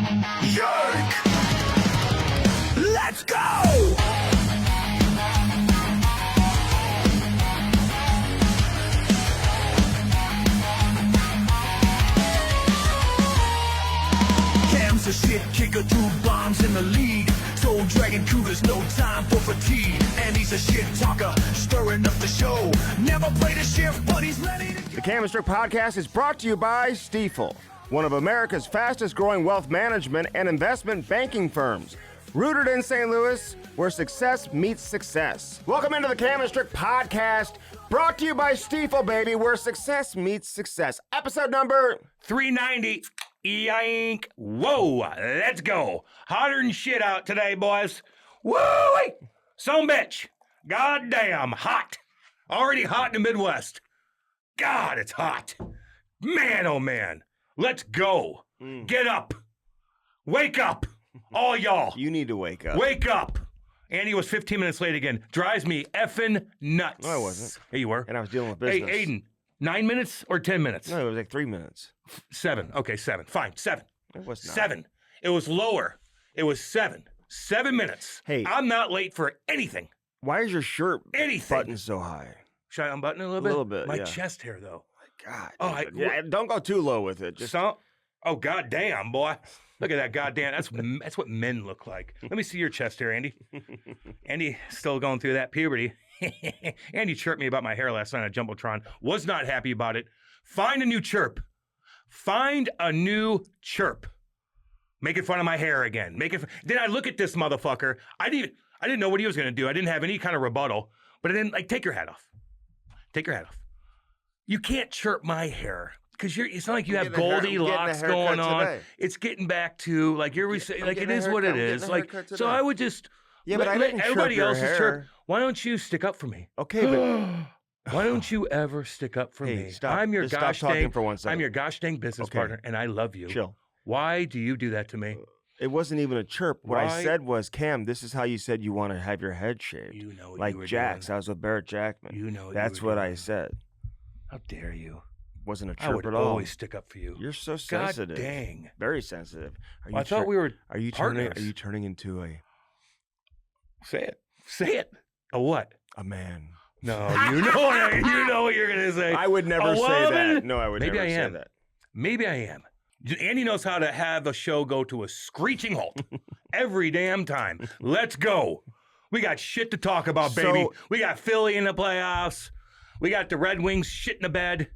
Jerk! Let's go! Cam's a shit kicker, 2 bombs in the lead. Soul Dragon Cougar's no time for fatigue. And he's a shit talker, stirring up the show. Never played a shift, but he's ready to go. The Cannabis Podcast is brought to you by Stifel, one of America's fastest growing wealth management and investment banking firms. Rooted in St. Louis, where success meets success. Welcome into the Cannabis Podcast, brought to you by Stifel, baby, where success meets success. Episode number 390. Yank. Whoa, let's go. Hotter than shit out today, boys. Woo-wee. Some bitch. Goddamn hot. Already hot in the Midwest. God, it's hot. Man, oh man. Let's go. Get up. Wake up. All y'all. You need to wake up. Wake up. Andy was 15 minutes late again. Drives me effing nuts. No, I wasn't. Hey, you were. And I was dealing with business. Hey, Aiden, 9 minutes or 10 minutes? No, it was like 3 minutes. 7. Okay, 7. Fine, 7. It was not. 7. It was lower. It was 7. 7 minutes. Hey. I'm not late for anything. Why is your shirt Anything. button so high? Should I unbutton it a little bit? A little bit, My yeah. chest hair, though. God. Oh, yeah, don't go too low with it. Just Oh, goddamn, boy. Look at that goddamn. That's what men look like. Let me see your chest hair, Andy. Andy still going through that puberty. Andy chirped me about my hair last night on Jumbotron. Was not happy about it. Find a new chirp. Find a new chirp. Making fun of my hair again. Then I look at this motherfucker. I didn't know what he was gonna do. I didn't have any kind of rebuttal. But I didn't take your hat off. Take your hat off. You can't chirp my hair. Because it's not like you have Goldilocks going on. Today. It's getting back to like it is what it is. Like so, I would just but I didn't everybody chirp your else's hair. chirp. Why don't you stick up for me? Okay, but why don't you ever stick up for me? Stop. I'm your Just gosh stop talking dang. for 1 second. I'm your gosh dang business partner, and I love you. Chill. Why do you do that to me? It wasn't even a chirp. What I Why? said was, Cam, this is how you said you want to have your head shaved. You know what like you were Jax. doing. I was with Barrett Jackman. You know what That's you were what I doing. said. How dare you? Wasn't a I chirp would at all. always stick up for you. You're so God sensitive. dang. Very sensitive. Are I thought we were Are you partners. turning into a Say it. Say it. A what? man? No, you know what you're gonna say. I would never A say woman? that. No, I would Maybe never I say am. that. Maybe I am. Andy knows how to have a show go to a screeching halt every damn time. Let's go. We got shit to talk about, baby. So- We got Philly in the playoffs. We got the Red Wings shit in the bed.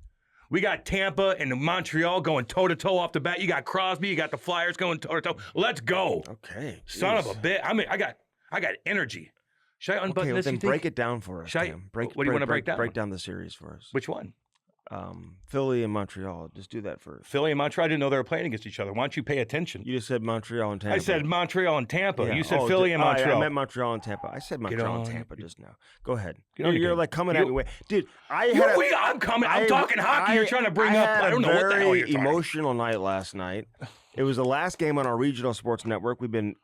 We got Tampa and Montreal going toe-to-toe off the bat. You got Crosby. You got the Flyers going toe-to-toe. Let's go. Okay. Son of jeez. a bitch. I mean, I got energy. Should I unbutton Okay, well, this? then you think? break it down for us, Should I- Cam. what do you wanna break down? Break down the series for us. Which one? Philly and Montreal. Just do that first. Philly and Montreal. I didn't know they were playing against each other. Why don't you pay attention? You just said Montreal and Tampa. I said Montreal and Tampa. Yeah. You said Oh, Philly and Montreal. I meant Montreal and Tampa. I said Montreal and on. Tampa just now. Go ahead. Get on You're again. like coming at me. Dude, I You- had. I'm coming. I'm talking hockey. You're trying to bring up. I don't know what the hell you're Very talking. emotional night last night. It was the last game on our regional sports network. We've been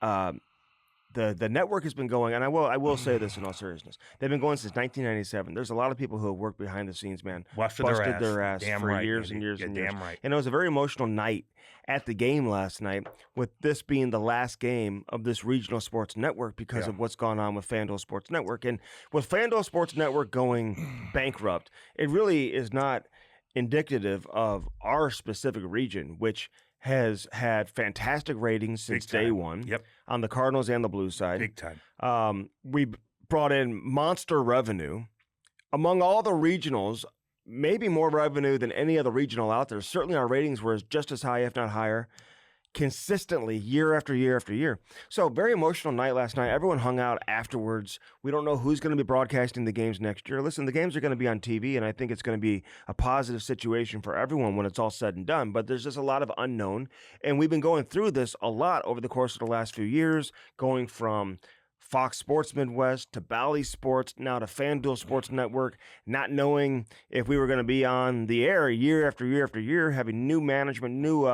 the network has been going, and I will say this in all seriousness. They've been going since 1997. There's a lot of people who have worked behind the scenes, man. Busted their ass. Damn for right, years Andy. and years You're and years. damn right. And it was a very emotional night at the game last night, with this being the last game of this regional sports network because of what's gone on with FanDuel Sports Network. And with FanDuel Sports Network going bankrupt, it really is not indicative of our specific region, which has had fantastic ratings since Big time. day one. Yep. On the Cardinals and the Blue side. Big time. We brought in monster revenue. Among all the regionals, maybe more revenue than any other regional out there. Certainly our ratings were just as high, if not higher, consistently year after year after year. So very emotional night last night. Everyone hung out afterwards. We don't know who's going to be broadcasting the games next year. Listen, the games are going to be on TV, and I think it's going to be a positive situation for everyone when it's all said and done. But there's just a lot of unknown, and we've been going through this a lot over the course of the last few years, going from Fox Sports Midwest to Bally Sports, now to FanDuel Sports Network, not knowing if we were going to be on the air year after year after year, having new management, new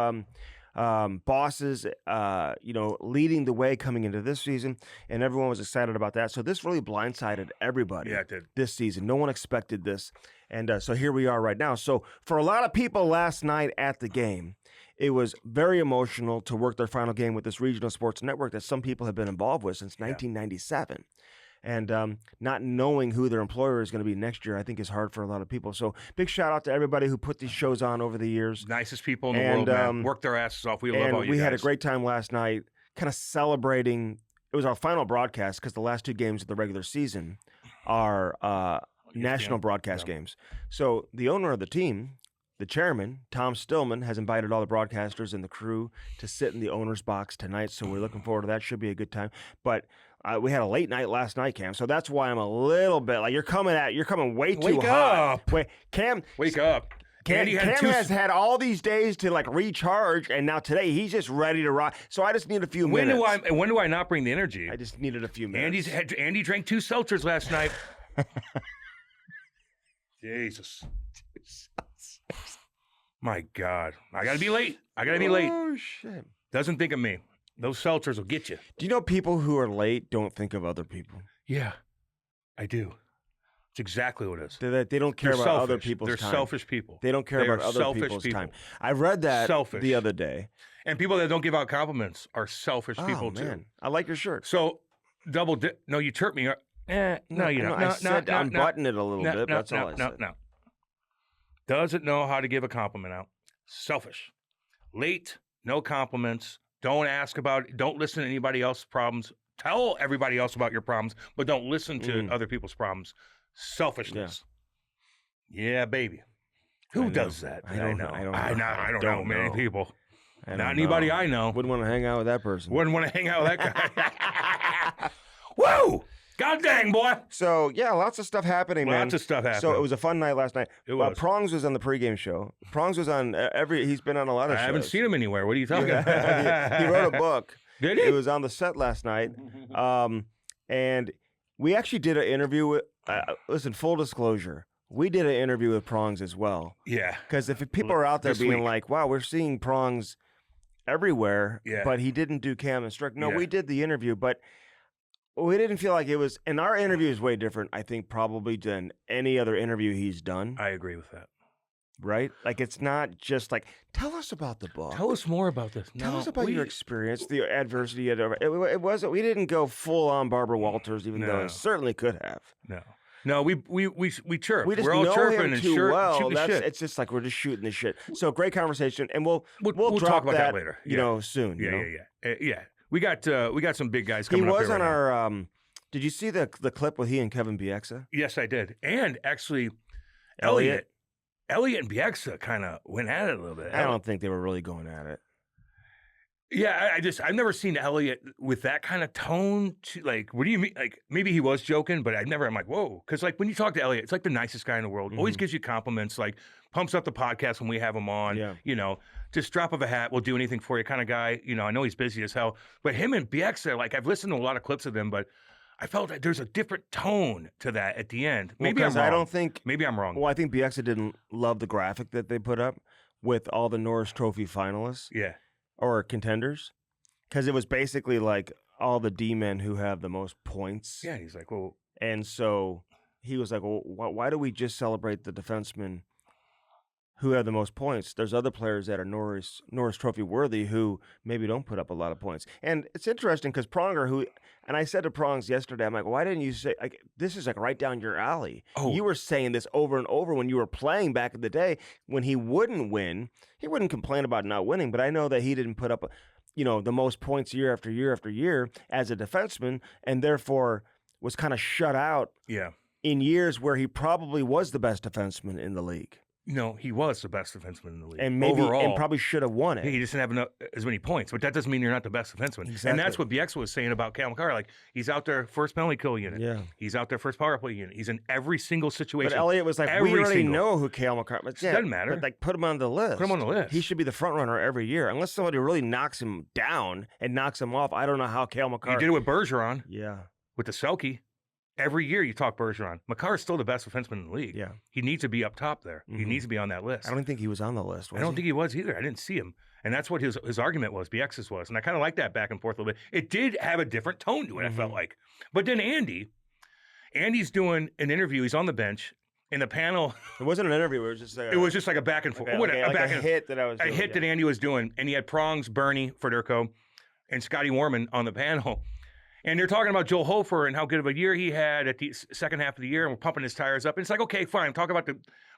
bosses, leading the way coming into this season, and everyone was excited about that. So this really blindsided everybody Yeah, it did. this season. No one expected this, and so here we are right now. So for a lot of people last night at the game, it was very emotional to work their final game with this regional sports network that some people have been involved with since 1997. And not knowing who their employer is going to be next year, I think is hard for a lot of people. So big shout out to everybody who put these shows on over the years. Nicest people in the world, man. Worked their asses off. We love all you guys. We had a great time last night, kind of celebrating. It was our final broadcast because the last 2 games of the regular season are national broadcast games. So the owner of the team, the chairman, Tom Stillman, has invited all the broadcasters and the crew to sit in the owner's box tonight. So we're looking forward to that. Should be a good time. But we had a late night last night, Cam. So that's why I'm a little bit like you're coming way too hot. Wait, Cam, wake up. Cam has had all these days to like recharge, and now today he's just ready to rock. So I just need a few minutes. When do I not bring the energy? I just needed a few minutes. Andy drank 2 seltzers last night. Jesus. My God. I got to be late. Oh, shit. Doesn't think of me. Those seltzers will get you. Do you know people who are late don't think of other people? Yeah, I do. It's exactly what it is. They don't care about other people's time. They're selfish people. They don't care about other people's time. I read that the other day. And people that don't give out compliments are selfish people too. Man. I like your shirt. So no, you chirped me. No, you don't. I said unbutton it a little bit. That's all I said. No. Doesn't know how to give a compliment out. Selfish. Late, no compliments. Don't listen to anybody else's problems. Tell everybody else about your problems, but don't listen to other people's problems. Selfishness. Yeah, baby. Who does that? I don't know many people. Not anybody I know. Wouldn't want to hang out with that person. Wouldn't want to hang out with that guy. Woo! God dang, boy. So, yeah, lots of stuff happening, man. Lots of stuff happening. So, it was a fun night last night. It was. Prongs was on the pregame show. Prongs was on he's been on a lot of shows. I haven't seen him anywhere. What are you talking about? He wrote a book. Did he? It was on the set last night. And we actually did an interview with, listen, full disclosure, we did an interview with Prongs as well. Yeah. Because if people are out there being like, wow, we're seeing Prongs everywhere, but he didn't do Cam and Strick. No, we did the interview, but we didn't feel like it was, and our interview is way different, I think, probably than any other interview he's done. I agree with that. Right? Like, it's not just like, tell us about the book. Tell us more about this. Tell us about your experience, the adversity. It wasn't, we didn't go full on Barbara Walters, even though it certainly could have. No, we chirp. We just we're all know chirping him and too well. shooting the shit. It's just like we're just shooting the shit. So great conversation, and we'll talk drop about that later. You know, soon. Yeah. We got some big guys coming up. He was here on right our. Did you see the clip with he and Kevin Bieksa? Yes, I did. And actually, Elliot and Bieksa kind of went at it a little bit. I don't think they were really going at it. Yeah, I've never seen Elliot with that kind of tone. Like, what do you mean? Like, maybe he was joking, but I'm like, whoa. Because, like, when you talk to Elliot, it's like the nicest guy in the world. Always gives you compliments, like, pumps up the podcast when we have him on. Yeah. You know, just drop of a hat, we'll do anything for you kind of guy. You know, I know he's busy as hell. But him and Bieksa, like, I've listened to a lot of clips of them, but I felt that there's a different tone to that at the end. Maybe I'm wrong. Maybe I'm wrong. Well, I think Bieksa didn't love the graphic that they put up with all the Norris Trophy finalists. Yeah. Or contenders. Because it was basically like all the D-men who have the most points. Yeah, he's like, well. And so he was like, well, why do we just celebrate the defensemen who have the most points? There's other players that are Norris Trophy worthy who maybe don't put up a lot of points. And it's interesting because Pronger, and I said to Prongs yesterday, I'm like, why didn't you say, like, this is like right down your alley. Oh. You were saying this over and over when you were playing back in the day. When he wouldn't win, he wouldn't complain about not winning, but I know that he didn't put up the most points year after year after year as a defenseman, and therefore was kind of shut out in years where he probably was the best defenseman in the league. No, he was the best defenseman in the league. And maybe overall, and probably should have won it. He just didn't have as many points, but that doesn't mean you're not the best defenseman. Exactly. And that's what Bieksa was saying about Cale Makar. Like, he's out there first penalty kill unit. Yeah. He's out there first power play unit. He's in every single situation. But Elliot was like, we already know who Cale Makar is. Yeah, doesn't matter. But, like, put him on the list. Put him on the list. He should be the front runner every year. Unless somebody really knocks him down and knocks him off, I don't know how Cale Makar. You did it with Bergeron. Yeah. With the Selke. Every year you talk Bergeron. Makar is still the best defenseman in the league. Yeah. He needs to be up top there. He needs to be on that list. I don't think he was on the list, I don't think he was either. I didn't see him. And that's what his argument was, Bieksa's was. And I kind of like that back and forth a little bit. It did have a different tone to it, I felt like. But then Andy's doing an interview. He's on the bench. in the panel. It wasn't an interview. It was just like a back and forth. a hit that I was a doing, hit that Andy was doing, and he had Prongs, Bernie, Federico, and Scotty Warman on the panel. And they're talking about Joel Hofer and how good of a year he had at the second half of the year, and we're pumping his tires up. And it's like, okay, fine, talk about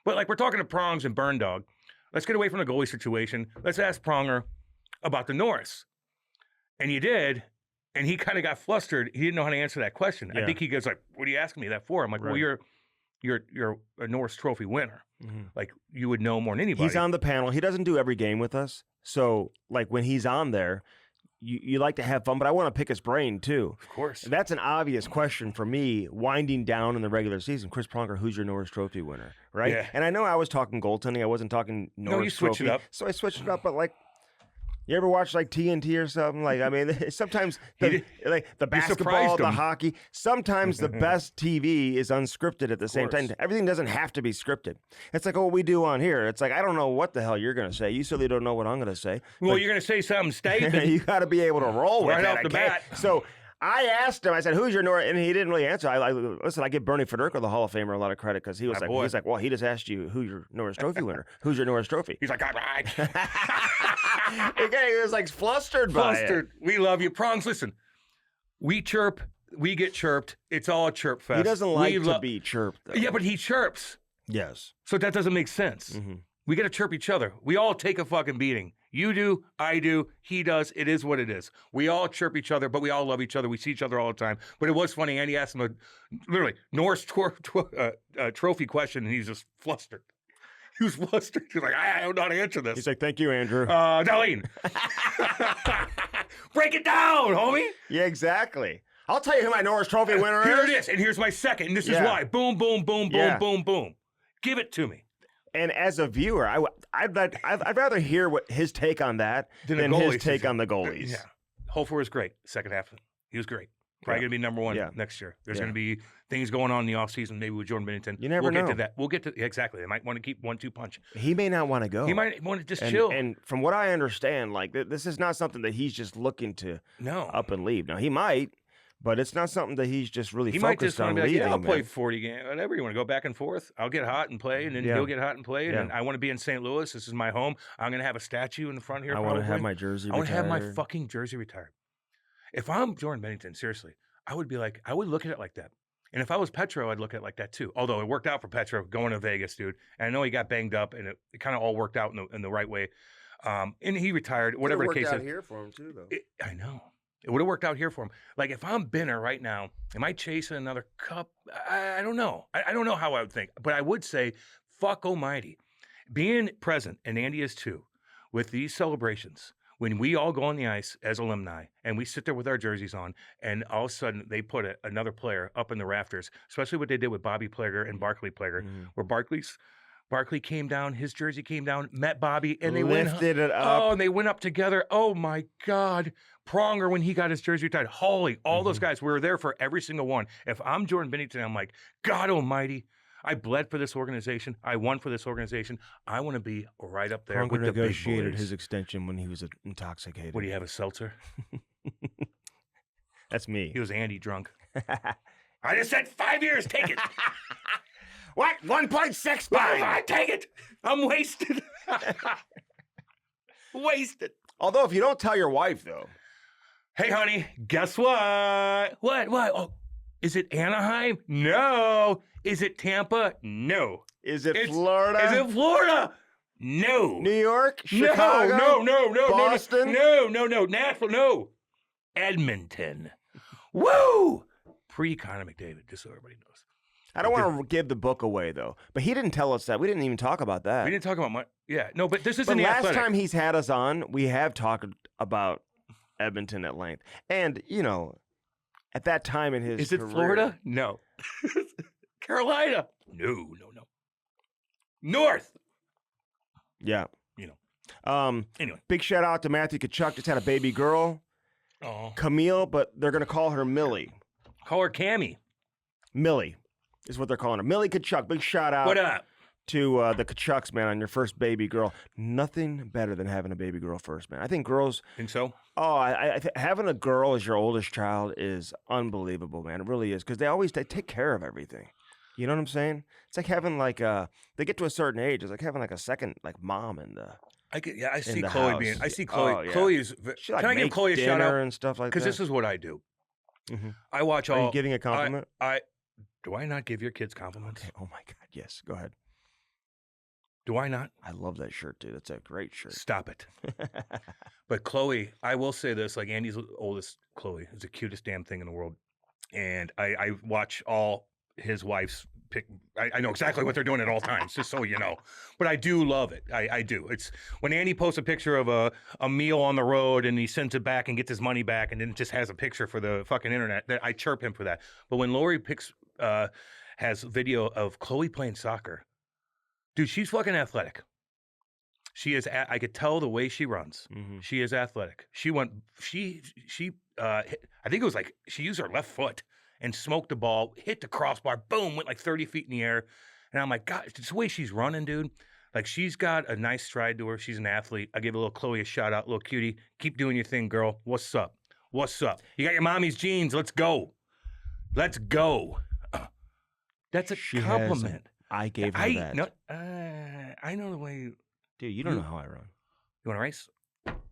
but like we're talking to Prongs and Burn Dog. Let's get away from the goalie situation. Let's ask Pronger about the Norris. And he did, and he kind of got flustered. He didn't know how to answer that question. Yeah. I think he goes like, "What are you asking me that for?" I'm like, Right. "Well, you're a Norris Trophy winner. Mm-hmm. Like you would know more than anybody." He's on the panel. He doesn't do every game with us, so like when he's on there, you like to have fun, but I want to pick his brain too. Of course. That's an obvious question for me, winding down in the regular season. Chris Pronger, who's your Norris Trophy winner, right? Yeah. And I know I was talking goaltending. I wasn't talking Norris you switch Trophy. it up. So I switched it up, but like, you ever watch like TNT or something? Like, I mean, sometimes the basketball, surprised the him. hockey, sometimes the best TV is unscripted at the same time. course. Everything doesn't have to be scripted. It's like what we do on here. It's like, I don't know what the hell you're going to say. You certainly don't know what I'm going to say. Well, you're going to say something, Steve. You got to be able to roll with Right that. off the I can't- bat. So I asked him, I said, who's your Norris? And he didn't really answer. Listen, I give Bernie Federico, the Hall of Famer, a lot of credit because he was My boy. like, well, he just asked you who's your Norris Trophy winner. Who's your Norris Trophy? He's like, "All right." Okay, he was like flustered by it. Flustered. We love you. Prongs, listen. We chirp. We get chirped. It's all a chirp fest. He doesn't like We to be chirped, though. Yeah, but he chirps. Yes. So that doesn't make sense. Mm-hmm. We got to chirp each other. We all take a fucking beating. You do, I do, he does. It is what it is. We all chirp each other, but we all love each other. We see each other all the time. But it was funny. Andy asked him a literally Norris Trophy question, and he's just flustered. He was flustered. He's like, I don't know how to answer this. He's like, thank you, Andrew. Darlene. Break it down, homie. Yeah, exactly. I'll tell you who my Norris Trophy winner Here is. it is. And here's my second. And this is Yeah. why. Boom, boom, boom, boom, Yeah. boom, boom. Give it to me. And as a viewer, I'd rather hear what his take on that Than than the his goalies. take on the goalies. Yeah. Hofer was great. Second half. He was great. Probably Yeah. going to be number one Yeah. next year. There's Yeah. going to be things going on in the offseason, maybe with Jordan Bennington. You never we'll know. get to that. We'll get to exactly. They might want to keep 1-2 punch. He may not want to go. He might want to just and, chill. And from what I understand, like this is not something that he's just looking to no. up and leave. Now he might, but it's not something that he's just really He might focused just want on to be like, leaving. yeah, I'll play man. 40 games, whatever. You want to go back and forth? I'll get hot and play, and then Yeah. he'll get hot and play. Yeah. And I want to be in St. Louis. This is my home. I'm going to have a statue in the front here. I want to have probably. my jersey. I want to have my retired. fucking jersey retired. If I'm Jordan Bennington, seriously, I would be like, I would look at it like that. And if I was Petro, I'd look at it like that too. Although it worked out for Petro going to Vegas, dude. And I know he got banged up, and it kind of all worked out in the right way. And he retired, whatever the Could've case worked out is. here for him too, though. I know. It would have worked out here for him. Like if I'm Benner right now, am I chasing another cup? I don't know. I don't know how I would think. But I would say, fuck almighty. Being present, and Andy is too, with these celebrations, when we all go on the ice as alumni and we sit there with our jerseys on, and all of a sudden they put another player up in the rafters, especially what they did with Bobby Plager and Barkley Plager, where Barkley came down, his jersey came down, met Bobby, and they Lifted it up. Oh, and they went up together. Oh my God. Pronger when he got his jersey retired. Holly, all those guys, we were there for every single one. If I'm Jordan Bennington, I'm like, God almighty, I bled for this organization. I won for this organization. I want to be right up there Pronger with the big negotiated boys. his extension when he was intoxicated. What do you have, a seltzer? That's me. He was Andy drunk. I just said 5 years. Take it. What? 1.6 Fine, take it. I'm wasted. Wasted. Although, if you don't tell your wife, though, Hey, honey, guess what? What? Oh, is it Anaheim? No. Is it Tampa? No. is it It's- Florida? Is it Florida? No. New York? Chicago? No. Boston? No. Nashville? No. Edmonton. Woo! Pre-Conor McDavid, just so everybody knows. I don't want to give the book away, though. But he didn't tell us that. We didn't even talk about that. We didn't talk about much. Yeah, no, but this is But in the last Athletic. time he's had us on, we have talked about Edmonton at length. And, you know, at that time in his Is it career- Florida? No. Carolina? No. North. Yeah. You know. Anyway. Big shout out to Matthew Tkachuk. Just had a baby girl, Oh. Camille, but they're going to call her Millie. Call her Cammy. Millie is what they're calling her. Millie Tkachuk. Big shout out What up? to the Tkachuks, man, on your first baby girl. Nothing better than having a baby girl first, man. I think girls, Think so? having a girl as your oldest child is unbelievable, man. It really is, because they take care of everything. You know what I'm saying? It's like having like they get to a certain age. It's like having like a second like mom in the. I see the Chloe house. being. I see Oh, Chloe. yeah. Chloe is. She, like, Can I give make Chloe a shout dinner out? and stuff like that? Because this is what I do. Mhm. I watch Are all. you giving a compliment? Do I not give your kids compliments? Okay. Oh my God. Yes. Go ahead. Do I not? I love that shirt, dude. That's a great shirt. Stop it. But Chloe, I will say this: like Andy's oldest, Chloe is the cutest damn thing in the world, and I watch all his wife's pick. I know exactly what they're doing at all times, just so you know. But I do love it. I do. It's when Andy posts a picture of a meal on the road and he sends it back and gets his money back, and then just has a picture for the fucking internet. That I chirp him for that. But when Lori has video of Chloe playing soccer, dude, she's fucking athletic. She is. I could tell the way she runs. Mhm. She is athletic. She went. She. I think it was like she used her left foot and smoked the ball, hit the crossbar, boom, went like 30 feet in the air. And I'm like, God, it's the way she's running, dude. Like she's got a nice stride to her. She's an athlete. I give a little Chloe a shout out, little cutie. Keep doing your thing, girl. What's up? What's up? You got your mommy's jeans. Let's go. Let's go. That's a She has- compliment. I gave her that. No, I know the way. Dude, you don't know how I run. You want to race?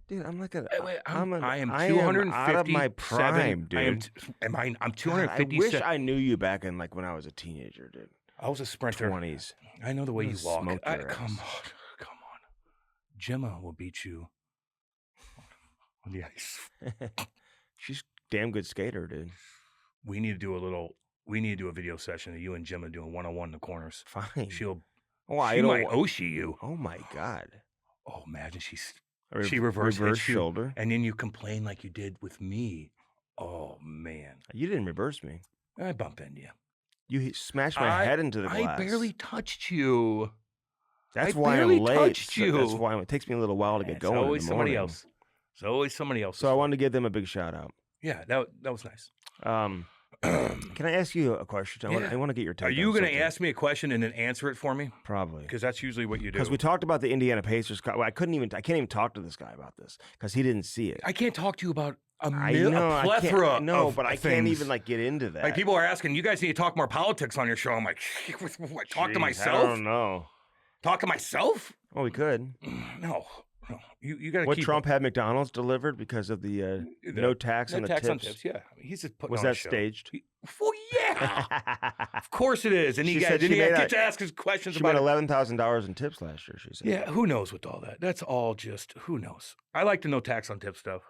Dude, I'm like a. I am I am 257. out of my prime, dude. I'm God, 257. I wish I knew you back in like when I was a teenager, dude. I was a sprinter. 20s. I know the way I'm you gonna walk. smoke your Come ass. on, come on. Gemma will beat you on the ice. She's a damn good skater, dude. We need to do a video session of you and Gemma doing 1-on-1 in the corners. Fine. She I don't. might Oshie you. Oh my God. Oh, imagine she Reverse hits you, shoulder. and then you complain like you did with me. Oh man, You didn't reverse me. I bumped into you. You smashed my head into the glass. I barely touched you. That's I why barely I'm late. touched So that's you. why it takes me a little while to get It's going. always in the somebody morning. else. It's always somebody else. So I wanted to give them a big shout out. Yeah, that was nice. Can I ask you a question? I want to get your take. Are you going to ask me a question and then answer it for me? Probably. Because that's usually what you do. Because we talked about the Indiana Pacers. Well, I can't even talk to this guy about this because he didn't see it. I can't talk to you about a I plethora can't, no, of but I things. can't even like get into that. Like people are asking, you guys need to talk more politics on your show. I'm like, what, talk to Jeez, myself? I don't know. Talk to myself? Well, we could. No. You got to What keep Trump had McDonald's delivered because of the no tax no on the tax tips. on tips. Yeah, he's just putting Was on a that show. staged? Well, yeah, of course it is. And She he said she made gets to ask his questions She about made it. $11,000 in tips last year. She said. Yeah, who knows with all that? That's all just who knows. I like the no tax on tip stuff.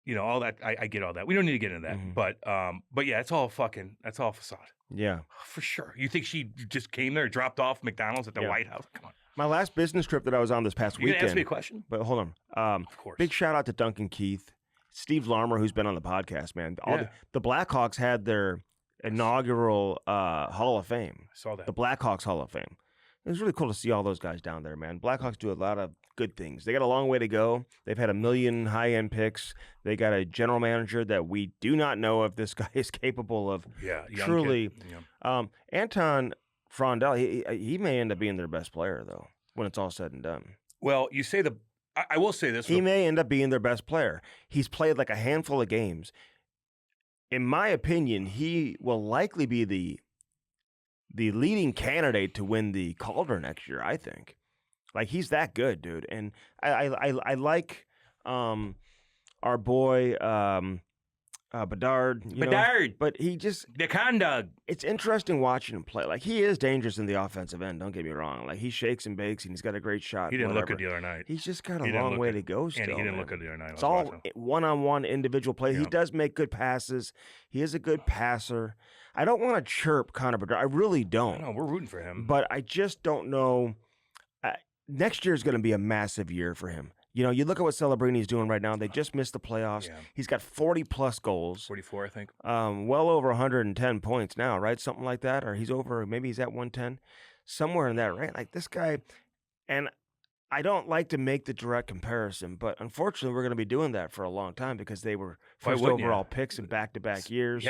You know, all that. I get all that. We don't need to get into that. Mhm. But yeah, it's all facade. Yeah. For sure. You think she just came there, dropped off McDonald's at the Yeah. White House? Come on. My last business trip that I was on this past You gonna weekend. ask me a question? But hold on. Of course. Big shout out to Duncan Keith, Steve Larmer, who's been on the podcast, man. Yeah. The Blackhawks had their inaugural Hall of Fame, I saw that. the Blackhawks Hall of Fame. It was really cool to see all those guys down there, man. Blackhawks do a lot of good things. They got a long way to go. They've had 1 million high-end picks. They got a general manager that we do not know if this guy is capable of Yeah, young truly. kid. Yeah. Anton Frondel, he may end up being their best player, though, when it's all said and done. Well, you say I will say this. He may end up being their best player. He's played like a handful of games. In my opinion, he will likely be the leading candidate to win the Calder next year, I think. Like, he's that good, dude. And I like our boy Bedard. Bedard. But he just... The condog. It's interesting watching him play. Like, he is dangerous in the offensive end, don't get me wrong. Like, he shakes and bakes, and he's got a great shot. He didn't look whatever. good the other night. He's just got a He didn't long look way good. to go still, And he didn't man. look good the other night. It's all one-on-one individual play. Yeah. He does make good passes. He is a good passer. I don't want to chirp Connor Bedard. I really don't. No, we're rooting for him. But I just don't know. Next year is going to be a massive year for him. You know, you look at what Celebrini's doing right now. They just missed the playoffs. Yeah. He's got 40-plus goals. 44, I think. Well over 110 points now, right? Something like that. Or he's over, maybe he's at 110. Somewhere in that, right? Like this guy. And I don't like to make the direct comparison, but unfortunately, we're going to be doing that for a long time because they were first wouldn't you? overall picks in back-to-back years.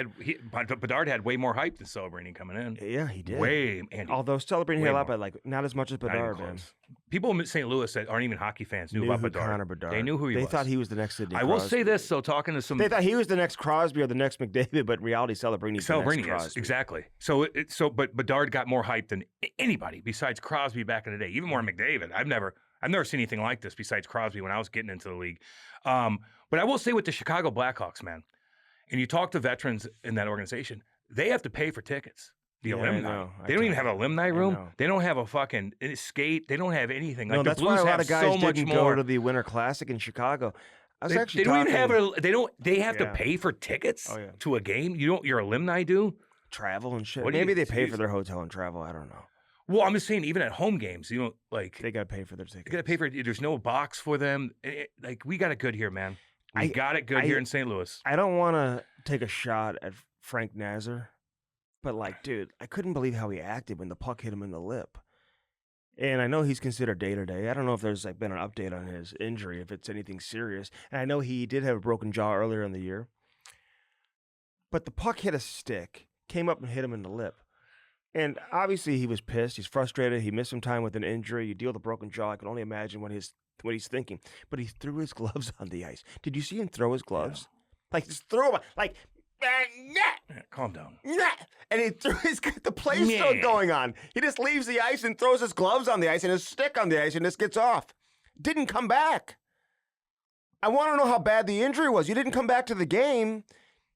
Bedard had way more hype than Celebrini coming in. Yeah, he did. Way, Andy. Although Celebrini Way had a lot, more. but like not as much as Not even Bedard, man. close. people in St. Louis that aren't even hockey fans knew about who Bedard. Connor Bedard. They knew who he was. They thought he was the next Sidney I Crosby. will say this, though, talking to some... They thought he was the next Crosby or the next McDavid, but in reality, Celebrini the next Crosby. Yes, exactly. But Bedard got more hype than anybody besides Crosby back in the day, even more than McDavid. I've never seen anything like this besides Crosby when I was getting into the league. But I will say with the Chicago Blackhawks, man, and you talk to veterans in that organization, they have to pay for tickets. The alumni. They don't even have an alumni room. They don't have a fucking skate. They don't have anything. Like, that's the Blues why a lot have of guys so much didn't more. go to the Winter Classic in Chicago. They don't even have they have to pay for tickets to a game. Your alumni do travel and shit. Maybe they pay for their hotel and travel. I don't know. Well, I'm just saying, even at home games, they got to pay for their tickets. They got to pay for it. There's no box for them. We got it good here, man. We got it good here in St. Louis. I don't want to take a shot at Frank Nazar, but dude, I couldn't believe how he acted when the puck hit him in the lip. And I know he's considered day-to-day. I don't know if there's been an update on his injury, if it's anything serious. And I know he did have a broken jaw earlier in the year. But the puck hit a stick, came up and hit him in the lip. And obviously he was pissed. He's frustrated. He missed some time with an injury. You deal with a broken jaw. I can only imagine what he's thinking. But he threw his gloves on the ice. Did you see him throw his gloves? Yeah. Just throw them. Calm down. And he threw the play's still going on. He just leaves the ice and throws his gloves on the ice and his stick on the ice and just gets off. Didn't come back. I want to know how bad the injury was. You didn't come back to the game.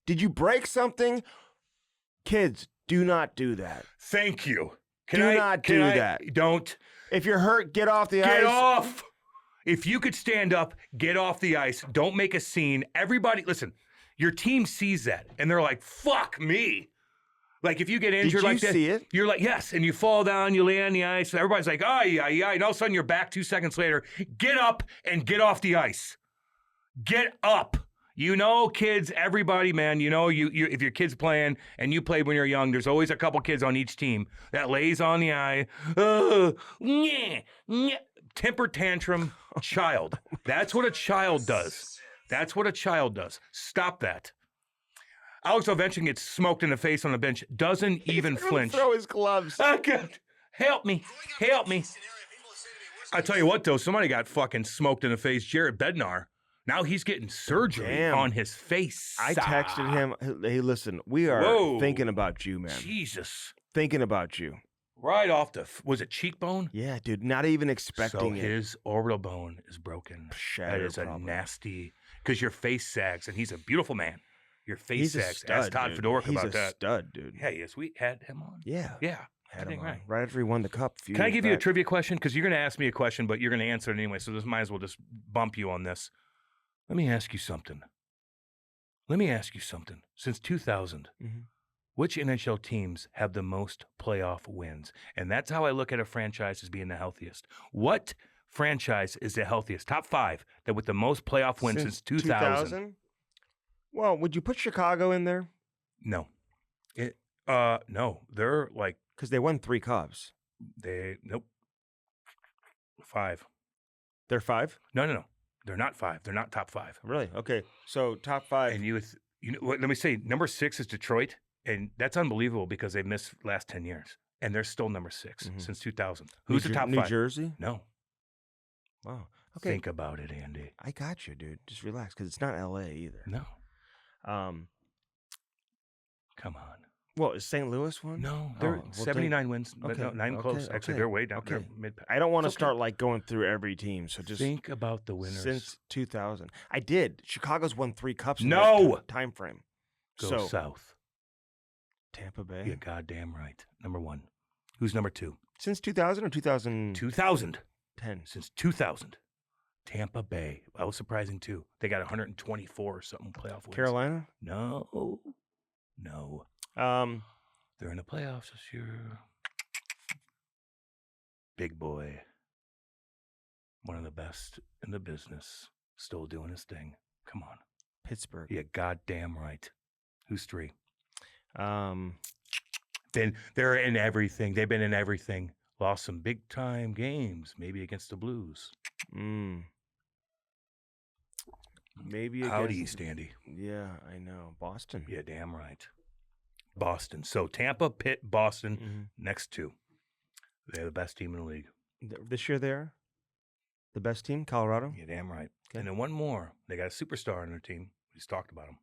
Did you break something? Kids, do not do that. Thank you. Do not do that. Don't. If you're hurt, get off the ice. Get off. If you could stand up, get off the ice. Don't make a scene. Everybody, listen. Your team sees that, and they're like, fuck me. Like, if you get injured like that, see it? You're like, yes, and you fall down, you lay on the ice, and everybody's like, ay, and all of a sudden you're back 2 seconds later. Get up and get off the ice. Get up. Kids, everybody, man, you if your kid's playing and you played when you're young, there's always a couple kids on each team that lays on the eye. Temper tantrum child. That's what a child does. That's what a child does. Stop that. Alex Ovechkin gets smoked in the face on the bench. Doesn't even flinch. Throw his gloves. Oh, God. Help me. Help me. I tell you what, though. Somebody got fucking smoked in the face. Jared Bednar. Now he's getting surgery on his face. I texted him. Hey, listen, we are thinking about you, man. Jesus. Thinking about you. Right off was it cheekbone? Yeah, dude. Not even expecting it. So his orbital bone is broken. That is a nasty... Because your face sags, and he's a beautiful man. Your face sags. Ask Todd Fedoruk about that. He's a stud, dude. Yeah, yes, we had him on. Yeah. Yeah. Had him on. Right after he won the cup. Can I give you a trivia question? Because you're going to ask me a question, but you're going to answer it anyway, so this might as well just bump you on this. Let me ask you something. Since 2000, which NHL teams have the most playoff wins? And that's how I look at a franchise as being the healthiest. What franchise is the healthiest? Top 5 that with the most playoff wins since 2000? Well, would you put Chicago in there? No. No. They're like... Because they won 3 cups. Nope. 5. They're 5? No. They're not 5. They're not top 5. Really? Okay. So top 5. And let me say, number 6 is Detroit, and that's unbelievable because they've missed last 10 years, and they're still number 6 since 2000. Who's the top 5? New Jersey? No. Wow. Okay. Think about it, Andy. I got you, dude. Just relax, because it's not L.A. either. No. Come on. Well, is St. Louis one? No, they're 79 wins, but no, 9 close. Actually, they're way down. Okay. Mid. I don't want to start going through every team, so just think about the winners since 2000. I did. Chicago's won 3 cups. In that time frame. Go south. Tampa Bay. You're goddamn right. Number 1. Who's number 2? Since 2000 or 2000? 2010. Since 2000. Tampa Bay. That was surprising too. They got 124 or something playoff wins. Carolina? No. They're in the playoffs this year. Big boy. One of the best in the business. Still doing his thing. Come on. Pittsburgh. Yeah, goddamn right. Who's 3? Then they're in everything. They've been in everything. Lost some big time games, maybe against the Blues. Maybe out east, Andy. Yeah, I know. Boston. Yeah, damn right. Boston. So Tampa, Pitt, Boston, next 2. They're the best team in the league. This year they're the best team, Colorado. You're damn right. Okay. And then one more. They got a superstar on their team. We just talked about him.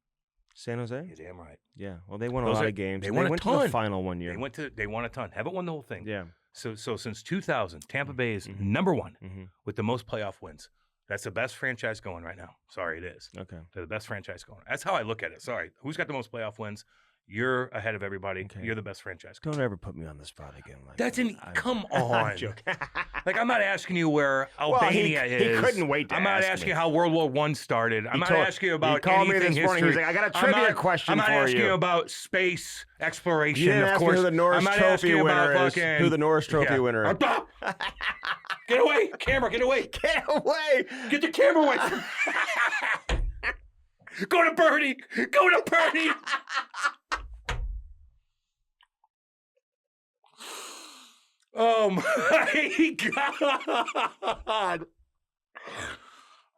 San Jose. You're damn right. Yeah. Well, they won a Those lot are- of games. they and won they a went to the ton. final one year. They won a ton. Haven't won the whole thing. Yeah. So since 2000, Tampa Bay is Mhm. number one Mm-hmm. with the most playoff wins. That's the best franchise going right now. Sorry, it is. Okay. They're the best franchise going. That's how I look at it. Sorry. Who's got the most playoff wins? You're ahead of everybody. Okay. You're the best franchise going. Don't ever put me on the spot again. Like That's that. an come on. I'm joking. Like, I'm not asking you where Well, he Albania is. He couldn't wait to I'm not ask asking me. you how World War I started. I'm He not told- asking you about He called me anything this morning. history. He's like, I got a I'm trivia not- question I'm not for asking you you. about space exploration, You didn't of ask course. me who the Norris I'm not Trophy asking you about winner is. fucking... Who the Norris Trophy Yeah. winner is. Get away. Camera, get away. Get away! Get the camera away. Go to Bernie. Go to Bernie. Oh my God.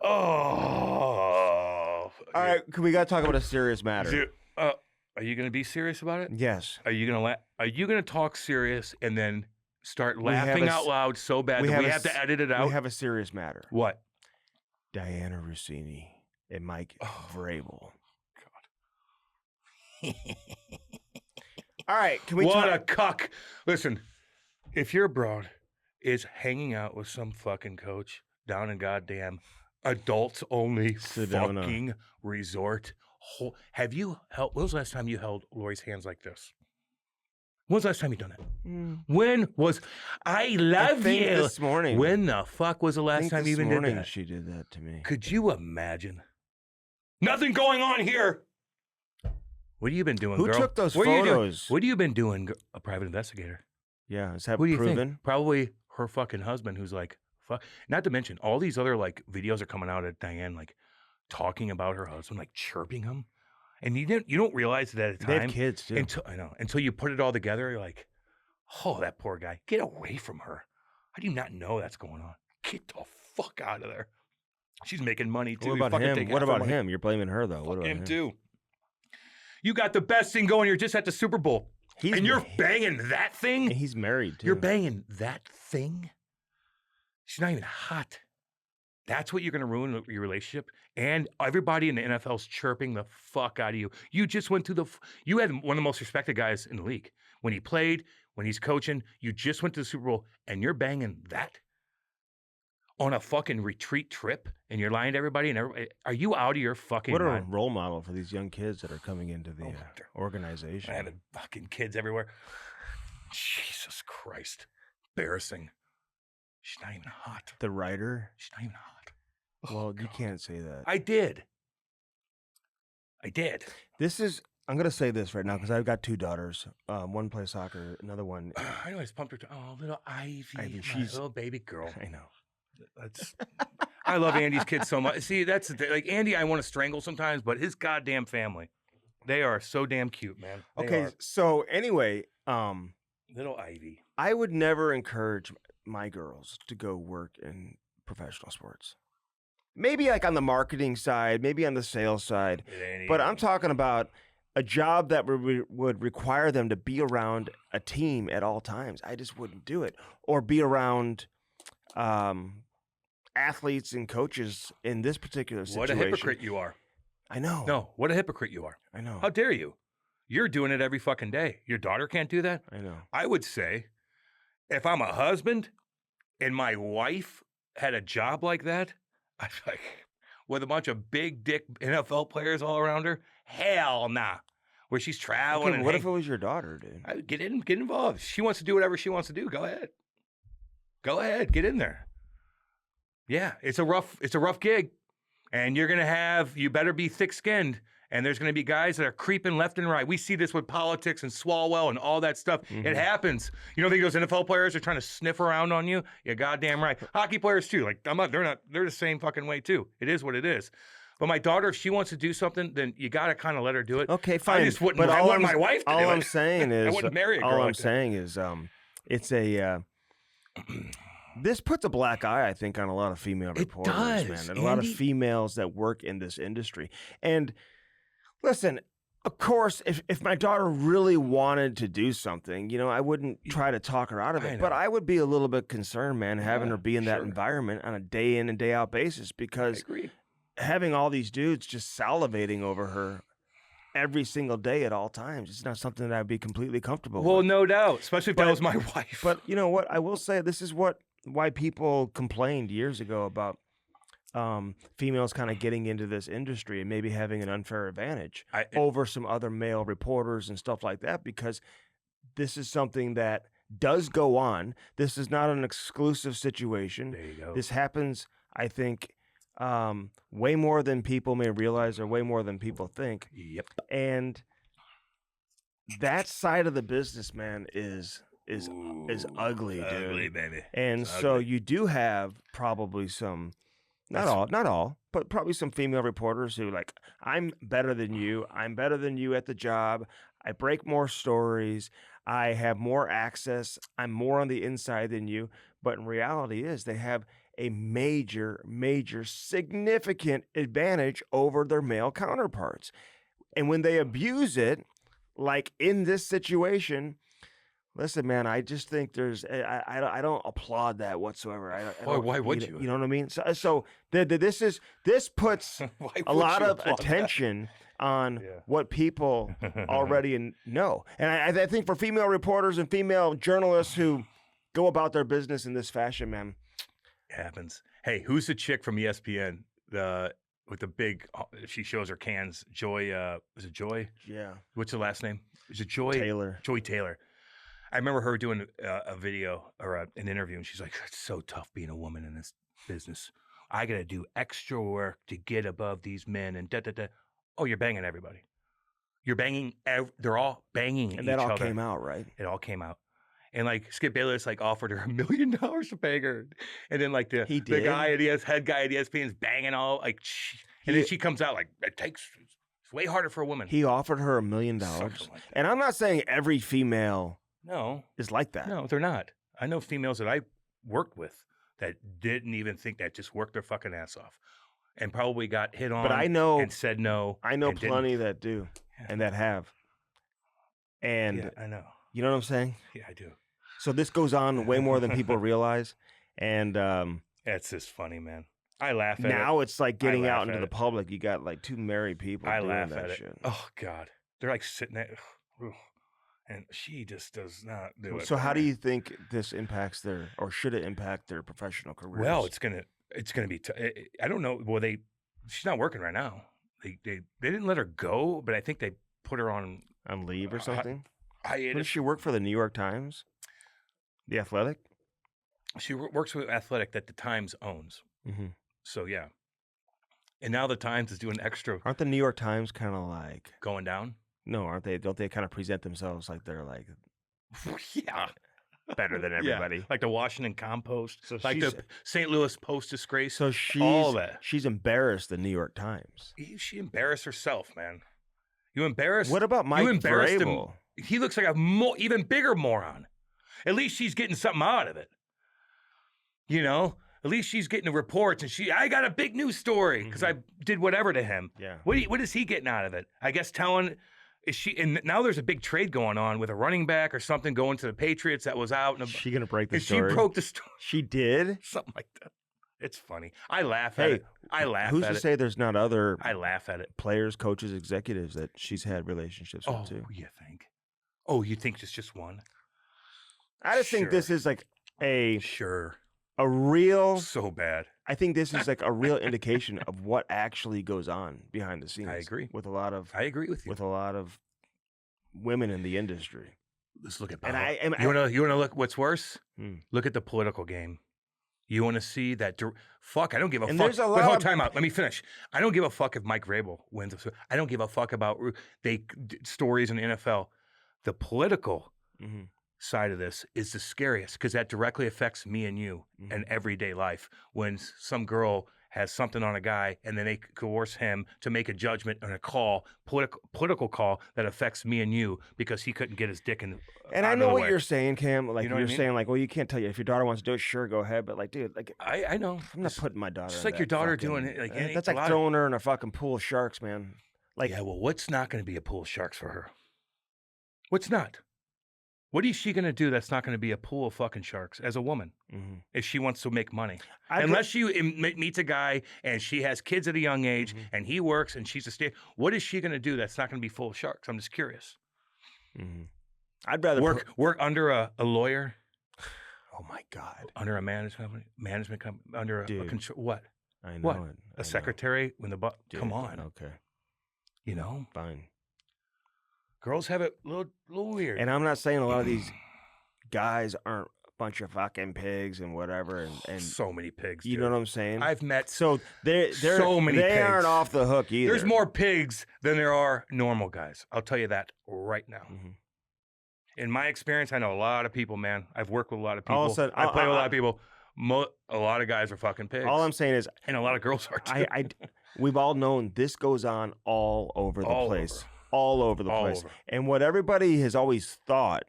Oh. All right, we got to talk about a serious matter. Dude, are you going to be serious about it? Yes. Are you going to talk serious and then start We have laughing a out s- loud so bad that we have to edit it out? We have a serious matter. What? Diana Rossini and Mike Vrabel. All right, can we What talk? a cuck. Listen, if your broad is hanging out with some fucking coach down in goddamn adults only Sedona. fucking resort, have you held, when was the last time you held Lori's hands like this? When was the last time you done it? When was, I love think you. this morning. When the fuck was the I last think time you this even did morning that? she did that to me. Could you imagine? Nothing going on here. What have you been doing, Who girl? took those What are you doing? photos? What have you been doing, a private investigator? Yeah, is that Who do you proven? think? Probably her fucking husband, who's like, fuck. Not to mention, all these other like videos are coming out of Diane, like talking about her husband, like chirping him, and you don't realize it at the They time have kids too. until you put it all together. You're like, oh, that poor guy, get away from her. How do you not know that's going on? Get the fuck out of there. She's making money too. What You about fucking him? take What half her about money. him? You're blaming her though. What Fuck about him him? too. You got the best thing going. You're just at the Super Bowl, and you're banging that thing. He's married too. You're banging that thing. She's not even hot. That's what you're going to ruin your relationship. And everybody in the NFL's chirping the fuck out of you. You just went through you had one of the most respected guys in the league. When he played, when he's coaching, you just went to the Super Bowl and you're banging that on a fucking retreat trip and you're lying to everybody. And everybody, are you out of your fucking What a mind? role model for these young kids that are coming into the they're organization. having fucking kids everywhere. Jesus Christ. Embarrassing. She's not even hot. The writer. She's not even hot. Well, you can't say that. I did. This is. I'm gonna say this right now because I've got two daughters. One plays soccer. Another one. I know I just pumped her. Oh, little Ivy. Ivy, my she's- little baby girl. I know. That's. I love Andy's kids so much. See, that's the thing. Like Andy, I want to strangle sometimes, but his goddamn family, they are so damn cute, man. They Okay. are. So anyway, Little Ivy. I would never encourage my girls to go work in professional sports. Maybe like on the marketing side, maybe on the sales side, It ain't but I'm even- talking about a job that would require them to be around a team at all times. I just wouldn't do it, or be around athletes and coaches in this particular situation. What a hypocrite you are. I know. No, what a hypocrite you are. I know. How dare you? You're doing it every fucking day. Your daughter can't do that? I know. I would say if I'm a husband and my wife had a job like that, I'd be like, with a bunch of big dick NFL players all around her, hell nah. Where she's traveling Okay, and what if it was your daughter, dude? I would get involved. She wants to do whatever she wants to do. Go ahead. Go ahead. Get in there. Yeah, it's a rough gig. And you better be thick-skinned. And there's going to be guys that are creeping left and right. We see this with politics and Swalwell and all that stuff. Mm-hmm. It happens. You don't think those NFL players are trying to sniff around on you? You're goddamn right. Hockey players too. Like they're the same fucking way too. It is what it is. But my daughter, if she wants to do something, then you got to kind of let her do it. Okay, fine. I just wouldn't. But I all want I'm- my wife to all do I'm it. saying is, I wouldn't marry a girl all like I'm that. saying is, it's a. This puts a black eye, I think, on a lot of female reporters, does, man, and a lot of Andy. females that work in this industry. And listen, Of course, if my daughter really wanted to do something, I wouldn't try to talk her out of it. But I would be a little bit concerned, man, having her be in that environment on a day in and day out basis, because having all these dudes just salivating over her every single day at all times, it's not something that I'd be completely comfortable with. Well, no doubt, especially if that was my wife. But you know what? I will say this is why people complained years ago about females kind of getting into this industry and maybe having an unfair advantage over some other male reporters and stuff like that, because this is something that does go on. This is not an exclusive situation. There you go. This happens, I think, way more than people may realize, or way more than people think. Yep. And that side of the business, man, is ugly, dude. Ugly, baby. And so you do have probably some, not all, but probably some female reporters who like, I'm better than you. I'm better than you at the job. I break more stories. I have more access. I'm more on the inside than you. But in reality they have a major, significant advantage over their male counterparts. And when they abuse it, like in this situation, listen, man, I just think I don't applaud that whatsoever. Why would you? You know what I mean? So this puts a lot of attention on what people already know. And I think for female reporters and female journalists who go about their business in this fashion, man. It happens. Hey, who's the chick from ESPN? With the big, she shows her cans. Joy, is it Joy? Yeah. What's her last name? Is it Joy? Taylor. Joy Taylor. I remember her doing a video or an interview, and she's like, "It's so tough being a woman in this business. I got to do extra work to get above these men." And da. Oh, you're banging everybody. You're banging. They're all banging and each that all other. came out, right? It all came out. And like Skip Bayless like offered her $1 million to bang her, and then like the guy at head guy at ESPN is banging all like, and then she comes out like it's way harder for a woman. He offered her $1 million, like and I'm not saying every female is like that. No, they're not. I know females that I worked with that didn't even think that, just worked their fucking ass off, and probably got hit on. But I know and said no. I know plenty that do and that have. And I know. You know what I'm saying? Yeah, I do. So this goes on way more than people realize, and it's just funny, man. I laugh at it. Now it's like getting out into the public. You got like two married people. I doing laugh that at shit. it. Oh God, they're like sitting there, and she just does not do it. So how do you think this impacts or should it impact their professional careers? Well, it's gonna be. I don't know. Well, she's not working right now. They didn't let her go, but I think they put her on leave or something. Does she work for the New York Times? The Athletic? She works with Athletic that the Times owns. Mm-hmm. So, yeah. And now the Times is doing extra. Aren't the New York Times kind of like... going down? No, aren't they? Don't they kind of present themselves like they're like... yeah. Better than everybody. Yeah. Like the Washington Compost. So like the St. Louis Post-Disgrace. So all that. She's embarrassed the New York Times. She embarrassed herself, man. You embarrassed... What about Mike Vrabel? He looks like even bigger moron. At least she's getting something out of it. You know? At least she's getting the reports, and I got a big news story because I did whatever to him. Yeah. What is he getting out of it? I guess and now there's a big trade going on with a running back or something going to the Patriots that was out. Is she going to break the story? She broke the story. She did? Something like that. It's funny. I laugh at it. I laugh at it. Who's to say there's not other I laugh at it. Players, coaches, executives that she's had relationships with too? Oh, you think? Oh, you think it's just one? I just think this is like a real so bad. I think this is like a real indication of what actually goes on behind the scenes. I agree with a lot of. I agree with you with a lot of women in the industry. Let's look at. And you want to look what's worse? Look at the political game. You want to see that? Fuck, I don't give a fuck. There's a lot time out. Let me finish. I don't give a fuck if Mike Vrabel wins. I don't give a fuck about stories in the NFL. The political side of this is the scariest because that directly affects me and you in everyday life. When some girl has something on a guy and then they coerce him to make a judgment on a call, political call that affects me and you because he couldn't get his dick in. And I know what you're saying, Cam. Like you know you're saying, like, well, you can't tell you if your daughter wants to do it. Sure, go ahead. But like, dude, like, I know I'm not putting my daughter. It's like your daughter doing it. Like that's like throwing her in a fucking pool of sharks, man. Like, yeah, well, what's not going to be a pool of sharks for her? What's not? What is she going to do that's not going to be a pool of fucking sharks as a woman if she wants to make money? Unless she meets a guy and she has kids at a young age and he works and she's a stay. What is she going to do that's not going to be full of sharks? I'm just curious. I'd rather work under a lawyer. Oh my God! Under a management company, under a what? I know what? it. A secretary when the come on. Okay. You know, Fine. Girls have it a little weird. And I'm not saying a lot of these guys aren't a bunch of fucking pigs and whatever. And so many pigs. You know what I'm saying? I've met so so many. They pigs. aren't off the hook either. There's more pigs than there are normal guys. I'll tell you that right now. In my experience, I know a lot of people, man. I've worked with a lot of people. All of a sudden, I play with a lot of people. A lot of guys are fucking pigs. All I'm saying is, and a lot of girls are too. We've all known this goes on all over the place. All over the place. And what everybody has always thought,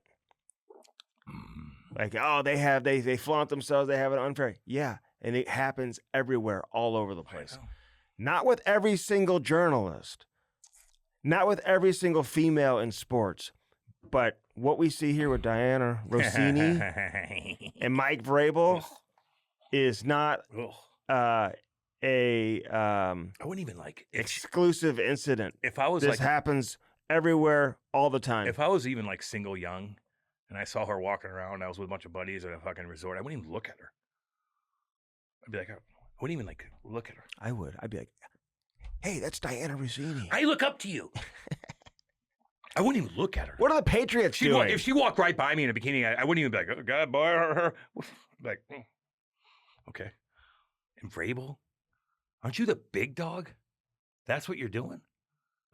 like, oh, they flaunt themselves, they have it unfair. Yeah, and it happens everywhere, all over the place. Not with every single journalist, not with every single female in sports, but what we see here with Diana Rossini and Mike Vrabel is not I wouldn't even like exclusive incident. If I was this happens everywhere all the time. If I was even like single young and I saw her walking around, I was with a bunch of buddies at a fucking resort, I wouldn't even look at her. I'd be like, I wouldn't even like look at her. I would. I'd be like, hey, that's Diana Rossini. I look up to you. I wouldn't even look at her. What are the Patriots doing? If she walked right by me in a bikini, I wouldn't even be like, oh, God, boy. Like, okay. And Vrabel? Aren't you the big dog? That's what you're doing?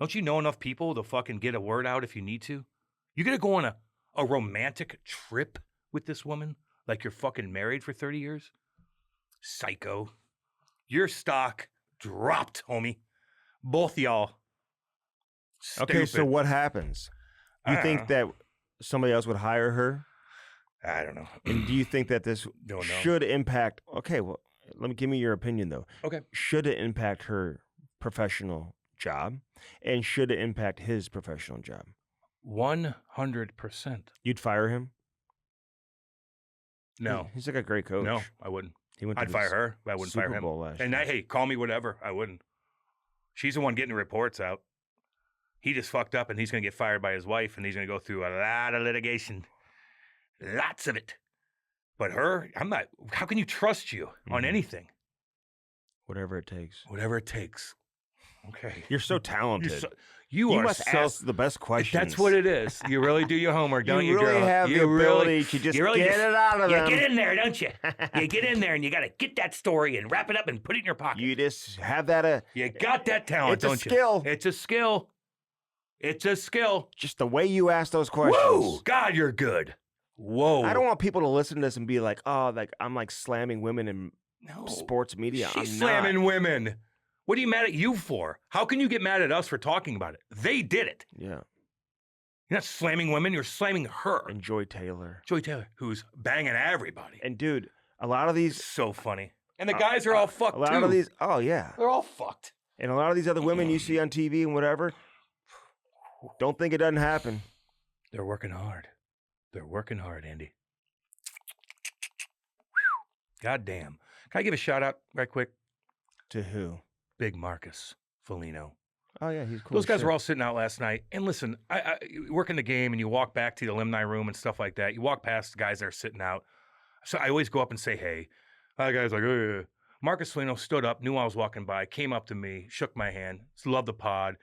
Don't you know enough people to fucking get a word out if you need to? You're going to go on a romantic trip with this woman like you're fucking married for 30 years? Psycho. Your stock dropped, homie. Both y'all. Stupid. Okay, so what happens? You think that somebody else would hire her? I don't know. And do you think that this should impact? Okay, well, give me your opinion though. Okay. Should it impact her professional job, and should it impact his professional job? 100%. You'd fire him? No. He's like a great coach. No, I wouldn't. I'd fire her, but I wouldn't fire him. And hey, call me whatever. I wouldn't. She's the one getting the reports out. He just fucked up, and he's going to get fired by his wife, and he's going to go through a lot of litigation. Lots of it. But her, I'm not. How can you trust you on anything? Whatever it takes. Whatever it takes. Okay. You're so talented. You must ask the best questions. That's what it is. You really do your homework, don't you, really girl? have the ability to just get it out of them. You get in there, don't you? You get in there, and you got to get that story and wrap it up and put it in your pocket. You just have that. You got that talent, don't you? Skill. It's a skill. It's a skill. Just the way you ask those questions. Whoa, God, you're good. Whoa. I don't want people to listen to this and be like, oh, like I'm like slamming women in sports media. She's slamming women. What are you mad at you for? How can you get mad at us for talking about it? They did it. Yeah. You're not slamming women. You're slamming her. And Joy Taylor. Joy Taylor, who's banging everybody. And dude, a lot of these. So funny. And the guys are all fucked too. A lot of these. Oh, yeah. They're all fucked. And a lot of these other women you see on TV and whatever, don't think it doesn't happen. They're working hard. They're working hard, Andy. God damn. Can I give a shout out right quick? To who? Big Marcus Foligno. Oh, yeah, he's cool. Those guys were all sitting out last night. And listen, I work in the game and you walk back to the alumni room and stuff like that. You walk past the guys that are sitting out. So I always go up and say, hey. The guy's like, oh, yeah. Marcus Foligno stood up, knew I was walking by, came up to me, shook my hand, loved the pod,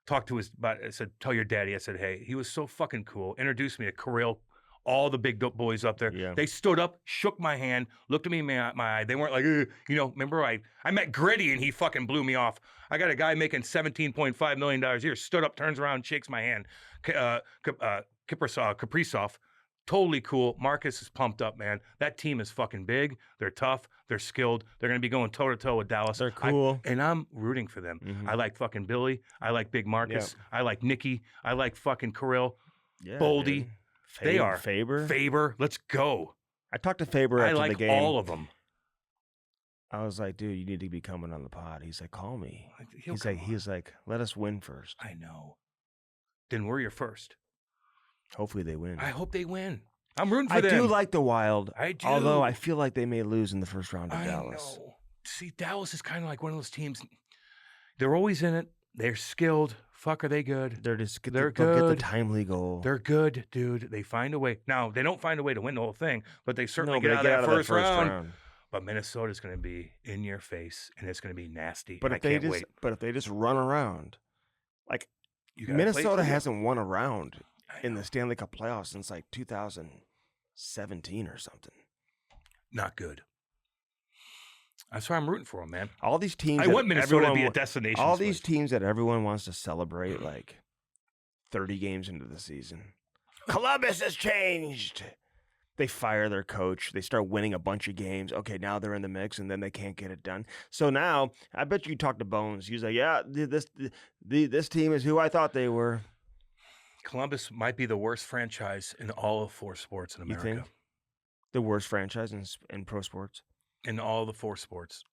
talked to I said, tell your daddy. I said, hey. He was so fucking cool. Introduced me to Kirill, all the big dope boys up there. Yeah. They stood up, shook my hand, looked at me in my eye. They weren't like, remember I met Gritty and he fucking blew me off. I got a guy making $17.5 million a year, stood up, turns around, shakes my hand. Kaprizov, totally cool. Marcus is pumped up, man. That team is fucking big. They're tough. They're skilled. They're going to be going toe-to-toe with Dallas. They're cool. And I'm rooting for them. Mm-hmm. I like fucking Billy. I like Big Marcus. Yep. I like Nicky. I like fucking Kirill. Yeah, Boldy. They are. Faber. Faber. Let's go. I talked to Faber after the game. I like all of them. I was like, dude, you need to be coming on the pod. He's like, call me. He's like, let us win first. I know. Then we're your first. Hopefully they win. I hope they win. I'm rooting for I them. do like the Wild. I do. Although I feel like they may lose in the first round of I Dallas. know. See, Dallas is kind of like one of those teams. They're always in it. They're skilled. Fuck, are they good? They're They're good. Get the good. timely goal. They're good, dude. They find a way. Now, they don't find a way to win the whole thing, but they certainly get they out of that first round. round. But Minnesota's going to be in your face, and it's going to be nasty. But and if I they can't just, wait. but if they just run around, like You gotta play Minnesota through it. hasn't won a round I in know. the Stanley Cup playoffs since like 2017 or something. Not good. That's why I'm rooting for them, man. All these teams. I that want Minnesota to everyone be a wa- destination. All these teams that everyone wants to celebrate, like 30 games into the season. Columbus has changed. They fire their coach. They start winning a bunch of games. Okay, now they're in the mix, and then they can't get it done. So now, I bet you talk to Bones. He's like, yeah, this team is who I thought they were. Columbus might be the worst franchise in all of 4 sports in You America. think? The worst franchise in pro sports? In all the 4 sports,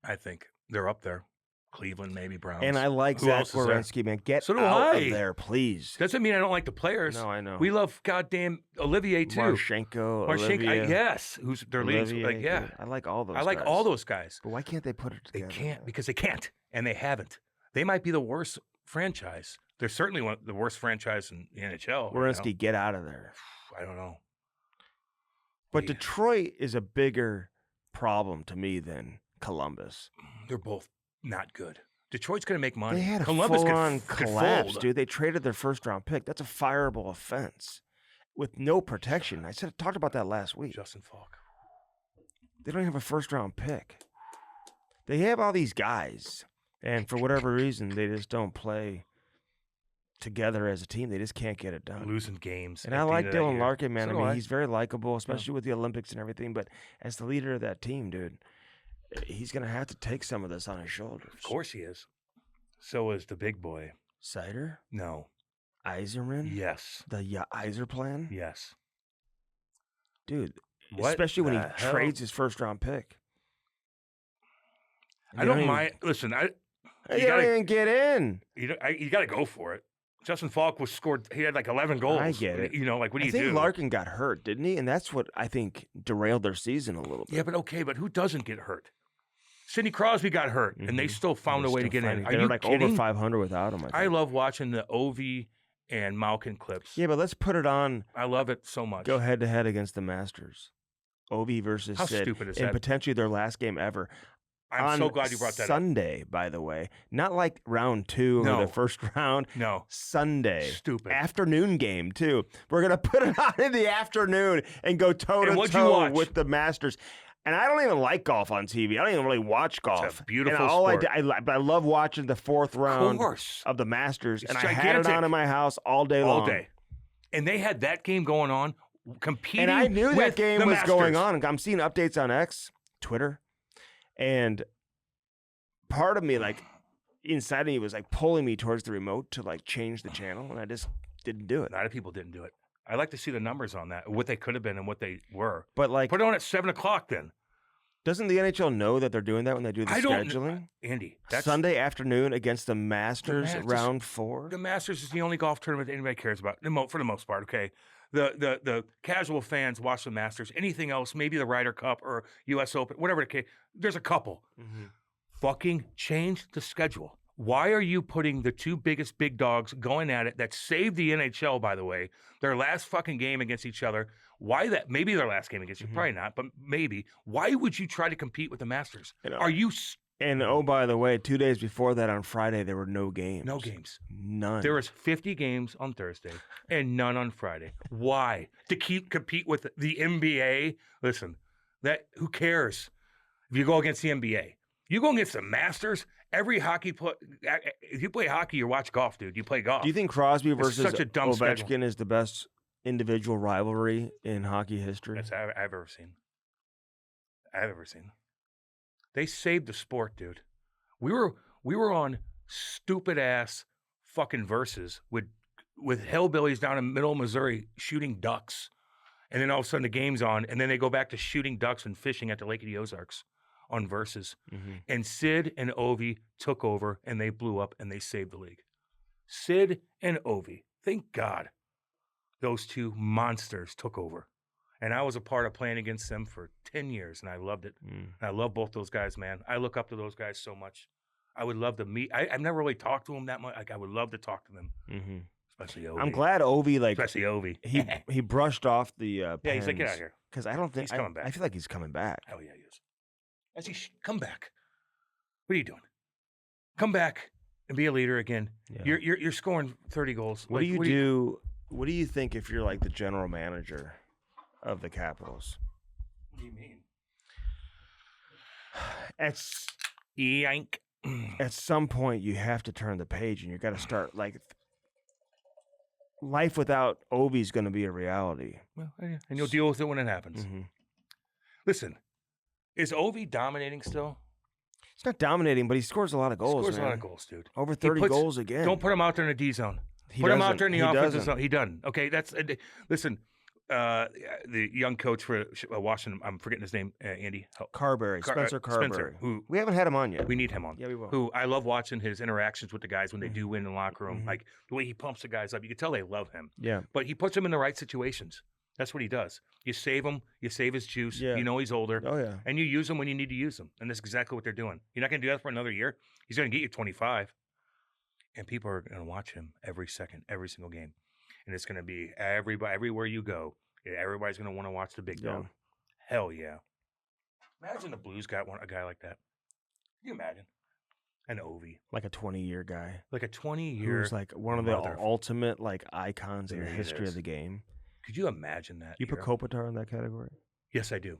I think they're up there. Cleveland, maybe Browns. And I like Who Zach else is there? Werenski, man. Get So do out I. of there, please. Doesn't mean I don't like the players. No, I know. We love goddamn Olivier too. Marchenko, Olivia, yes, who's their leads? Olivier, Like, yeah, dude, I like all those I like guys. all those guys. But why can't they put it They together? can't because they can't, and they haven't. They might be the worst franchise. They're certainly one of the worst franchise in the NHL. right Werenski, get out of there. now. I don't know. But Yeah. Detroit is a bigger problem to me than Columbus. They're both not good. Detroit's going to make money. They had a Columbus full-on could collapse, fold. dude. They traded their first-round pick. That's a fireable offense with no protection. I talked about that last week. Justin Falk. They don't have a first-round pick. They have all these guys, and for whatever reason, they just don't play together as a team. They just can't get it done. Losing games. And at I the like end of that Dylan year. Larkin, man. So I do mean, he's very likable, especially with the Olympics and everything. But as the leader of that team, dude, he's going to have to take some of this on his shoulders. Of course he is. So is the big boy. Cider? No. Iserman? Yes. The Iser plan? Yes. Dude, What especially when he the hell? trades his first-round pick. And I they don't even- mind. Listen, They you don't gotta- even get in. you got to go for it. Justin Falk was scored. He had like 11 goals. I get it. You know, like what do I you think do? Larkin got hurt, didn't he? And that's what I think derailed their season a little bit. Yeah, but okay, but who doesn't get hurt? Sidney Crosby got hurt, and they still found a way to get in. Are They're you like kidding? over 500 without him. I love watching the Ovi and Malkin clips. Yeah, but let's put it on. I love it so much. Go head to head against the Masters. Ovi versus How Sid stupid is in that? potentially their last game ever. I'm on so glad you brought that up. Sunday, by the way. Not like round 2 or No. the first round. No. Sunday. Stupid. Afternoon game, too. We're going to put it on in the afternoon and go And what'd you toe-to-toe watch? with the Masters. And I don't even like golf on TV. I don't even really watch golf. It's a beautiful and all sport. but I love watching the fourth round course. of the Masters. It's and I had it gigantic. on in my house all day long. All day. And they had that game going on, competing And I knew that with game the was going Masters. on. I'm seeing updates on X, Twitter, and part of me, like inside of me, was like pulling me towards the remote to like change the channel, and I just didn't do it. A lot of people didn't do it. I like to see the numbers on that, what they could have been and what they were. But like, Put it on at 7 o'clock then. doesn't the NHL know that they're doing that when they do the I don't scheduling? Andy, that's Sunday afternoon against the Masters, Masters. round 4. The Masters is the only golf tournament that anybody cares about, for the most part, okay? The casual fans watch the Masters. Anything else, maybe the Ryder Cup or U.S. Open, whatever the case, there's a couple. Fucking change the schedule. Why are you putting the two biggest big dogs going at it that saved the NHL, by the way, their last fucking game against each other? Why that? Maybe their last game against you, probably not, but maybe. Why would you try to compete with the Masters? You know, Are you And oh, by the way, 2 days before that on Friday, there were no games. no games? None. There was 50 games on Thursday and none on Friday. Why? To compete with the NBA? Listen, who cares if you go against the NBA? You go against the Masters. Every hockey if you play hockey, you watch golf, dude. You play golf. Do you think Crosby It's versus such a dumb Ovechkin schedule. is the best individual rivalry in hockey history? That's I've ever seen. I've ever seen. They saved the sport, dude. We were on stupid ass fucking verses with hillbillies down in middle Missouri shooting ducks, and then all of a sudden the game's on, and then they go back to shooting ducks and fishing at the Lake of the Ozarks on Versus. Mm-hmm. And Sid and Ovi took over, and they blew up, and they saved the league. Sid and Ovi, thank God those two monsters took over. And I was a part of playing against them for 10 years, and I loved it. Mm. And I love both those guys, man. I look up to those guys so much. I would love to meet. I've never really talked to them that much. Like, I would love to talk to them, Mm-hmm. especially Ovi. I'm glad Ovi Especially Ovi. he brushed off the Yeah, he's like, get out of here. because I don't think He's coming back. I feel like he's coming back. Hell yeah, he is. As he come back. What are you doing? Come back and be a leader again. Yeah. You're scoring 30 goals. What do you do? What do you think if you're like the general manager of the Capitals? What do you mean? Yank. At some point, you have to turn the page, and you got to start like life without Ovi is going to be a reality. Well, yeah, and you'll deal with it when it happens. Mm-hmm. Listen, is Ovi dominating still? He's not dominating, but he scores a lot of goals. Scores man. a lot of goals, dude. Over 30 goals again. Don't put him out there in the D zone. He Put him out doesn't. there in the He offensive doesn't. zone. He doesn't. Okay, that's listen. The young coach for Washington, I'm forgetting his name, Andy Carberry, Spencer Carberry. Spencer, who We haven't had him on yet. we need him on. Yeah, we will. Who I love watching his interactions with the guys when they do win in the locker room. Mhm. Like the way he pumps the guys up, you can tell they love him. Yeah. But he puts them in the right situations. That's what he does. You save him. You save his juice. Yeah. You know he's older. Oh, yeah. And you use him when you need to use him. And that's exactly what they're doing. You're not going to do that for another year. He's going to get you 25. And people are going to watch him every second, every single game. And it's going to be everywhere you go. Everybody's going to want to watch the big dog. Hell yeah. Imagine the Blues got a guy like that. Can you imagine? An Ovi. Like a 20-year guy. Like a 20-year. Who's like one of the ultimate like icons in the There he history is. of the game. Could you imagine that? You put Kopitar in that category? Yes, I do.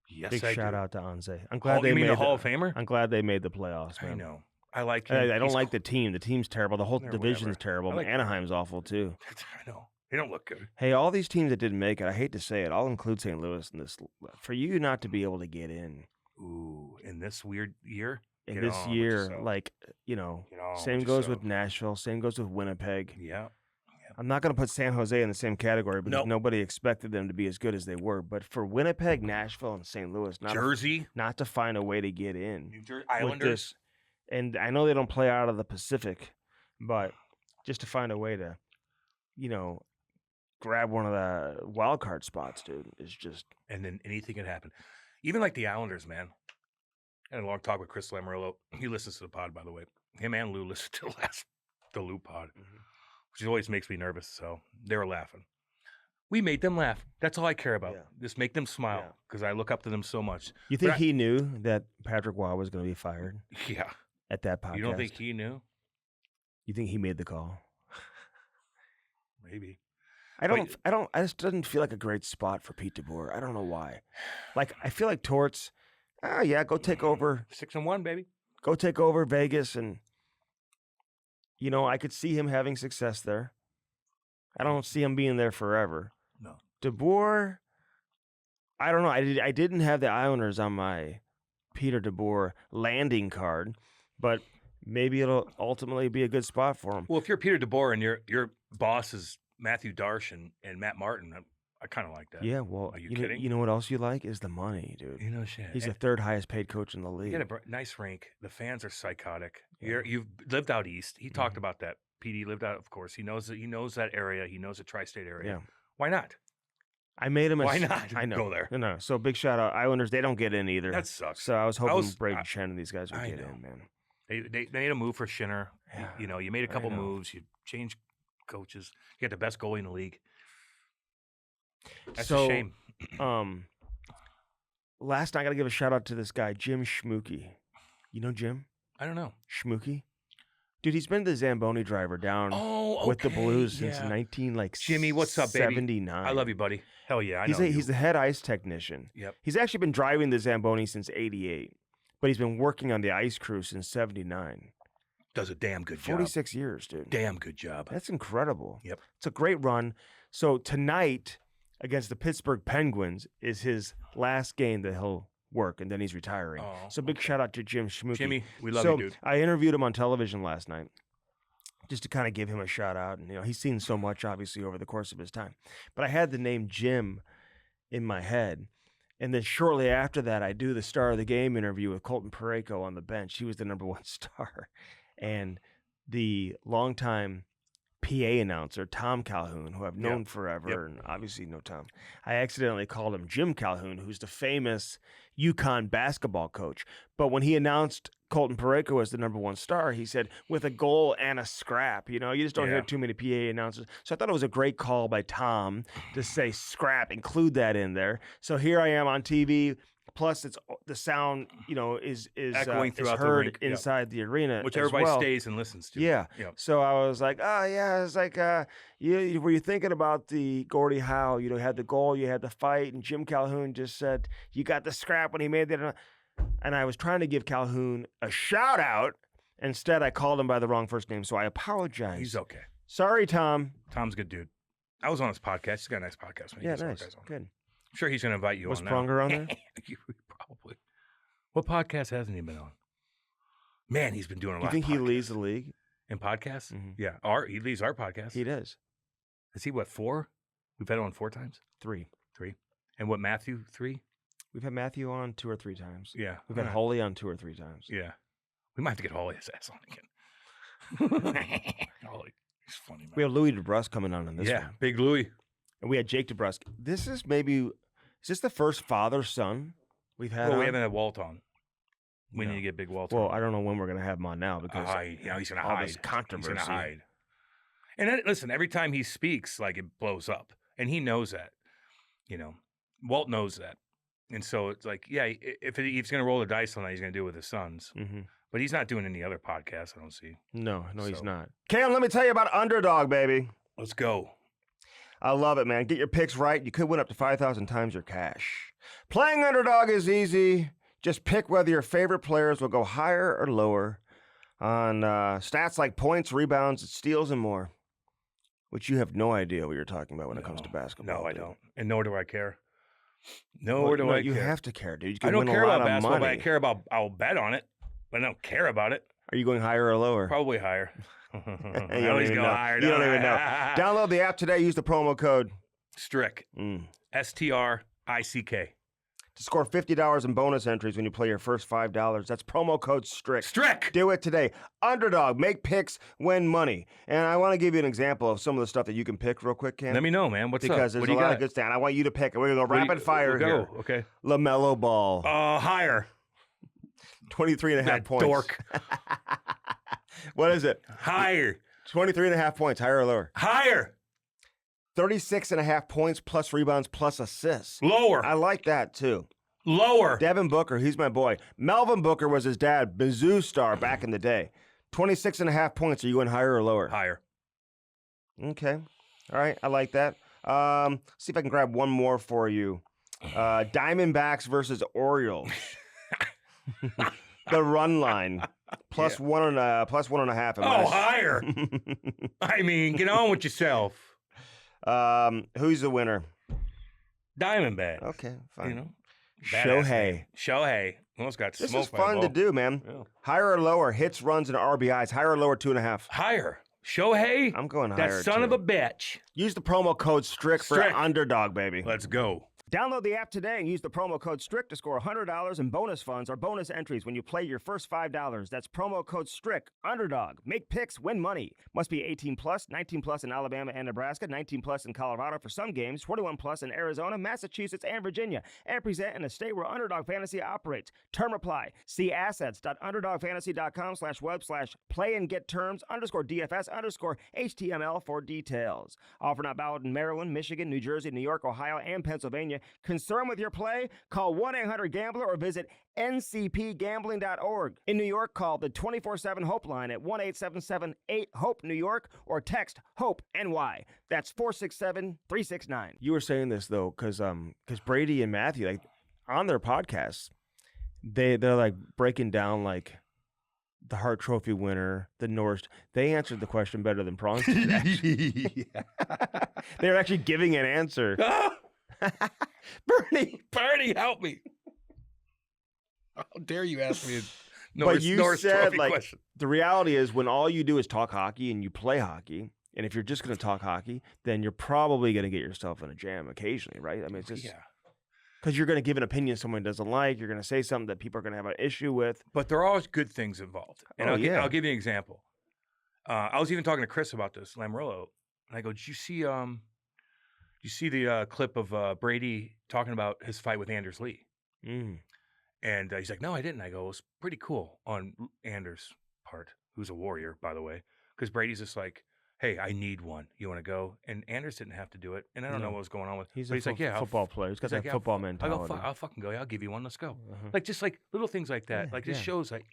Yes, Big I shout do. out to Anze. I'm glad they you mean made the Hall of Famer? I'm glad they made the playoffs, man. I know. I like him. I don't like the team. The team's terrible. The whole They're division's whatever. terrible. I like- Anaheim's awful too. I know. They don't look good. Hey, all these teams that didn't make it, I hate to say it, I'll include St. Louis in this. For you not to be able to get in Ooh, in this weird year? in Get this on with year, yourself. like, Get on same with goes with yourself. Nashville, same goes with Winnipeg. Yeah. I'm not going to put San Jose in the same category because Nope. nobody expected them to be as good as they were. But for Winnipeg, Nashville, and St. Louis, Jersey, not to find a way to get in. New Jersey, with Islanders. this. And I know they don't play out of the Pacific, but just to find a way to, grab one of the wild card spots, dude, is just. And then anything can happen. Even like the Islanders, man. I had a long talk with Chris Lamarillo. He listens to the pod, by the way. Him and Lou listen to the Lou pod, which always makes me nervous. So they were laughing. We made them laugh. That's all I care about. Yeah. Just make them smile Yeah. because I look up to them so much. You think But he knew that Patrick Waugh was going to be fired Yeah. at that podcast? You don't think he knew? You think he made the call? Maybe. I just doesn't feel like a great spot for Pete DeBoer. I don't know why. Like, I feel like Torts, go take over 6-1, baby. Go take over Vegas, and I could see him having success there. I don't see him being there forever. No. DeBoer, I don't know. I didn't have the Islanders on my Peter DeBoer landing card, but maybe it'll ultimately be a good spot for him. Well, if you're Peter DeBoer and your boss is Matthew Darsh and Matt Martin, I kind of like that. Yeah, well, Are you kidding? You know what else you like is the money, dude. You know shit. He's the And third highest paid coach in the you league. get a nice rink. The fans are psychotic. Yeah. You've lived out east. He talked Mhm. about that. PD lived out, of course. He knows that area. He knows the tri-state area. Yeah. Why not? I made him. Why not I know. go there? No. So big shout out Islanders. They don't get in either. That sucks. So I was hoping was- Brady Chen and these guys would I get know. in, man. They made a move for Shinner. Yeah, You made a I couple know. moves. You changed coaches. You got the best goalie in the league. That's So, a shame. Last night I got to give a shout out to this guy, Jim Schmooky. You know Jim I don't know. Schmooky? Dude, he's been the Zamboni driver down Oh, with the okay, Blues since yeah. 19 Jimmy, what's up, baby? 79. I love you, buddy. Hell yeah, I know. He's the head ice technician. Yep. He's actually been driving the Zamboni since 88, but he's been working on the ice crew since 79. Does a damn good job. 46 years, dude. Damn good job. That's incredible. Yep. It's a great run. So tonight against the Pittsburgh Penguins is his last game that he'll work, and then he's retiring. Oh, So big shout out to Jim Schmooky. Jimmy, we love so you, dude. I interviewed him on television last night just to kind of give him a shout out. And, he's seen so much, obviously, over the course of his time. But I had the name Jim in my head And then shortly after that, I do the star of the game interview with Colton Parayko on the bench. He was the number one star. And the longtime PA announcer, Tom Calhoun, who I've known forever, and obviously know Tom, I accidentally called him Jim Calhoun, who's the famous UConn basketball coach. But when he announced Colton Parayko as the number one star, he said, with a goal and a scrap. You know, you just don't hear too many PA announcers. So I thought it was a great call by Tom to say scrap, include that in there. So here I am on TV. Plus, it's the sound, you know, is echoing throughout heard the rink. inside the arena, which as everybody well. stays and listens to. Yeah. Yep. So I was like, oh yeah, it's like, were you thinking about the Gordie Howe? You know, you had the goal, you had the fight, and Jim Calhoun just said you got the scrap when he made that. And I was trying to give Calhoun a shout out. Instead, I called him by the wrong first name, so I apologize. He's okay. Sorry, Tom. Tom's a good dude. I was on his podcast. He's got a nice podcast. When he gets Nice. guys on. Good. I'm sure he's going to invite you Was on now. Pronger on there? Probably. What podcast hasn't he been on? Man, he's been doing a lot. Do you think of he podcasts. leads the league? In podcasts? Mhm. Yeah. He leads our podcast. He does. Is he what, 4? We've had him on 4 times? 3. 3. And what, Matthew, 3? We've had Matthew on 2 or 3 times. Yeah. We've had Holly on 2 or 3 times. Yeah. We might have to get Holly's ass on again. Holly, he's funny, man. We have Louie DeBrusk coming on this one. Big Louie. And we had Jake DeBrusk. Is this the first father-son we've had Well, on? we haven't had Walt on. We No. need to get Big Walt Well, on. I don't know when we're going to have him on now because he's going to all hide. this controversy. He's going to hide. And listen, every time he speaks, like, it blows up. And he knows that. You know, Walt knows that. And so it's like, yeah, if he's going to roll the dice on that, he's going to do it with his sons. Mm-hmm. But he's not doing any other podcasts, I don't see. No, he's So- not. Cam, let me tell you about Underdog, baby. Let's go. I love it, man. Get your picks right. You could win up to 5,000 times your cash. Playing Underdog is easy. Just pick whether your favorite players will go higher or lower on stats like points, rebounds, steals, and more, which you have no idea what you're talking about when it comes to basketball. No, I dude. don't. And nor do I care. Well, Nor do no, I you care. have to care, dude. You I can don't win care a lot about of basketball, money. but I care about, I'll bet on it. But I don't care about it. Are you going higher or lower? Probably higher. You I don't always even go know. higher. You don't don't even know. I? Download the app today. Use the promo code Strick. STRICK. to score $50 in bonus entries when you play your first $5. That's promo code STRICK. Strick. Do it today. Underdog. Make picks, win money. And I want to give you an example of some of the stuff that you can pick real quick, Ken. Let me know, man. What's because up? there's What do a you lot got? of good stuff. And I want you to pick. We're going to go rapid fire Go. here. Okay. LaMelo Ball. Higher. 23 and a half That points. dork. What is it? Higher. 23 and a half points. Higher or lower? Higher. 36 and a half points plus rebounds plus assists. Lower. I like that too. Lower. Devin Booker, he's my boy. Melvin Booker was his dad, Mizzou star back in the day. 26 and a half points. Are you in higher or lower? Higher. Okay. All right. I like that. See if I can grab one more for you. Diamondbacks versus Orioles. The run line. Plus one and a half. Higher. I mean, get on with yourself. Who's the winner? Diamondback. Okay, fine. You know? Badass Shohei. name. Shohei. Almost got This smoked is by a fun to ball. do, man. Yeah. Higher or lower? Hits, runs, and RBIs. Higher or lower? 2.5. Higher. Shohei. I'm going That higher. son too. of a bitch. Use the promo code STRICK for Strick. Underdog, baby. Let's go. Download the app today and use the promo code STRICK to score $100 in bonus funds or bonus entries when you play your first $5. That's promo code STRICK. Underdog. Make picks, win money. Must be 18 plus, 19 plus in Alabama and Nebraska, 19 plus in Colorado for some games, 21 plus in Arizona, Massachusetts, and Virginia, and present in a state where Underdog Fantasy operates. Term apply. See assets.underdogfantasy.com/web/play and get terms _DFS_HTML for details. Offer not valid in Maryland, Michigan, New Jersey, New York, Ohio, and Pennsylvania. Concerned with your play? Call 1-800-GAMBLER or visit ncpgambling.org. In New York, call the 24/7 Hope line at 1-877-8-HOPE-NEW York or text HOPE-NY. That's 467-369. You were saying this, though, because Brady and Matthew, like, on their podcasts, they're like breaking down, like, the Hart Trophy winner, the Norris. They answered the question better than Prong did. They were actually giving an answer. Bernie, help me. How dare you ask me a But you said, Trophy like, question. the reality is when all you do is talk hockey and you play hockey, and if you're just going to talk hockey, then you're probably going to get yourself in a jam occasionally, right? I mean, it's just... Yeah. Because you're going to give an opinion someone doesn't like. You're going to say something that people are going to have an issue with. But there are always good things involved. And Oh, I'll yeah. give you an example. I was even talking to Chris about this, Lamoriello, and I go, did you see the clip of Brady talking about his fight with Anders Lee? Mm. And he's like, no, I didn't. I go, it was pretty cool on Anders' part, who's a warrior, by the way, because Brady's just like, hey, I need one. You want to go? And Anders didn't have to do it. And I don't know what was going on with. He's but a like, yeah, football player. He's got that football mentality. I'll fucking go. Yeah, I'll give you one. Let's go. Uh-huh. Like just like little things like that. Yeah, Like this yeah. shows like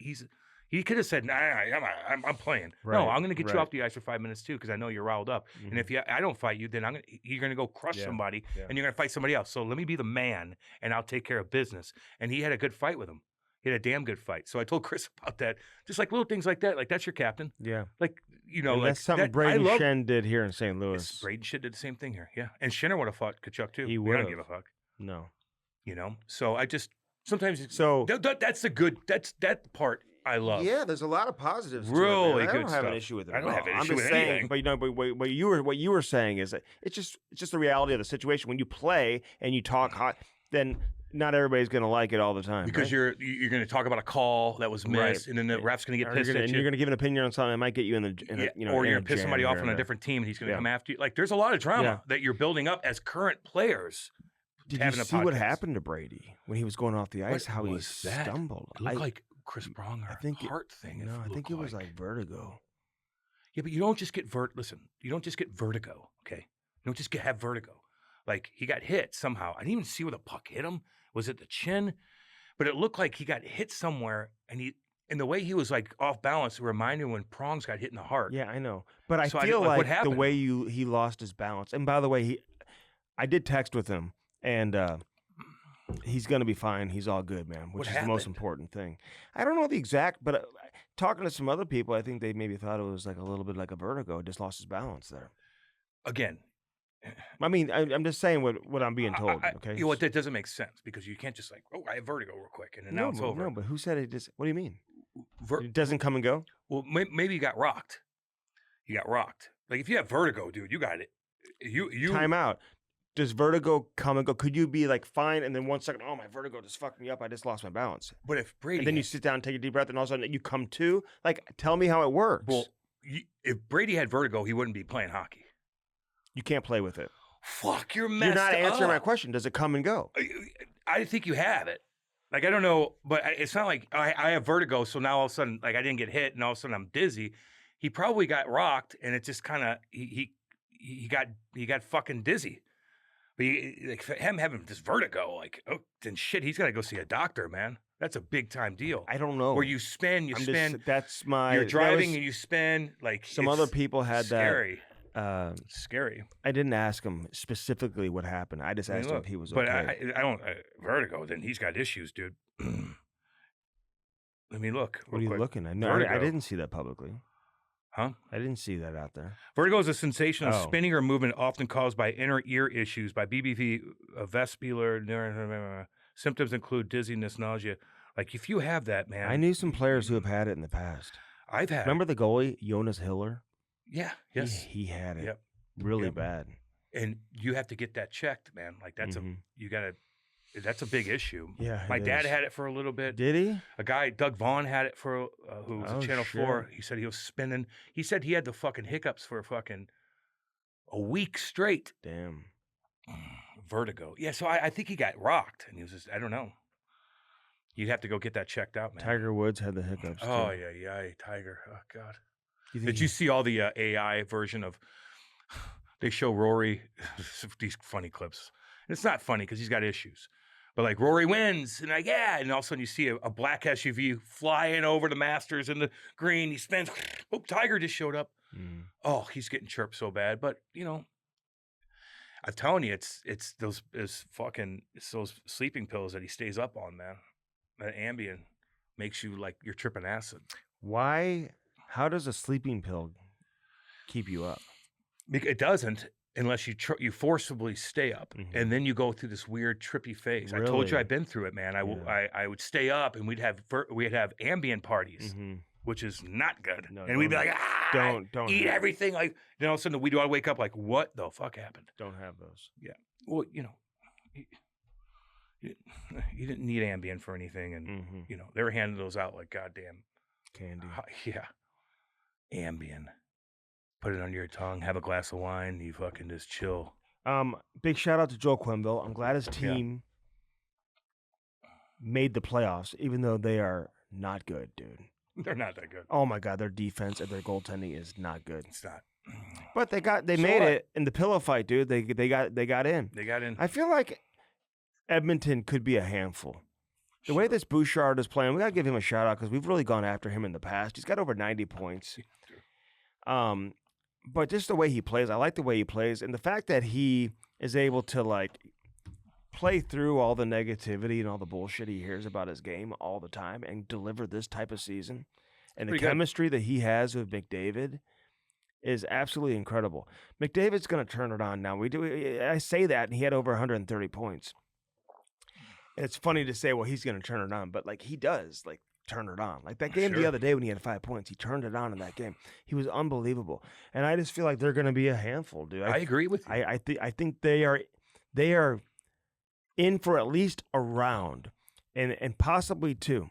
he could have said, nah, I'm playing. Right, No, I'm going to get you right. off the ice for 5 minutes too because I know you're riled up. Mhm. And if I don't fight you, then you're going to go crush Yeah, somebody yeah. and you're going to fight somebody else. So let me be the man and I'll take care of business. And he had a good fight with him. He had a damn good fight. So I told Chris about that. Just like little things like that. Like that's your captain. Yeah. Like And like that's something that, Brady Shen did here in St. Louis. Yes, Braden shit did the same thing here. Yeah, and Shinner would have fought Kachuk too. He We don't would've. give a fuck. No. So I just sometimes So that's the good. That part I love. yeah, there's a lot of positives. to it, Really man. I good don't have an stuff. issue with it. I at don't have all. an I'm issue just with saying, anything. but what you were saying is that it's just the reality of the situation. When you play and you talk hot, then not everybody's going to like it all the time. Because right? you're going to talk about a call that was missed, Right. and then the ref's going to get Or pissed at you. you're going to give an opinion on something that might get you in the Or in you're a going to piss jam somebody here off and on a there. different team, and he's going to Yeah. come after you. Like there's a lot of drama Yeah. that you're building up as current players. Did having you a see what podcast. happened to Brady when he was going off the ice? How he was that? stumbled. It looked like Chris Pronger. I think heart thing. No, I think it was like vertigo. Yeah, but you don't just get Listen, you don't just get vertigo. Okay, you don't just have vertigo. Like he got hit somehow. I didn't even see where the puck hit him. Was it the chin? But it looked like he got hit somewhere, and the way he was like off balance reminded me when Prongs got hit in the heart. Yeah, I know. But I So feel what like the happened? way he lost his balance. And by the way, I did text with him, and he's going to be fine. He's all good, man, which What is the most happened? important thing. I don't know the exact, but talking to some other people, I think they maybe thought it was like a little bit like a vertigo. Just lost his balance there. Again, I mean, I'm just saying what I'm being told. Okay. You know what? That doesn't make sense because you can't just like, oh, I have vertigo real quick, and then now it's over. No, but who said it? Just what do you mean? Ver- It doesn't come and go. well, maybe you got rocked. You got rocked. Like if you have vertigo, dude, you got it. You Time out. Does vertigo come and go? Could you be like fine, and then 1 second, oh, my vertigo just fucked me up. I just lost my balance. But if Brady, And then you sit down and take a deep breath, and all of a sudden you come to. Like, tell me how it works. well, if Brady had vertigo, he wouldn't be playing hockey. You can't play with it. Fuck, you're messed You're not answering my up. question. Does it come and go? I think you have it. Like I don't know, but it's not like I have vertigo. So now all of a sudden, like I didn't get hit, and all of a sudden I'm dizzy. He probably got rocked, and it just kind of he got fucking dizzy. But like for him having this vertigo, like oh then shit, he's got to go see a doctor, man. That's a big time deal. I don't know. Where you spin, That's my. You're that driving was- and you spin like some it's other people had scary. that. Scary. I didn't ask him specifically what happened. I just asked him if he was okay. But I don't vertigo. Then he's got issues, dude. Let me look. What are real you quick. looking at? No, Vertigo. I didn't see that publicly. Huh? I didn't see that out there. Vertigo is a sensation of Oh. spinning or movement often caused by inner ear issues, by BBV, vestibular symptoms include dizziness, nausea. Like if you have that, man, I knew some players who have had it in the past. I've had. Remember the goalie Jonas Hiller? Yeah. Yes. He had it. Yep. Really Yep. bad. And you have to get that checked, man. Like that's Mhm. that's a big issue. Yeah. My it dad is. had it for a little bit. Did he? A guy, Doug Vaughn, had it for who was Oh, at Channel 4. shit. He said he was spinning. He said he had the fucking hiccups for fucking a week straight. Damn. Vertigo. Yeah, so I think he got rocked, and he was just, I don't know. You'd have to go get that checked out, man. Tiger Woods had the hiccups. Oh, too. yeah, Tiger. Oh, God. You think Did you see all the AI version of, they show Rory, these funny clips. And it's not funny because he's got issues. But like Rory wins, and like, yeah, and all of a sudden you see a black SUV flying over the Masters in the green. He spins, oh, Tiger just showed up. Mm. Oh, he's getting chirped so bad. But, you know, I'm telling you, it's those sleeping pills that he stays up on, man. That Ambien makes you like you're tripping acid. Why? How does a sleeping pill keep you up? It doesn't unless you forcibly stay up, Mhm. and then you go through this weird trippy phase. I told you Really? I've been through it, man. Yeah. I would stay up, and we'd have Ambien parties, Mhm. which is not good. No, and we'd be don't- like, don't eat have it. everything. Like then all of a sudden we'd all wake up like, what the fuck happened? Don't have those. Well, you know, You didn't need Ambien for anything, and they were handing those out like goddamn candy. Yeah, Ambien. Put it under your tongue. Have a glass of wine. You fucking just chill. Big shout out to Joel Quenneville. I'm glad his team made the playoffs, even though they are not good, dude. They're not that good. Oh my God, their defense and their goaltending is not good. It's not. But they made it in the pillow fight, dude. They got in. They got in. I feel like Edmonton could be a handful. The way this Bouchard is playing, we got to give him a shout out because we've really gone after him in the past. He's got over 90 points. But just the way he plays, I like the way he plays. And the fact that he is able to, like, play through all the negativity and all the bullshit he hears about his game all the time and deliver this type of season. And the chemistry that he has with McDavid is absolutely incredible. McDavid's going to turn it on now. I say that, and he had over 130 points. And it's funny to say, well, he's going to turn it on, but, like, he does, like, turn it on. Like that game the other day when he had 5 points, he turned it on in that game. He was unbelievable. And I just feel like they're going to be a handful, dude. I agree with you. I think they are in for at least a round and possibly two.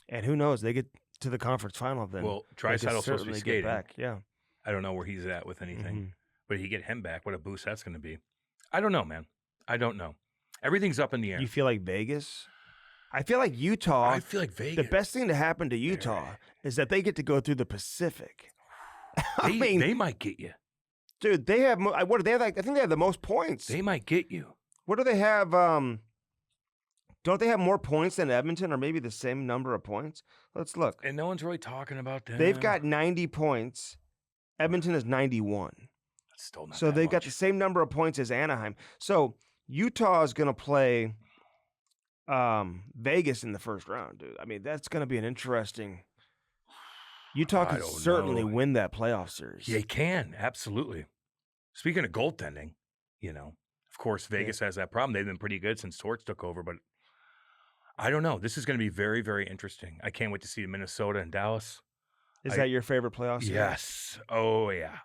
And who knows, they get to the conference final then. Well, Trisaddle's supposed to be skating. Back. Yeah. I don't know where he's at with anything. But if you get him back, what a boost that's going to be. I don't know, man. I don't know. Everything's up in the air. You feel like Vegas? I feel like Utah. I feel like Vegas. The best thing to happen to Utah is that they get to go through the Pacific. They might get you, dude. They have what do they have? Like, I think they have the most points. They might get you. What do they have? Don't they have more points than Edmonton, or maybe the same number of points? Let's look. And no one's really talking about them. They've got 90 points. Edmonton is 91. That's still not. So they've got the same number of points as Anaheim. So Utah is going to play Vegas in the first round, dude. I mean, that's going to be an interesting. Utah could certainly win that playoff series. They can, absolutely. Speaking of goaltending, of course, Vegas has that problem. They've been pretty good since Torts took over, but I don't know. This is going to be very, very interesting. I can't wait to see Minnesota and Dallas. Is that your favorite playoff series? Yes. Oh, yeah.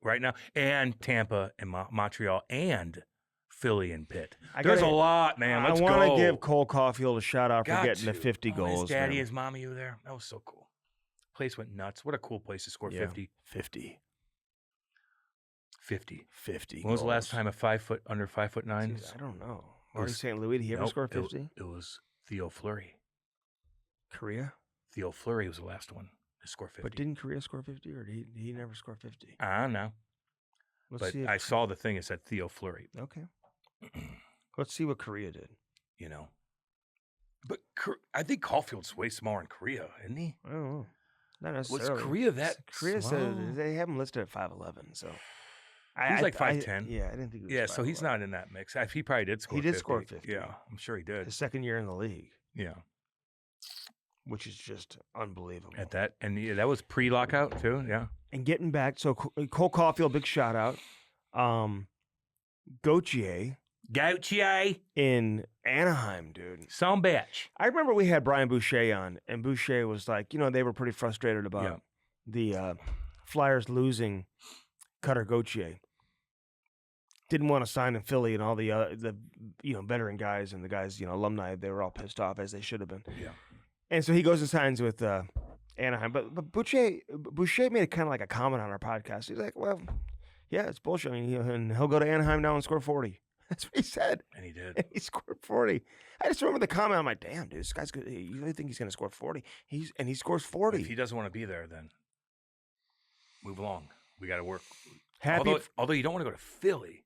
Right now. And Tampa and Montreal and Philly and Pitt. There's a lot, man. Let's go. I want to give Cole Caulfield a shout out for getting the 50 goals. His daddy, his mommy were there. That was so cool. Place went nuts. What a cool place to score 50. 50. 50. When was the last time under 5'9"? Jeez, I don't know. Marty St. Louis, did he ever score 50? It was Theo Fleury. Korea? Theo Fleury was the last one to score 50. But didn't Korea score 50, or did he never score 50? I don't know. But I saw the thing. It said Theo Fleury. Okay. Let's see what Korea did. But I think Caulfield's way smaller in Korea, isn't he? I don't know. Not necessarily. Was Korea that Korea slow? said they have him listed at 5'11", so. He's like 5'10". Yeah, I didn't think he was 5'11". so he's not in that mix. He probably did score 50. He did score 50. Yeah, I'm sure he did. His second year in the league. Yeah. Which is just unbelievable. And that was pre-lockout too, yeah. And getting back, so Cole Caulfield, big shout out. Gauthier in Anaheim, dude. Some bitch. I remember we had Brian Boucher on, and Boucher was like, they were pretty frustrated about the Flyers losing Cutter Gauthier. Didn't want to sign in Philly, and all the veteran guys and the guys, alumni, they were all pissed off, as they should have been. Yeah. And so he goes and signs with Anaheim. But Boucher made kind of like a comment on our podcast. He's like, well, yeah, it's bullshit. I mean, he'll go to Anaheim now and score 40. That's what he said. And he did. And he scored 40. I just remember the comment. I'm like, damn, dude, this guy's good. You really think he's going to score 40? He scores 40. If he doesn't want to be there, then move along. We got to work. Although you don't want to go to Philly.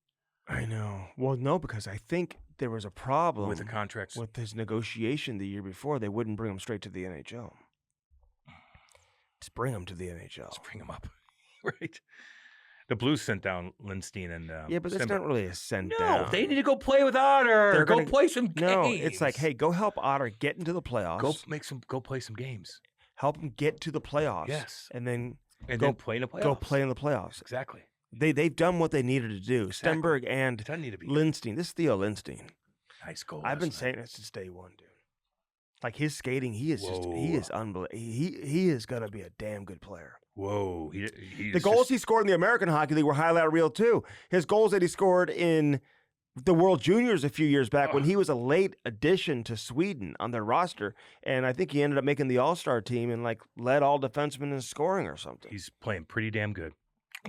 I know. Well, no, because I think there was a problem with the contracts. With his negotiation the year before. They wouldn't bring him straight to the NHL. Just bring him to the NHL. Just bring him up. Right. The Blues sent down Lindstein and yeah, but that's not really a send down. No, they need to go play with Otter. Go play some games. No, it's like, hey, go help Otter get into the playoffs. Go play some games. Help him get to the playoffs. Yes, and then play in the playoffs. Go play in the playoffs. Exactly. They've done what they needed to do. Exactly. Stenberg and Lindstein. This is Theo Lindstein. Nice goal. I've been saying this since day one, dude. Like his skating, he is unbelievable. He is gonna be a damn good player. Whoa! The goals he scored in the American Hockey League were highlight reel too. His goals that he scored in the World Juniors a few years back when he was a late addition to Sweden on their roster, and I think he ended up making the All-Star team and like led all defensemen in scoring or something. He's playing pretty damn good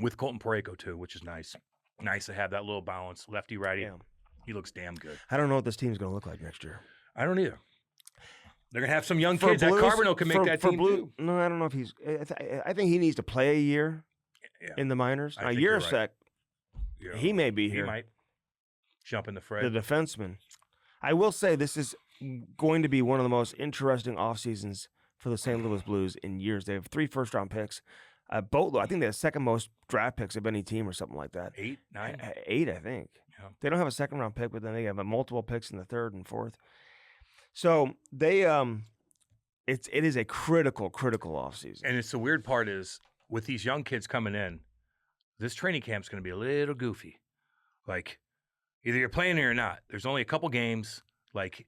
with Colton Parayko too, which is nice. Nice to have that little balance, lefty righty. Yeah. He looks damn good. I don't know what this team's going to look like next year. I don't either. They're gonna have some young For kids. Blues, That Carbonell can make that team too. No, I don't know if he's. I think he needs to play a year Yeah. in the minors. I Now, think you're Jurasek, right. Yeah. he may be He here. might jump in the fray. The defenseman. I will say this is going to be one of the most interesting off seasons for the St. Louis Blues in years. They have 3 first-round picks. Boatload. I think they have second most draft picks of any team or something like that. 8, 9. 8, I think. Yeah. They don't have a second-round pick, but then they have multiple picks in the 3rd and 4th. So they, it is a critical offseason. And it's the weird part is with these young kids coming in, this training camp's going to be a little goofy. Like either you're playing or you're not. There's only a couple games. Like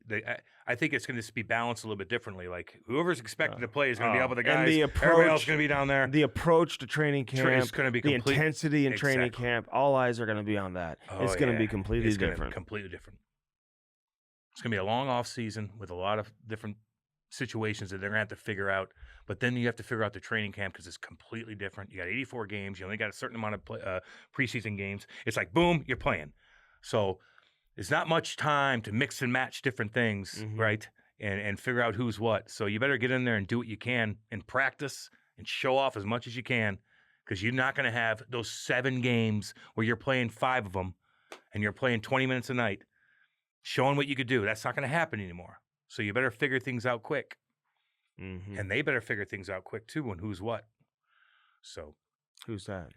I think it's going to just be balanced a little bit differently. Like whoever's expected to play is going to be up with the guys. And the Everybody else approach is going to be down there. The approach to training camp, It's going to be the complete. intensity in training Exactly. camp, all eyes are going to be on that. It's going to be completely It's gonna be different. completely different. It's going to be a long off season with a lot of different situations that they're going to have to figure out. But then you have to figure out the training camp because it's completely different. You got 84 games. You only got a certain amount of preseason games. It's like, boom, you're playing. So there's not much time to mix and match different things, right? And figure out who's what. So you better get in there and do what you can and practice and show off as much as you can because you're not going to have those 7 games where you're playing 5 of them and you're playing 20 minutes a night, showing what you could do. That's not going to happen anymore. So you better figure things out quick. And they better figure things out quick too on who's what. So Who's that?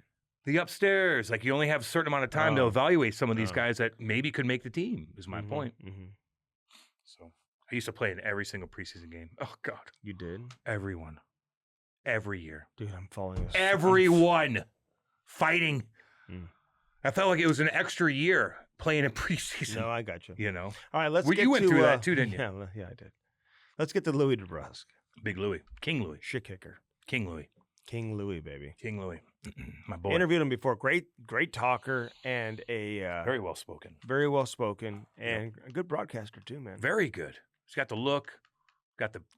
the upstairs, like you only have a certain amount of time to evaluate some of these guys that maybe could make the team, is my point. So I used to play in every single preseason game. Oh, God. You did? Everyone. Every year. Dude, I'm falling asleep. Everyone fighting. I felt like it was an extra year playing in preseason. No, I got you. You know? All right, let's get You went to, through that too, didn't you? Yeah, I did. Let's get to Louie DeBrusk. Big Louie. King Louie. Shit kicker. King Louie. King Louie, baby. King Louie. My boy. Interviewed him before. Great talker and a Very well spoken. very well spoken and a good broadcaster too, man. Very good. He's got the look.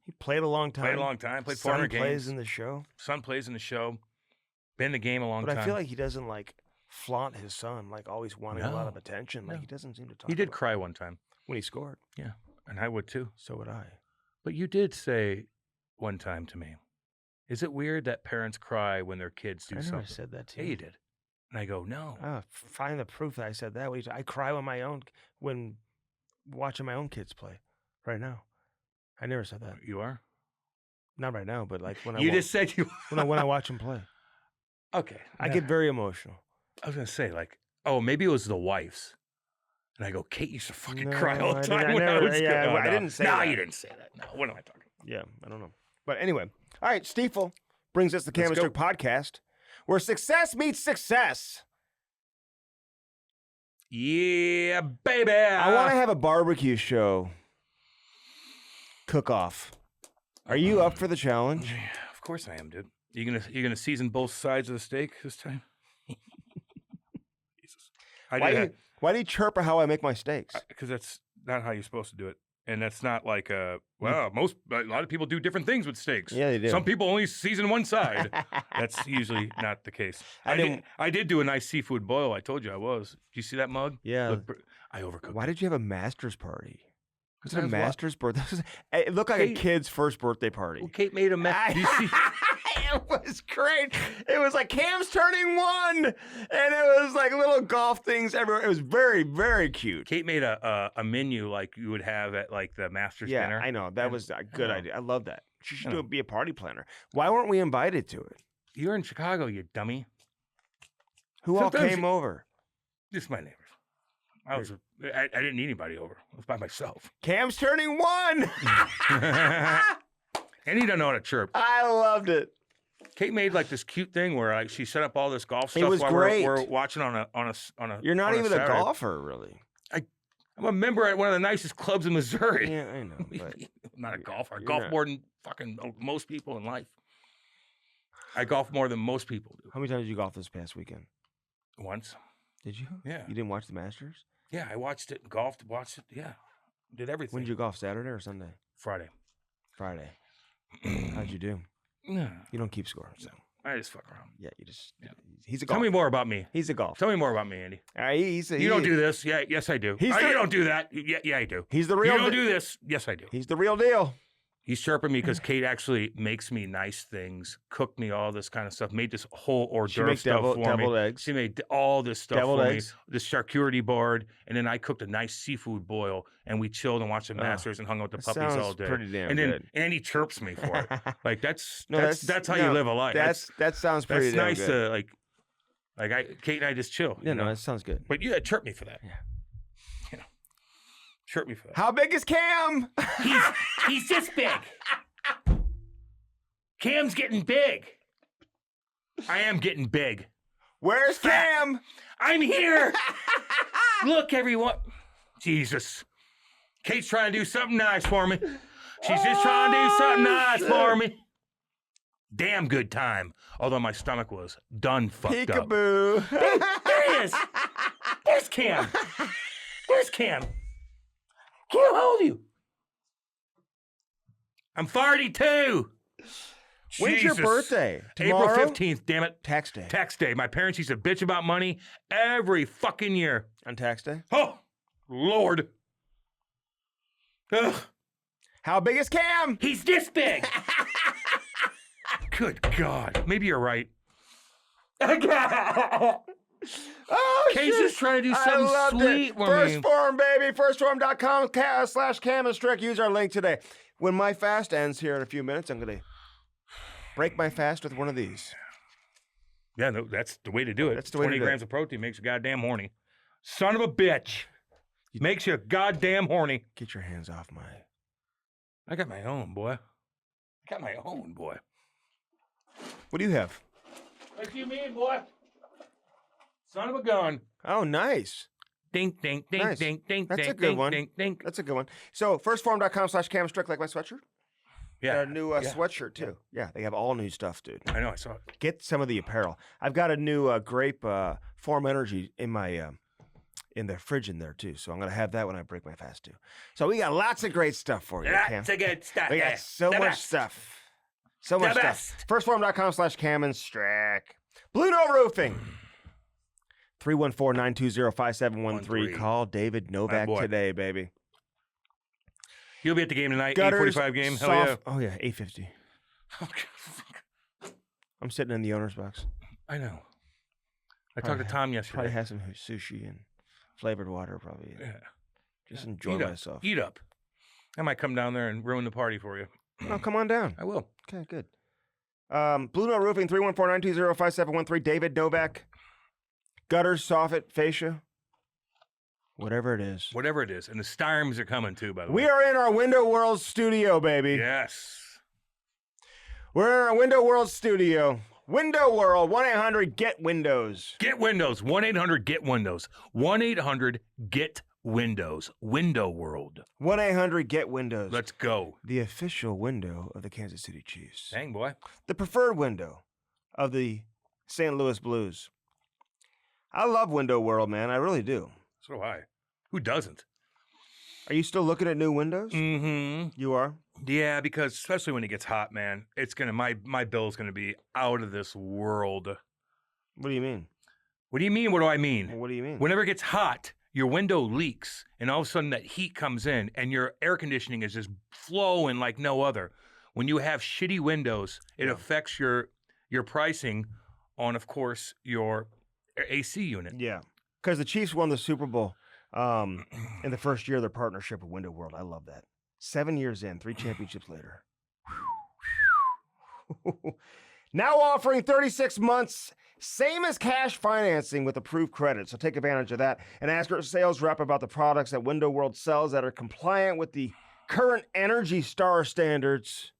He played a long time. Played a long time. Played Son 400 plays games. in the show. Son plays in the show. Been in the game a long But time. I feel like he doesn't like flaunt his son, like always wanting a lot No. of attention. Like No. he doesn't seem to talk. He did about it. cry one time. when he scored. Yeah. And I would too. So would I. But you did say one time to me, is it weird that parents cry when their kids do I never something? said that to Yeah, you. you did. And I go, no. Find the proof that I said that. I cry when watching my own kids play. Right now, I never said that. You are? Not right now, but like when You just said you. when I watch them play, Okay. I get very emotional. I was going to say, like, oh, maybe it was the wife's. And I go, Kate used to fucking cry all No, the I time didn't- when I I never- was yeah, good. well, I didn't say No, that. you didn't say that. No, what am I talking about? Yeah, I don't know. But anyway, all right, Stiefel brings us the Let's Cannabis go. podcast, where success meets success. Yeah, baby. I want to have a barbecue show cook-off. Are you up for the challenge? Yeah, of course I am, dude. You're gonna season both sides of the steak this time? Jesus. Why do you chirp how I make my steaks? Because that's not how you're supposed to do it. And that's not like a lot of people do different things with steaks. Yeah, they do. Some people only season one side. That's usually not the case. I did do a nice seafood boil. I told you I was. Did you see that mug? Yeah. I overcooked. Why did you have a master's party? Was it a Because what? master's birthday? It looked like a Kate- kid's first birthday party. Well, Kate made a mess. Do you see? It was great. It was like Cam's turning 1, and it was like little golf things everywhere. It was very, very cute. Kate made a menu like you would have at like the master's Yeah, dinner. I know. That was a good know. idea. I love that. She should I know. be a party planner. Why weren't we invited to it? You're in Chicago, you dummy. Who all Sometimes came over? Just my neighbors. I didn't need anybody over. I was by myself. Cam's turning 1. And he doesn't know how to chirp. I loved it. Kate made like this cute thing where like she set up all this golf It stuff was while great. we're watching on a. You're not on even a Saturday. golfer, really. I'm a member at one of the nicest clubs in Missouri. Yeah, I know. But I'm not a golfer. I you're golf not. more than fucking most people in life. I golf more than most people do. how many times did you golf this past weekend? Once. Did you? Yeah. You didn't watch the Masters? Yeah, I watched it, golfed, watched it. Yeah, did everything. When did you golf, Saturday or Sunday? Friday. Friday. How'd you do? Yeah, You don't keep score, so. I just fuck around. Yeah, you just. Yeah. He's a Tell golfer. me more about me. He's a golfer. Tell me more about me, Andy. You don't do this. Yeah, yes, I do. He's You the- don't do that. Yeah, I do. He's the real. You don't do this. Yes, I do. He's the real deal. He's chirping me because Kate actually makes me nice things, cooked me all this kind of stuff, made this whole hors She d'oeuvre makes stuff for deviled me. eggs. She made all this stuff Deviled for eggs. me, this charcuterie board, and then I cooked a nice seafood boil, and we chilled and watched the Masters and hung out with the That puppies sounds all day. pretty damn and then good. Andy chirps me for it. Like that's No, that's how you live a life. That sounds pretty That's damn nice good. to Kate and I just chill. Yeah, you know? no, that sounds good. But you chirp me for that. Yeah. You know, chirp me for that. How big is Cam? He's this big. Cam's getting big. I am getting big. Where's Cam? I'm here. Look, everyone. Jesus. Kate's trying to do something nice for me. She's just trying to do something nice for me. Damn good time. Although my stomach was done fucked up. Peekaboo. There he is. There's Cam. Where's Cam? Cam, how old are you? I'm 42. When's your Jesus. birthday? April Tomorrow? 15th, damn it. Tax day. Tax day. My parents used to bitch about money every fucking year. On tax day? Oh, Lord. Ugh. How big is Cam? He's this big. Good God. Maybe you're right. Oh, Kate's shit. just trying to do I something loved sweet it. for First me. Forum, baby. Firstforum.com/Cam and Strick. Use our link today. When my fast ends here in a few minutes, I'm going to break my fast with one of these. Yeah, no, that's the way to do it. That's the way to 20 do it. grams of protein makes you goddamn horny. Son of a bitch. Makes you goddamn horny. Get your hands off my... I got my own, boy. I got my own, boy. What do you have? What you mean, boy? Son of a gun. Oh, nice. Ding, ding, ding, Nice. ding, ding, That's ding, a good ding, one. ding, ding. That's a good one. So, firstforum.com/Cam Strick, like my sweatshirt. Yeah. Got a new sweatshirt, too. Yeah, they have all new stuff, dude. I know, I saw it. Get some of the apparel. I've got a new grape Form Energy in my in the fridge in there, too. So I'm going to have that when I break my fast, too. So we got lots of great stuff for you, Cam. That's a good stuff. We got so The much best. stuff. So much The stuff. best. Firstforum.com/Cam and Strick. Blue Note Roofing. 314-920-5713. Call David Novak boy. today, baby. You'll be at the game tonight, Gutters, 8:45 game. Hell soft- Oh, yeah, 8:50. yeah. I'm sitting in the owner's box. I know. I Probably talked to Tom Probably yesterday. have some sushi and flavored water, probably. Yeah. Just enjoy Eat up. myself. Eat up. I might come down there and ruin the party for you. No, come on down. I will. Okay, good. Blue Note Roofing, 314-920-5713. David Novak. Gutters, soffit, fascia. Whatever it is. Whatever it is. And the Styrms are coming too, by the way. We are in our Window World studio, baby. Yes. We're in our Window World studio. Window World, 1-800-GET-WINDOWS. Get Windows. 1-800-GET-WINDOWS. 1-800-GET-WINDOWS. Window World. 1-800-GET-WINDOWS. Let's go. The official window of the Kansas City Chiefs. Dang, boy. The preferred window of the St. Louis Blues. I love Window World, man. I really do. So do I. Who doesn't? Are you still looking at new windows? Mm-hmm. You are? Yeah, because especially when it gets hot, man, it's gonna my bill's gonna be out of this world. What do you mean? What do you mean? What do I mean? What do you mean? Whenever it gets hot, your window leaks, and all of a sudden that heat comes in, and your air conditioning is just flowing like no other. When you have shitty windows, it affects your pricing on, of course, your AC unit. Yeah. Because the Chiefs won the Super Bowl in the first year of their partnership with Window World. I love that. 7 years in, 3 championships later. Now offering 36 months, same as cash financing with approved credit. So take advantage of that and ask your sales rep about the products that Window World sells that are compliant with the current Energy Star standards,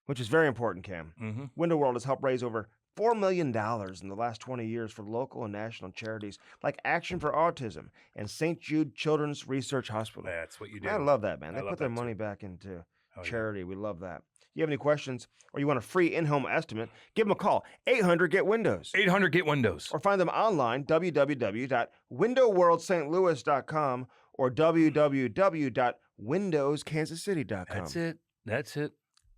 which is very important, Cam. Mm-hmm. Window World has helped raise over $4 million in the last 20 years for local and national charities like Action for Autism and St. Jude Children's Research Hospital. That's what you do. I love that, man. I They love put their that, too. money back into Oh, yeah. charity. We love that. you have any questions or you want a free in-home estimate, give them a call. 800-GET-WINDOWS. 800 get Windows. Or find them online, www.windowworldstlouis.com or www.windowskansascity.com. That's it.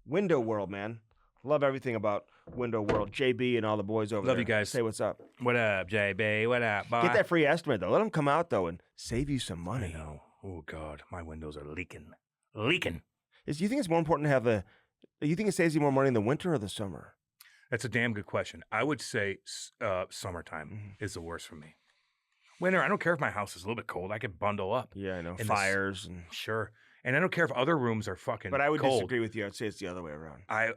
Window World, man. Love everything about Window World. JB and all the boys over there. Love you guys. Say what's up. What up, JB? What up, boy? Get that free estimate, though. Let them come out, though, and save you some I money. know. Oh, God. My windows are leaking. Leaking. Do you think it's more important to have you think it saves you more money in the winter or the summer? That's a damn good question. I would say summertime is the worst for me. Winter, I don't care if my house is a little bit cold. I could bundle up. Yeah, I know. And Fires. Sure. And I don't care if other rooms are fucking But I would cold. disagree with you. I'd say it's the other way around. I'd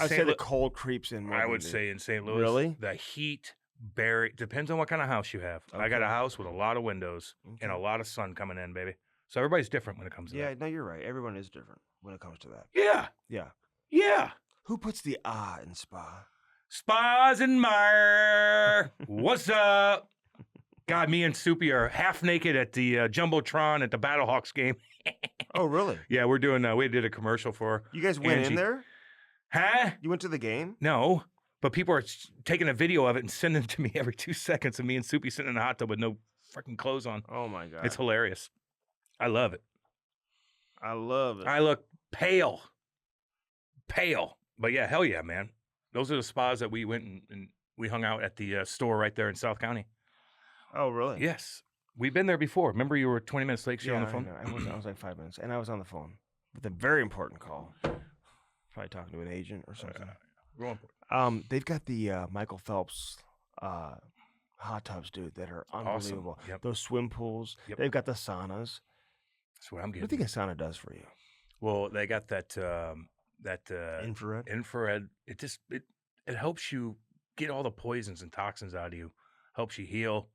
say the cold creeps in more. I than would the- say in St. Louis, Really? the heat depends on what kind of house you have. I got a house with a lot of windows and a lot of sun coming in, baby. So everybody's different when it comes to Yeah, that. no, you're right. Everyone is different when it comes to that. Yeah. Yeah. Yeah. Who puts the in spa? Spas and Meyer. What's up? God, me and Soupy are half naked at the Jumbotron at the Battlehawks game. Oh, really? Yeah, we're doing. We did a commercial for. You guys went Angie. in there? Huh? You went to the game? No, but people are taking a video of it and sending it to me every 2 seconds of me and Soupy sitting in a hot tub with no freaking clothes on. Oh my god! It's hilarious. I love it. I love it. I look pale. But yeah, hell yeah, man. Those are the spas that we went and we hung out at the store right there in South County. Oh, really? Yes. We've been there before. Remember you were 20 minutes late, Yeah, on the phone? I was like 5 minutes, and I was on the phone with a very important call. Probably talking to an agent or something. They've got the Michael Phelps hot tubs, dude, that are unbelievable. Awesome. Yep. Those swim pools. Yep. They've got the saunas. That's what I'm What do getting. you think a sauna does for you? Well, they got that Infrared? infrared. It helps you get all the poisons and toxins out of you. Helps you heal.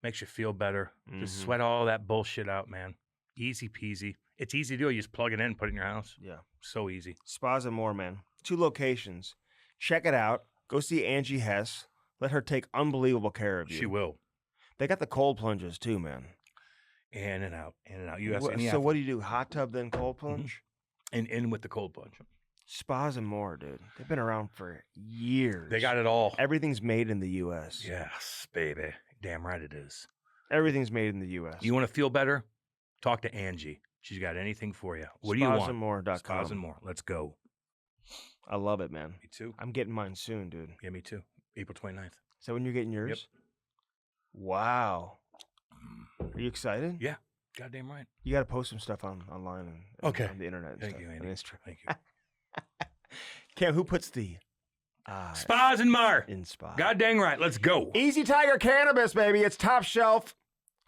Makes you feel better. Just sweat all that bullshit out, man. Easy peasy. It's easy to do. You just plug it in, put it in your house. Yeah. So easy. Spas and more, man. 2 locations. Check it out. Go see Angie Hess. Let her take unbelievable care of you. She will. They got the cold plunges too, man. In and out. You ask any So what do you do? Hot tub then cold plunge? and in with the cold plunge. Spas and more, dude. They've been around for years. They got it all. Everything's made in the U.S. Yes, baby. Damn right it is. Everything's made in the U.S. You want to feel better? Talk to Angie. She's got anything for you. What do you want? Spasandmore.com. Spas and more. Let's go. I love it, man. Me too. I'm getting mine soon, dude. Yeah, me too. April 29th. Is that when you're getting yours? Wow. Are you excited? Yeah. Goddamn right. You got to post some stuff online and Okay. on the internet and Thank stuff. you, on Andy. Instagram. Thank you. Cam, who puts the Spas and Mar. in spa? God dang right. Let's go. Easy Tiger Cannabis, baby. It's top shelf,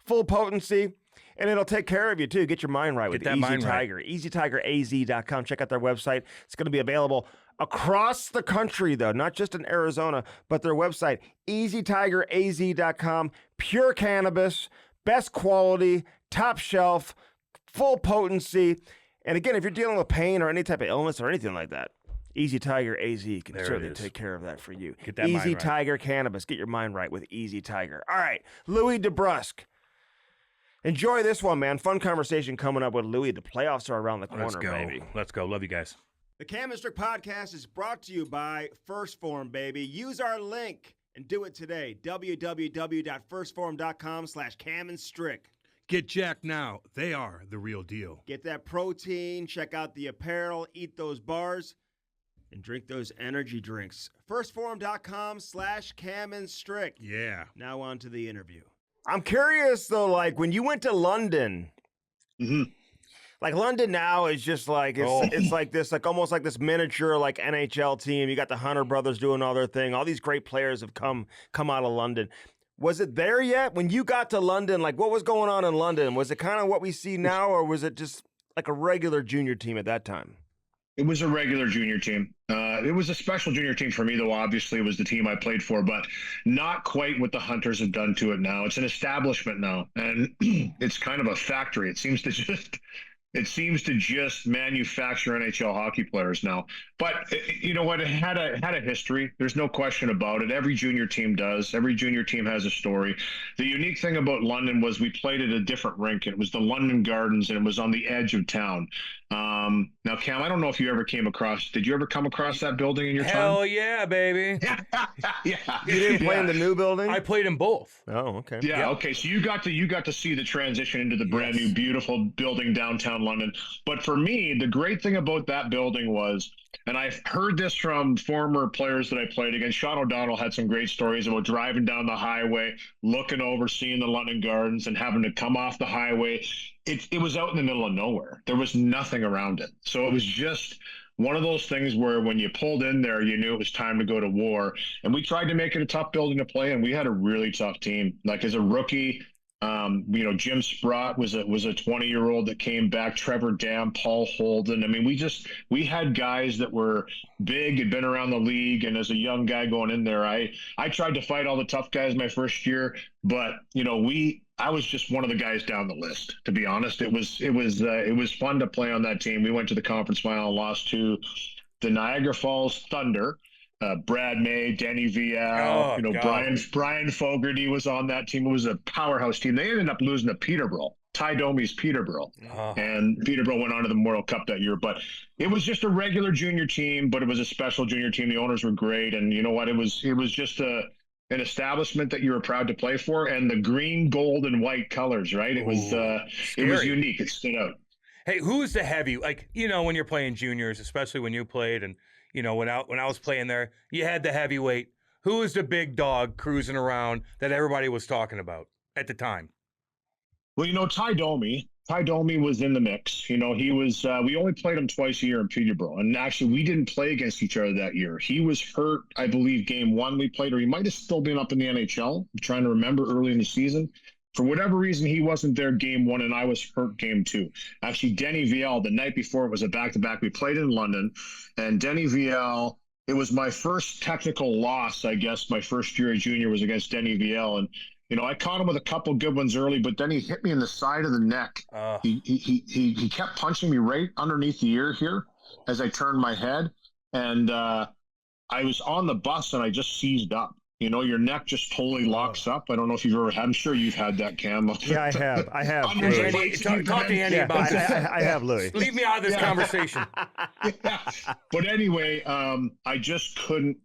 full potency, and it'll take care of you, too. Get your mind right with that Easy mind right. Tiger. EasyTigerAZ.com. Check out their website. It's going to be available across the country, though, not just in Arizona, but their website, EasyTigerAZ.com. Pure cannabis, best quality, top shelf, full potency. And again, if you're dealing with pain or any type of illness or anything like that, Easy Tiger AZ can There it certainly is. take care of that for you. Get that mind Easy right. Tiger Cannabis. Get your mind right with Easy Tiger. All right, Louie DeBrusk. Enjoy this one, man. Fun conversation coming up with Louie. The playoffs are around the corner, Let's go. baby. Let's go. Love you guys. The Cam and Strick podcast is brought to you by First Form, baby. Use our link and do it today. www.firstform.com/camandstrick. Get jacked now. They are the real deal. Get that protein, check out the apparel, eat those bars, and drink those energy drinks. Firstform.com/camandstrick. Yeah. Now on to the interview. I'm curious though, like when you went to London, like London now is just like it's like this, like almost like this miniature like NHL team. You got the Hunter brothers doing all their thing. All these great players have come out of London. Was it there yet? When you got to London, like what was going on in London? Was it kind of what we see now, or was it just like a regular junior team at that time? It was a regular junior team. It was a special junior team for me, though. Obviously, it was the team I played for, but not quite what the Hunters have done to it now. It's an establishment now, and it's kind of a factory. It seems to just It seems to just manufacture NHL hockey players now. But you know what? It had a history. There's no question about it. Every junior team does. Every junior team has a story. The unique thing about London was we played at a different rink. It was the London Gardens, and it was on the edge of town. Now, Cam, I don't know if you ever came across. Did you ever come across that building in your time? Hell yeah, baby. Yeah. You didn't play in the new building? I played in both. Oh, okay. Yeah. Yep. Okay. So you got to see the transition into the brand new, beautiful building downtown London. But for me, the great thing about that building was, and I've heard this from former players that I played against. Sean O'Donnell had some great stories about driving down the highway, looking over, seeing the London Gardens, and having to come off the highway. It was out in the middle of nowhere. There was nothing around it. So it was just one of those things where when you pulled in there, you knew it was time to go to war. And we tried to make it a tough building to play, and we had a really tough team. Like as a rookie, Jim Sprott was a 20-year-old that came back, Trevor Dam, Paul Holden. I mean, we had guys that were big, had been around the league, and as a young guy going in there, I tried to fight all the tough guys my first year, but I was just one of the guys down the list, to be honest. It was fun to play on that team. We went to the conference final and lost to the Niagara Falls Thunder. Brad May, Denny Vial, Brian Fogarty was on that team. It was a powerhouse team. They ended up losing to Peterborough, Ty Domi's Peterborough, and Peterborough went on to the Memorial Cup that year. But it was just a regular junior team, but it was a special junior team. The owners were great, and you know what? It was just an establishment that you were proud to play for, and the green, gold, and white colors. Right? It was unique. It stood out. Hey, who's the heavy? Like, when you're playing juniors, especially when you played, and when I was playing there, you had the heavyweight. Who was the big dog cruising around that everybody was talking about at the time? Well, Ty Domi. Ty Domi was in the mix. He was. We only played him twice a year in Peterborough, and actually, we didn't play against each other that year. He was hurt, I believe, game one we played, or he might have still been up in the NHL. I'm trying to remember early in the season. For whatever reason, he wasn't there game one, and I was hurt game two. Actually, Denny Vial, the night before, it was a back-to-back. We played in London, and Denny Vial, it was my first technical loss, I guess. My first year as junior was against Denny Vial, and I caught him with a couple good ones early, but then he hit me in the side of the neck. He kept punching me right underneath the ear here as I turned my head, and I was on the bus, and I just seized up. Your neck just totally locks up. I don't know if you've ever had. I'm sure you've had that, Cam. Yeah, I have. Andy, talk to Andy about this. I have, Louie. Leave me out of this conversation. Yeah. But anyway, I just couldn't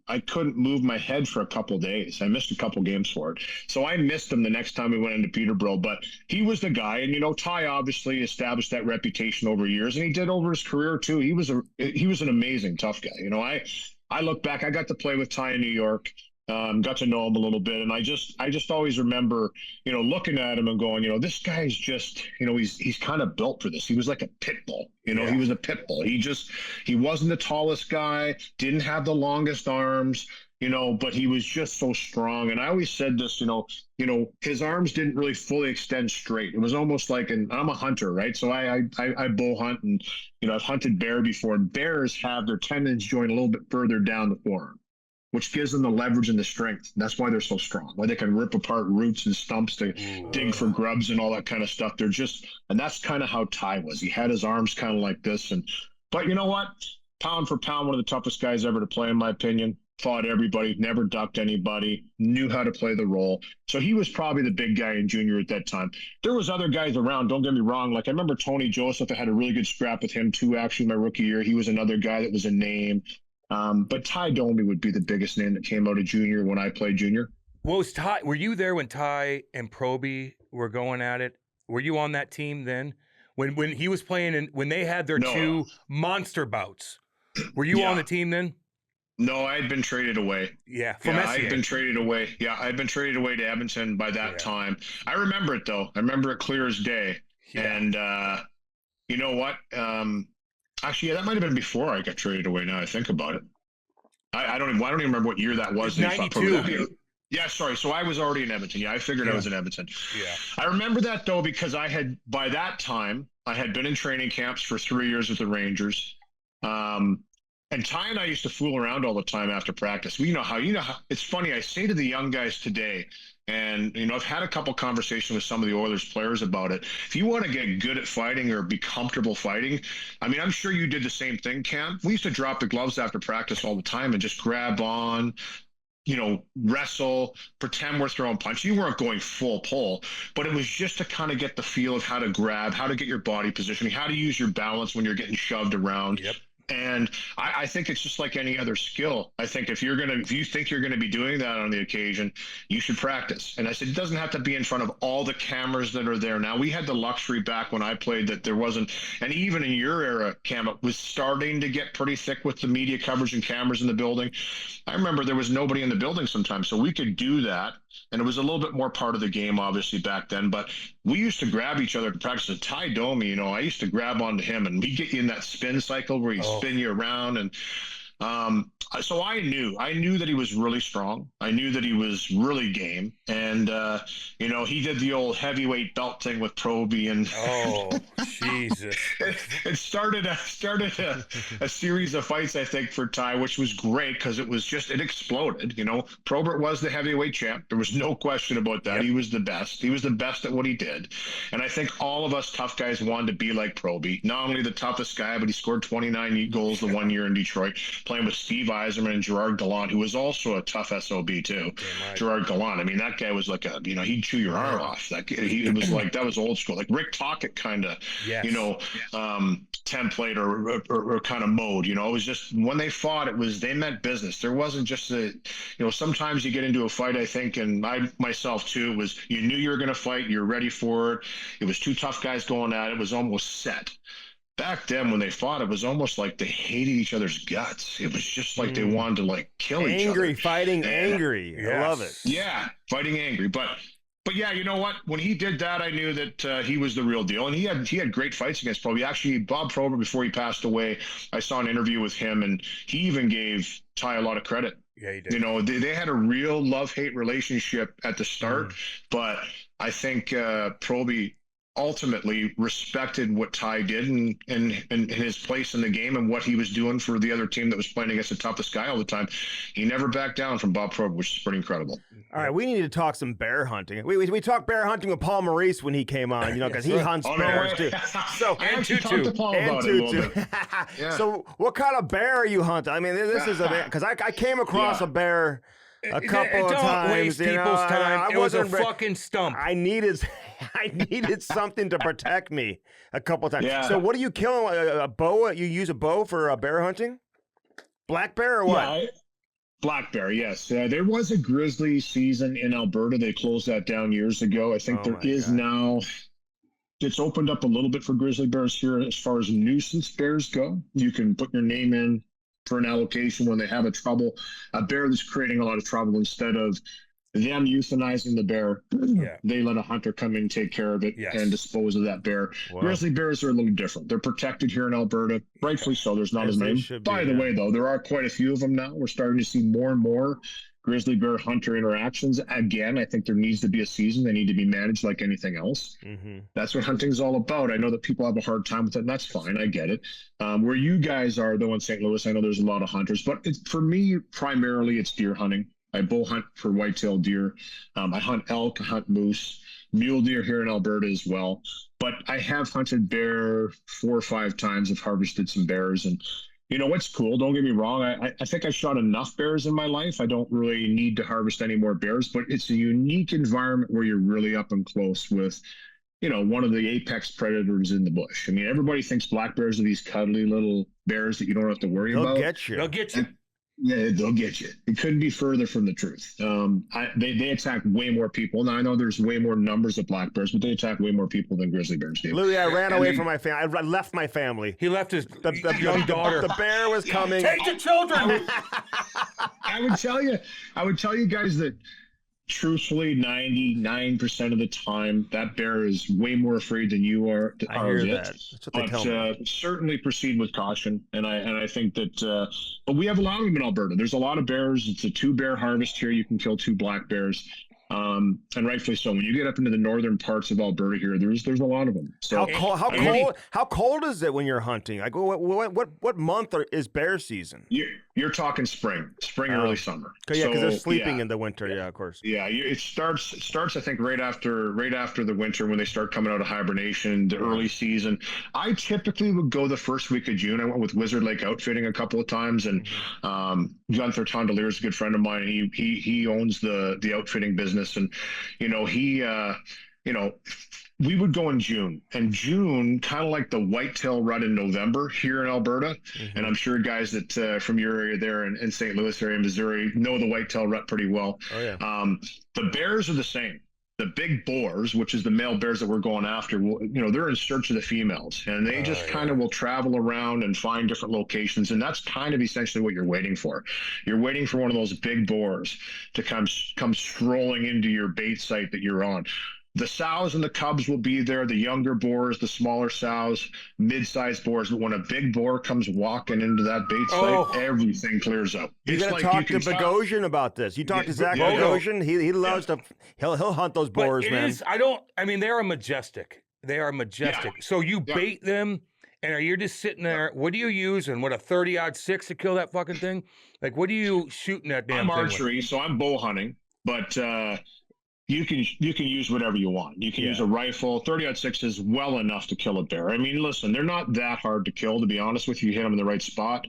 move my head for a couple of days. I missed a couple games for it. So I missed him the next time we went into Peterborough. But he was the guy. And, Ty obviously established that reputation over years. And he did over his career, too. He was an amazing tough guy. I look back. I got to play with Ty in New York. Got to know him a little bit, and I just always remember, looking at him and going, this guy's just, he's kind of built for this. He was like a pit bull, He was a pit bull. He wasn't the tallest guy, didn't have the longest arms, but he was just so strong. And I always said this, his arms didn't really fully extend straight. It was almost like, I'm a hunter, right? So I bow hunt, and I've hunted bear before. And bears have their tendons join a little bit further down the forearm, which gives them the leverage and the strength. That's why they're so strong, why they can rip apart roots and stumps to dig for grubs and all that kind of stuff. And that's kind of how Ty was. He had his arms kind of like this. But you know what? Pound for pound, one of the toughest guys ever to play, in my opinion. Fought everybody, never ducked anybody, knew how to play the role. So he was probably the big guy in junior at that time. There was other guys around, don't get me wrong. Like I remember Tony Joseph, I had a really good scrap with him too, actually, my rookie year. He was another guy that was a name. But Ty Domi would be the biggest name that came out of junior when I played junior. Were you there when Ty and Proby were going at it? Were you on that team then? When he was playing and when they had their two monster bouts? Were you on the team then? No, I had been traded away. Yeah, I'd been traded away. Yeah, I'd been traded away to Edmonton by that time. I remember it though. I remember it clear as day. Yeah. And you know what? Actually, yeah, that might have been before I got traded away. Now I think about it, I don't even remember what year that was. 92. Yeah, sorry. So I was already in Edmonton. Yeah, I figured I was in Edmonton. Yeah, I remember that though because by that time I had been in training camps for 3 years with the Rangers, and And Ty and I used to fool around all the time after practice. You know how it's funny. I say to the young guys today, and I've had a couple conversations with some of the Oilers players about it. If you want to get good at fighting or be comfortable fighting, I mean, I'm sure you did the same thing, Cam. We used to drop the gloves after practice all the time and just grab on, wrestle, pretend we're throwing punch. You weren't going full pull, but it was just to kind of get the feel of how to grab, how to get your body positioning, how to use your balance when you're getting shoved around. Yep. And I think it's just like any other skill. I think if you think you're going to be doing that on the occasion, you should practice. And I said, it doesn't have to be in front of all the cameras that are there now. We had the luxury back when I played that there wasn't, and even in your era, Cam, it was starting to get pretty thick with the media coverage and cameras in the building. I remember there was nobody in the building sometimes, so we could do that. And it was a little bit more part of the game, obviously, back then. But we used to grab each other to practice. And Ty Domi, I used to grab onto him, and we get you in that spin cycle where he spin you around. And so I knew that he was really strong. I knew that he was really game. And, he did the old heavyweight belt thing with Proby. And Jesus. it started a series of fights, I think, for Ty, which was great because it exploded. Probert was the heavyweight champ. There was no question about that. Yep. He was the best. He was the best at what he did. And I think all of us tough guys wanted to be like Proby. Not only the toughest guy, but he scored 29 goals the 1 year in Detroit, playing with Steve Yzerman and Gerard Gallant, who was also a tough SOB too. Right. Gerard Gallant. I mean, that guy was like he'd chew your arm off. It was like, that was old school, like Rick Tocchet kind of, template or kind of mode. It was just when they fought, they meant business. There wasn't just sometimes you get into a fight, I think, and I myself too, was you knew you were going to fight, you're ready for it. It was two tough guys going at it. It was almost set. Back then, when they fought, it was almost like they hated each other's guts. It was just like they wanted to kill each other. Angry, fighting angry. Yes. I love it. Yeah, fighting angry. But yeah, you know what? When he did that, I knew that he was the real deal, and he had great fights against Proby. Actually, Bob Probert, before he passed away, I saw an interview with him, and he even gave Ty a lot of credit. Yeah, he did. They had a real love-hate relationship at the start, but I think Proby ultimately respected what Ty did and his place in the game and what he was doing for the other team that was playing against the toughest guy all the time. He never backed down from Bob Probert, which is pretty incredible. All right, we need to talk some bear hunting. We talked bear hunting with Paul Maurice when he came on, because he hunts bears too. So and Tutu. Yeah. So what kind of bear are you hunting? I mean, this is because I came across a bear a couple of times. Don't waste people's time. It was a fucking stump. I needed something to protect me a couple of times. Yeah. So what are you killing? A bow? You use a bow for bear hunting? Black bear or what? Yeah, black bear, yes. There was a grizzly season in Alberta. They closed that down years ago. I think there is now. It's opened up a little bit for grizzly bears here as far as nuisance bears go. You can put your name in for an allocation when they have a bear that's creating a lot of trouble. Instead of them euthanizing the bear, they let a hunter come in, take care of it, and dispose of that bear. Wow. Grizzly bears are a little different. They're protected here in Alberta, rightfully so. There's not as many. By the way, though, there are quite a few of them now. We're starting to see more and more grizzly bear hunter interactions. Again, I think there needs to be a season. They need to be managed like anything else. Mm-hmm. That's what hunting is all about. I know that people have a hard time with it, and that's fine. I get it. Where you guys are, though, in St. Louis, I know there's a lot of hunters, but for me, primarily, it's deer hunting. I bow hunt for whitetail deer. I hunt elk, I hunt moose, mule deer here in Alberta as well. But I have hunted bear 4 or 5 times. I've harvested some bears, and what's cool, don't get me wrong, I think I shot enough bears in my life. I don't really need to harvest any more bears, but it's a unique environment where you're really up and close with, one of the apex predators in the bush. I mean, everybody thinks black bears are these cuddly little bears that you don't have to worry about. They'll get you. Yeah, they'll get you. It couldn't be further from the truth. They attack way more people. Now, I know there's way more numbers of black bears, but they attack way more people than grizzly bears do. Louie, I ran away from my family. I left my family. He left his young daughter. The bear was coming. Take the children. I would tell you guys that truthfully, 99% of the time, that bear is way more afraid than you are. I hear that. That's what they tell me. Certainly proceed with caution, and I think that. But we have a lot of them in Alberta. There's a lot of bears. It's a 2-bear harvest here. You can kill 2 black bears. And rightfully so. When you get up into the northern parts of Alberta here, there's a lot of them. So How cold is it when you're hunting? Like what month is bear season? You're talking spring, early summer. Yeah, because they're sleeping in the winter. Yeah, of course. Yeah, it starts. I think right after the winter when they start coming out of hibernation, the early season. I typically would go the first week of June. I went with Wizard Lake Outfitting a couple of times, and Gunther Tondelier is a good friend of mine. He owns the outfitting business, and we would go in June, and June, kind of like the whitetail rut in November here in Alberta. And I'm sure guys that from your area there in St. Louis area, Missouri, know the whitetail rut pretty well. Oh, yeah. The bears are the same. The big boars, which is the male bears that we're going after, they're in search of the females, and they just kind of will travel around and find different locations. And that's kind of essentially what you're waiting for. You're waiting for one of those big boars to come strolling into your bait site that you're on. The sows and the cubs will be there, the younger boars, the smaller sows, mid-sized boars. But when a big boar comes walking into that bait site, everything clears up. You got to talk to Bogosian about this. You talk to Zach Bogosian. He loves to. He'll hunt those boars, man. They are majestic. They are majestic. Yeah. So you bait them, and are you just sitting there? What do you use? And what, a 30-06 to kill that fucking thing? Like, what are you shooting that damn thing with? I'm archery, so I'm bow hunting, but. You can use whatever you want. You can use a rifle. 30-06 is well enough to kill a bear. I mean, listen, they're not that hard to kill, to be honest with you. You hit them in the right spot.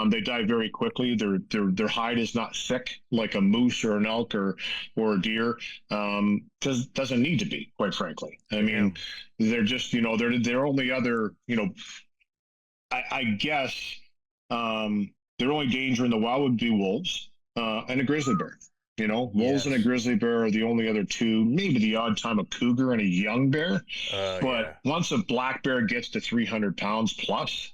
They die very quickly. Their hide is not thick like a moose or an elk or a deer. Because doesn't need to be, quite frankly. I mean, they're just their only other I guess their only danger in the wild would be wolves and a grizzly bear. Wolves and a grizzly bear are the only other two, maybe the odd time a cougar and a young bear. But once a black bear gets to 300 pounds plus,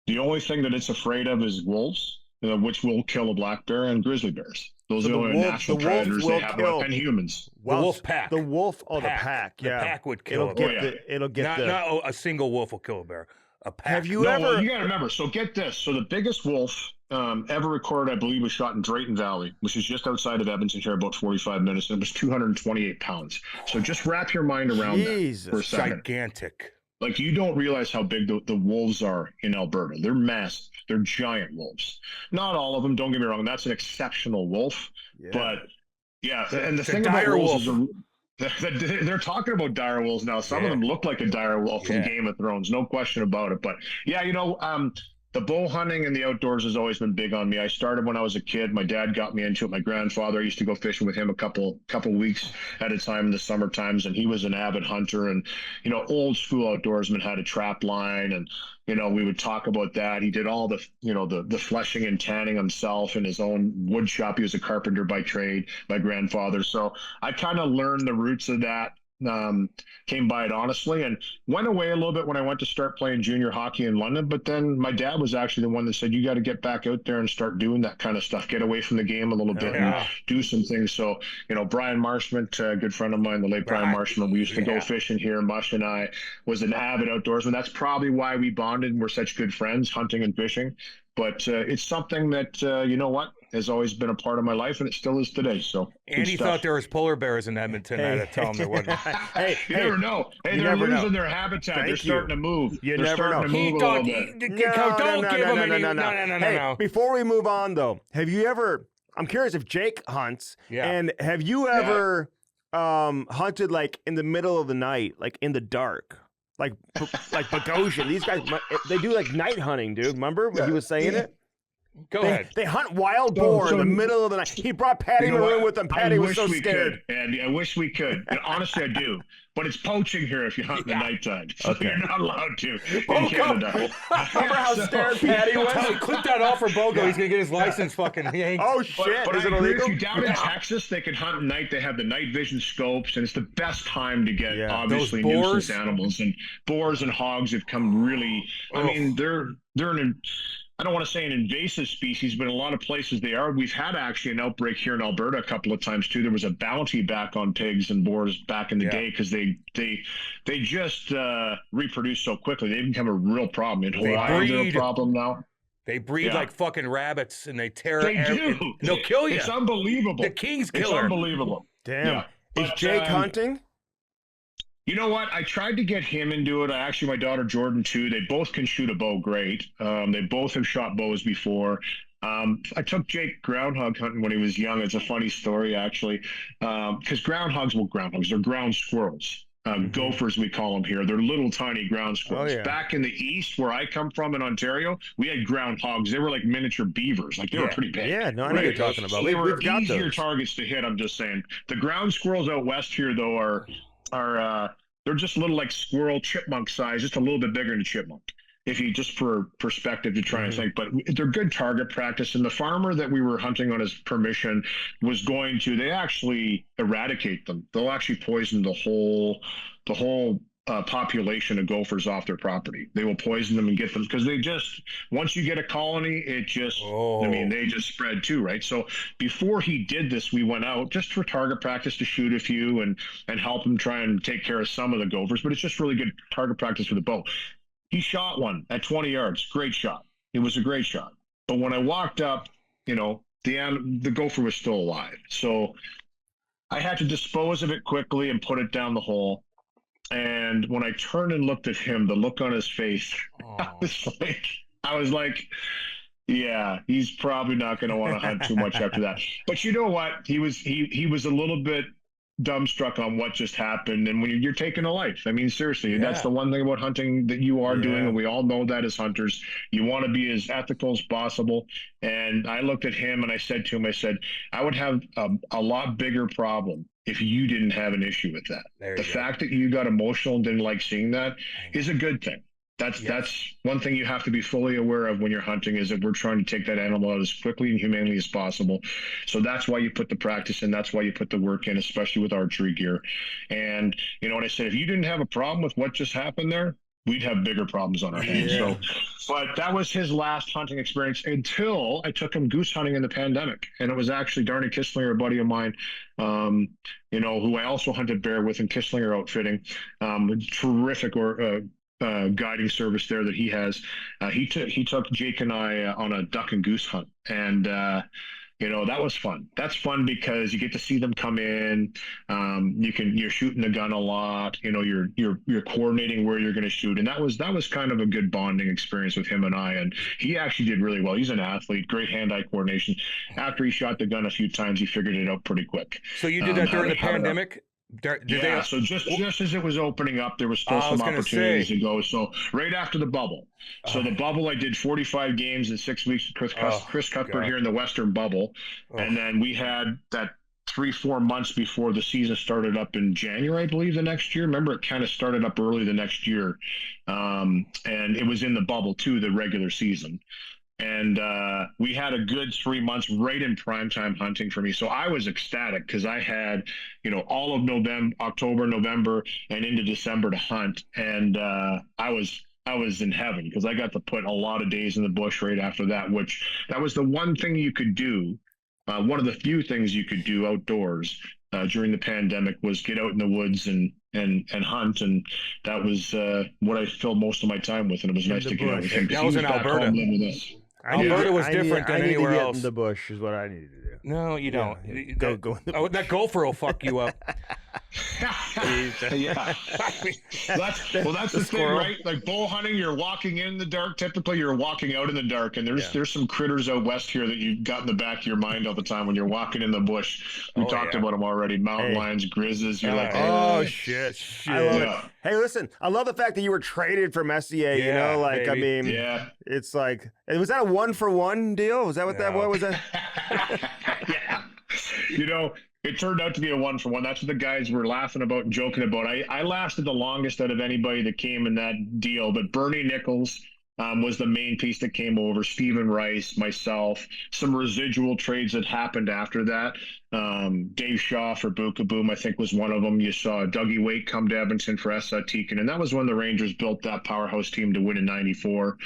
the only thing that it's afraid of is wolves, which will kill a black bear, and grizzly bears. Those are the only natural predators they have, and humans. The wolf pack. The wolf, the pack. Yeah. The pack would kill a bear. Not a single wolf will kill a bear. A pack. Have you ever? Well, you got to remember. So get this. So the biggest wolf ever recorded, I believe, was shot in Drayton Valley, which is just outside of Edmonton here, about 45 minutes, and it was 228 pounds. So just wrap your mind around that for a second. Gigantic. Like, you don't realize how big the wolves are in Alberta. They're massive. They're giant wolves. Not all of them, don't get me wrong. That's an exceptional wolf. Yeah. But, and the thing about wolves is they're talking about dire wolves now. Some of them look like a dire wolf from Game of Thrones, no question about it. But, the bow hunting and the outdoors has always been big on me. I started when I was a kid. My dad got me into it. My grandfather, I used to go fishing with him a couple weeks at a time in the summer times, and he was an avid hunter. And, old school outdoorsman, had a trap line, and, we would talk about that. He did all the, the fleshing and tanning himself in his own wood shop. He was a carpenter by trade, my grandfather. So I kind of learned the roots of that. Came by it honestly, and went away a little bit when I went to start playing junior hockey in London. But then my dad was actually the one that said, you got to get back out there and start doing that kind of stuff, get away from the game a little bit and do some things. So, Brian Marshman, a good friend of mine, the late Brian Marshman, we used to go fishing here. Mush and I was an avid outdoorsman. That's probably why we bonded and we're such good friends, hunting and fishing. But it's something that, has always been a part of my life, and it still is today. So, Andy thought there was polar bears in Edmonton. I had to tell him there wasn't. You never know. Hey, they're losing their habitat. They're starting to move. They're never know. To move a little bit. No. Before we move on, though, have you ever? I'm curious if Jake hunts. Yeah. And have you ever hunted like in the middle of the night, like in the dark? Like Bogosian. These guys, they do like night hunting, dude. Remember when he was saying it? Go ahead. They hunt wild boar in the middle of the night. He brought Patty in the room with him. Patty was so scared. Andy, I wish we could. And honestly, I do. But it's poaching here if you hunt in the nighttime. So you're not allowed to in Canada. Remember how scared Patty was? Clip that off for Bogo. He's going to get his license fucking yanked. Oh, shit. But is it illegal? Down in Texas, they can hunt at night. They have the night vision scopes, and it's the best time to get, obviously, nuisance animals. And boars and hogs have come really, I mean, they're I don't want to say an invasive species, but in a lot of places they are. We've had actually an outbreak here in Alberta a couple of times too. There was a bounty back on pigs and boars back in the day because they just reproduce so quickly. They become a real problem. In Hawaii, they're a problem now. They breed like fucking rabbits, and they tear. They do. They'll kill you. It's unbelievable. The king's killer. It's unbelievable. Damn. Yeah. Is But, Jake hunting? You know what? I tried to get him into it. Actually, my daughter Jordan too. They both can shoot a bow great. They both have shot bows before. I took Jake groundhog hunting when he was young. It's a funny story, actually, because groundhogs, they're ground squirrels. Gophers, we call them here. They're little tiny ground squirrels. yeah. Back in the east, where I come from in Ontario, we had groundhogs. They were like miniature beavers. Like they were pretty big. Yeah, no, I know what you're talking about. They were We've got easier those. targets to hit. I'm just saying. The ground squirrels out west here, though, are they're just a little like squirrel, chipmunk size, just a little bit bigger than a chipmunk. If you just for perspective to try and think, but they're good target practice. And the farmer that we were hunting on his permission was going to, they actually eradicate them. They'll actually poison the whole population of gophers off their property. They will poison them and get them because they just, once you get a colony, it just, I mean, they just spread too, right? So before he did this, we went out just for target practice to shoot a few and help him try and take care of some of the gophers, but it's just really good target practice with a bow. He shot one at 20 yards. Great shot. It was a great shot. But when I walked up, the gopher was still alive. So I had to dispose of it quickly and put it down the hole. And when I turned and looked at him, the look on his face, I was like, yeah, he's probably not going to want to hunt too much after that. But you know what? He was a little bit dumbstruck on what just happened. And when you're taking a life, I mean, seriously, that's the one thing about hunting that you are doing. And we all know that as hunters, you want to be as ethical as possible. And I looked at him and I said to him, I would have a lot bigger problem if you didn't have an issue with that. The fact that you got emotional and didn't like seeing that is a good thing. That's one thing you have to be fully aware of when you're hunting, is that we're trying to take that animal out as quickly and humanely as possible. So that's why you put the practice in. That's why you put the work in, especially with archery gear. And, what I said, if you didn't have a problem with what just happened there, we'd have bigger problems on our hands. Yeah. So, but that was his last hunting experience until I took him goose hunting in the pandemic. And it was actually Darnie Kisslinger, a buddy of mine, who I also hunted bear with in Kisslinger Outfitting, terrific guiding service there that he has. He took Jake and I on a duck and goose hunt, and that was fun. That's fun because you get to see them come in. You're shooting the gun a lot. You're coordinating where you're going to shoot, and that was kind of a good bonding experience with him and I. And he actually did really well. He's an athlete, great hand-eye coordination. After he shot the gun a few times, he figured it out pretty quick. So you did that during the pandemic? So just as it was opening up, there was still some opportunities to go. So right after the bubble. So the bubble, I did 45 games in 6 weeks with Chris Cuthbert here in the Western bubble. And then we had that 3-4 months before the season started up in January, I believe, the next year. Remember, it kind of started up early the next year. And it was in the bubble too, the regular season. And we had a good 3 months right in primetime hunting for me. So I was ecstatic because I had, all of October, November, and into December to hunt. And I was in heaven because I got to put a lot of days in the bush right after that, that was the one thing you could do. One of the few things you could do outdoors during the pandemic was get out in the woods and hunt, and that was what I filled most of my time with, and it was nice to get out with him. That was in Alberta. Alberta was different than anywhere else. In the bush is what I needed to do. No, you don't. Yeah, go in the bush. That gopher will fuck you up. Yeah. That's the thing, right? Like bow hunting, you're walking in the dark. Typically, you're walking out in the dark, and there's some critters out west here that you've got in the back of your mind all the time when you're walking in the bush. We talked about them already. Mountain lions, grizzlies. You're like, oh shit. I love it. Hey, listen, I love the fact that you were traded for Messier. Baby. I mean, it's like, was that a 1-for-1 deal? Was that what that was? That? Yeah. It turned out to be a 1-for-1. That's what the guys were laughing about and joking about. I lasted the longest out of anybody that came in that deal, but Bernie Nichols was the main piece that came over. Stephen Rice, myself, some residual trades that happened after that. Dave Shaw for Boom, I think, was one of them. You saw Dougie Waite come to Edmonton for Essa Teakin, and that was when the Rangers built that powerhouse team to win in '94.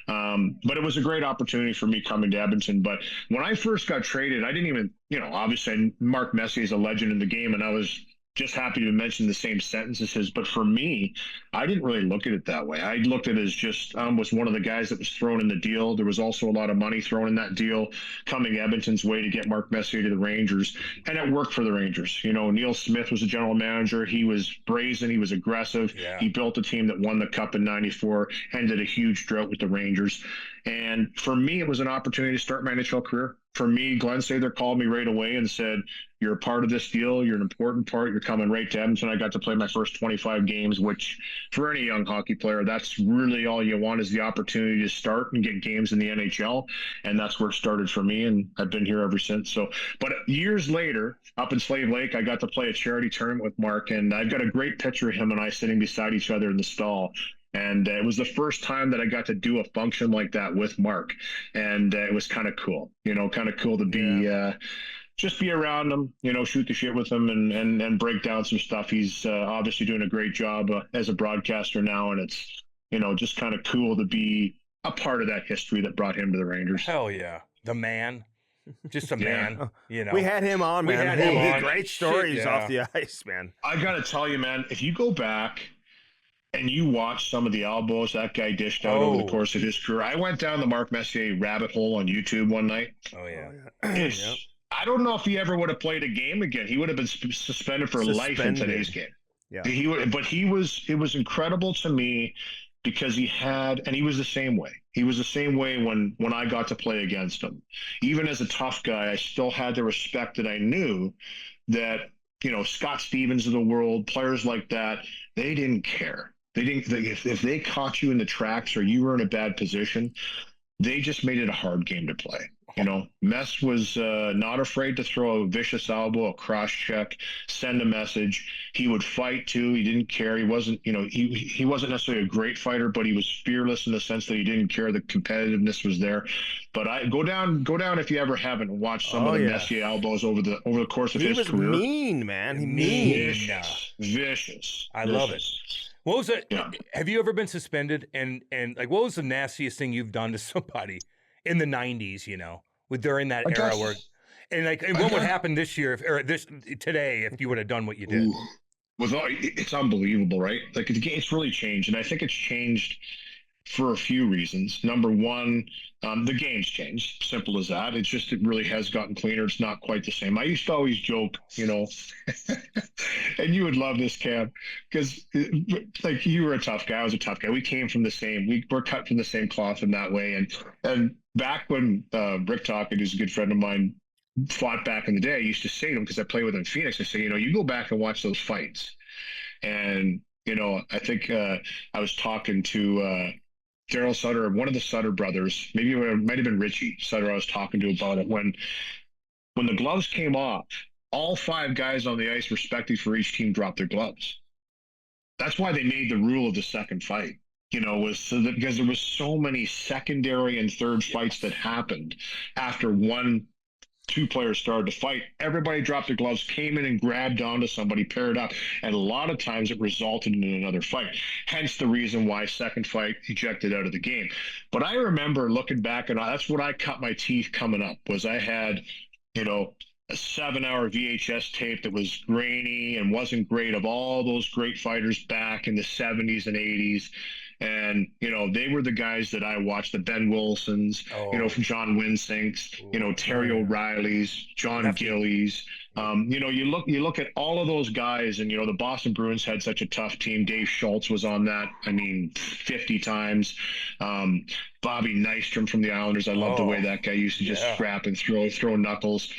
But it was a great opportunity for me coming to Edmonton. But when I first got traded, I didn't even, obviously Mark Messier is a legend in the game, and I was just happy to mention the same sentence as his. But for me, I didn't really look at it that way. I looked at it as just was one of the guys that was thrown in the deal. There was also a lot of money thrown in that deal coming Edmonton's way to get Mark Messier to the Rangers, and it worked for the Rangers. You know, Neil Smith was the general manager. He was brazen. He was aggressive. Yeah. He built a team that won the Cup in '94, ended a huge drought with the Rangers. And for me, it was an opportunity to start my NHL career. For me, Glenn Sather called me right away and said, "You're a part of this deal. You're an important part. You're coming right to Edmonton." I got to play my first 25 games, which for any young hockey player, that's really all you want, is the opportunity to start and get games in the NHL. And that's where it started for me. And I've been here ever since. So, but years later, up in Slave Lake, I got to play a charity tournament with Mark. And I've got a great picture of him and I sitting beside each other in the stall. And it was the first time that I got to do a function like that with Mark. And it was kind of cool, kind of cool to be, just be around him, shoot the shit with him and break down some stuff. He's obviously doing a great job as a broadcaster now. And it's, just kind of cool to be a part of that history that brought him to the Rangers. Hell yeah. The man. Just a man, We had him on, man. We had him on. Great stories Shit, yeah. off the ice, man. I got to tell you, man, if you go back and you watch some of the elbows that guy dished out over the course of his career. I went down the Mark Messier rabbit hole on YouTube one night. Oh, yeah. I don't know if he ever would have played a game again. He would have been suspended for life in today's game. Yeah. It was incredible to me because he was the same way. He was the same way when I got to play against him. Even as a tough guy, I still had the respect that I knew that, Scott Stevens of the world, players like that, they didn't care. They didn't. If they caught you in the tracks or you were in a bad position, they just made it a hard game to play. Mess was not afraid to throw a vicious elbow, a cross check, send a message. He would fight too. He didn't care. He wasn't, he wasn't necessarily a great fighter, but he was fearless in the sense that he didn't care. The competitiveness was there. But go down if you ever haven't watched some of the Messier elbows over the course of his career. He was mean, man. He mean. Vicious. I love it. What was it? Yeah. Have you ever been suspended? And like, what was the nastiest thing you've done to somebody in the 90s, during that era where, and what would happen this year today if you would have done what you did? It's unbelievable, right? Like it's really changed. And I think it's changed for a few reasons. Number one, the game's changed. Simple as that. It's just, it really has gotten cleaner. It's not quite the same. I used to always joke, and you would love this, Cam, because like you were a tough guy. I was a tough guy. We came from we're cut from the same cloth in that way. And back when Rick Tocchet, who's a good friend of mine, fought back in the day, I used to say to him, because I played with him in Phoenix, I say, you go back and watch those fights. And, I think I was talking to Daryl Sutter, one of the Sutter brothers, maybe it might have been Richie Sutter I was talking to about it. When the gloves came off, all 5 guys on the ice, respectively for each team, dropped their gloves. That's why they made the rule of the second fight, was so that because there was so many secondary and third fights that happened after 2 players started to fight, everybody dropped their gloves, came in and grabbed onto somebody, paired up, and a lot of times it resulted in another fight. Hence the reason why second fight ejected out of the game. But I remember looking back, and that's what I cut my teeth coming up, was I had, a 7-hour VHS tape that was grainy and wasn't great of all those great fighters back in the 70s and 80s. And, they were the guys that I watched, the Ben Wilsons, from John Winsinks, Terry O'Reilly's, John Gillies. You look at all of those guys, and, the Boston Bruins had such a tough team. Dave Schultz was on that, 50 times. Bobby Nystrom from the Islanders. I love the way that guy used to just scrap and throw knuckles.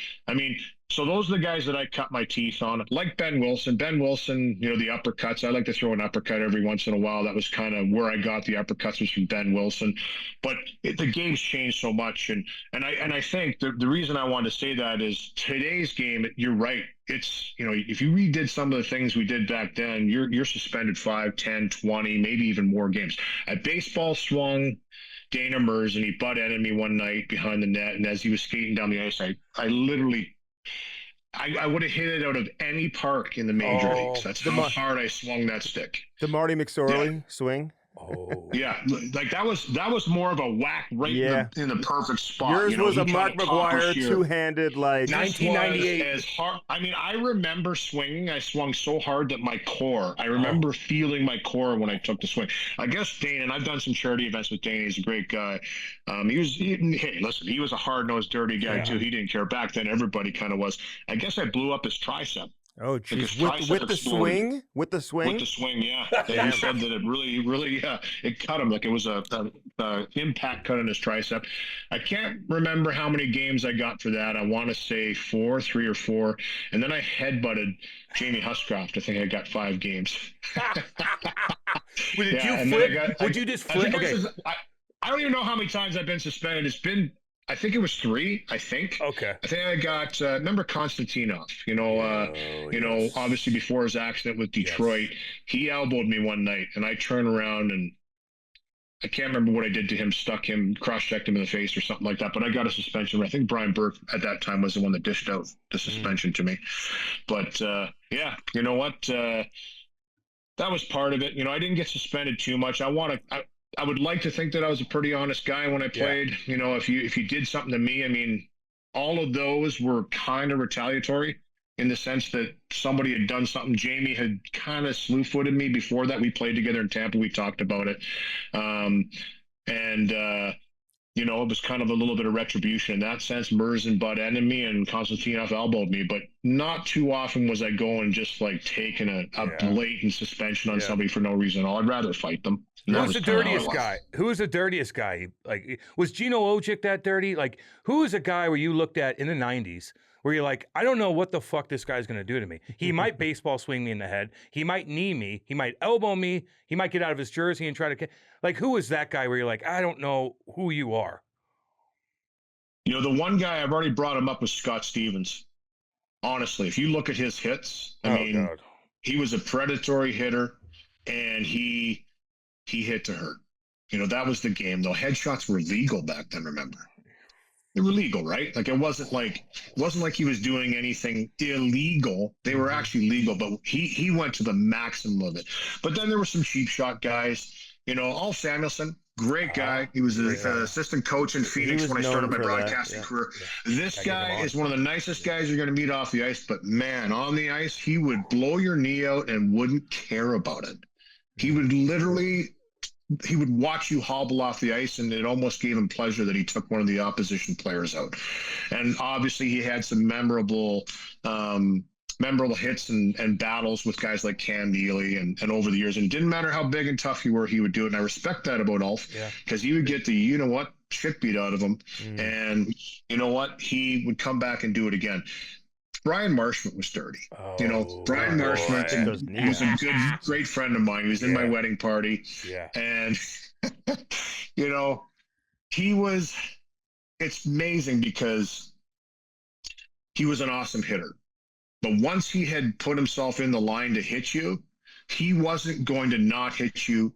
So those are the guys that I cut my teeth on. Like Ben Wilson. Ben Wilson, the uppercuts. I like to throw an uppercut every once in a while. That was kind of where I got the uppercuts, was from Ben Wilson. But the game's changed so much. And I think the reason I wanted to say that is today's game, you're right. It's, if you redid some of the things we did back then, you're suspended 5, 10, 20, maybe even more games. A baseball swung Dana Merz, and he butt-ended me one night behind the net. And as he was skating down the ice, I literally... I would have hit it out of any park in the major leagues. That's how hard I swung that stick. The Marty McSorley swing? Oh. Yeah, like that was more of a whack right in the perfect spot. Yours was he a Mark kinda toppled McGuire here. two-handed, like This 1998. was as hard. I mean, I remember swinging. I swung so hard that I remember feeling my core when I took the swing. I guess Dane, and I've done some charity events with Dane. He's a great guy. Hey, listen, he was a hard-nosed, dirty guy too. He didn't care. Back then, everybody kind of was. I guess I blew up his tricep. oh, geez. With the swing? With the swing? With the swing, yeah. He said that it really, it cut him like it was a impact cut on his tricep. I can't remember how many games I got for that. I want to say 3 or 4. And then I headbutted Jamie Huscroft. I think I got 5 games. Did you flip? Would you just flip? Okay. I don't even know how many times I've been suspended. It's been, I think it was 3, I think. Okay. I think I got, remember Konstantinov, obviously before his accident with Detroit, he elbowed me one night and I turned around and I can't remember what I did to him, cross-checked him in the face or something like that, but I got a suspension. I think Brian Burke at that time was the one that dished out the suspension to me. But, yeah, you know what? That was part of it. I didn't get suspended too much. I would like to think that I was a pretty honest guy when I played. Yeah. If you did something to me, I mean, all of those were kind of retaliatory in the sense that somebody had done something. Jamie had kind of slew-footed me before that. We played together in Tampa. We talked about it. It was kind of a little bit of retribution in that sense. Merzen butt ended me and Konstantinov elbowed me, but not too often was I going just like taking a blatant suspension on somebody for no reason at all. I'd rather fight them. Who's the dirtiest guy? Who is the dirtiest guy? Like, was Gino Ojic that dirty? Like, who is a guy where you looked at in the 90s where you're like, I don't know what the fuck this guy's going to do to me. He might baseball swing me in the head. He might knee me. He might elbow me. He might get out of his jersey and try to... Like, who is that guy where you're like, I don't know who you are? The one guy, I've already brought him up, was Scott Stevens. Honestly, if you look at his hits, I mean, he was a predatory hitter and he hit to hurt. That was the game, though. Headshots were legal back then, remember? They were legal, right? Like, it wasn't like he was doing anything illegal. They were actually legal, but he went to the maximum of it. But then there were some cheap shot guys. Al Samuelson, great guy. He was an assistant coach in Phoenix when I started my broadcasting career. This guy is one of the nicest guys you're going to meet off the ice, but man, on the ice, he would blow your knee out and wouldn't care about it. He would watch you hobble off the ice, and it almost gave him pleasure that he took one of the opposition players out. And obviously he had some memorable hits and battles with guys like Cam Neely and over the years. And it didn't matter how big and tough you were, he would do it. And I respect that about Ulf, because he would get the shit beat out of him. And he would come back and do it again. Brian Marshman was dirty. Brian Marshman was a great friend of mine. He was in my wedding party. Yeah. And, it's amazing because he was an awesome hitter. But once he had put himself in the line to hit you, he wasn't going to not hit you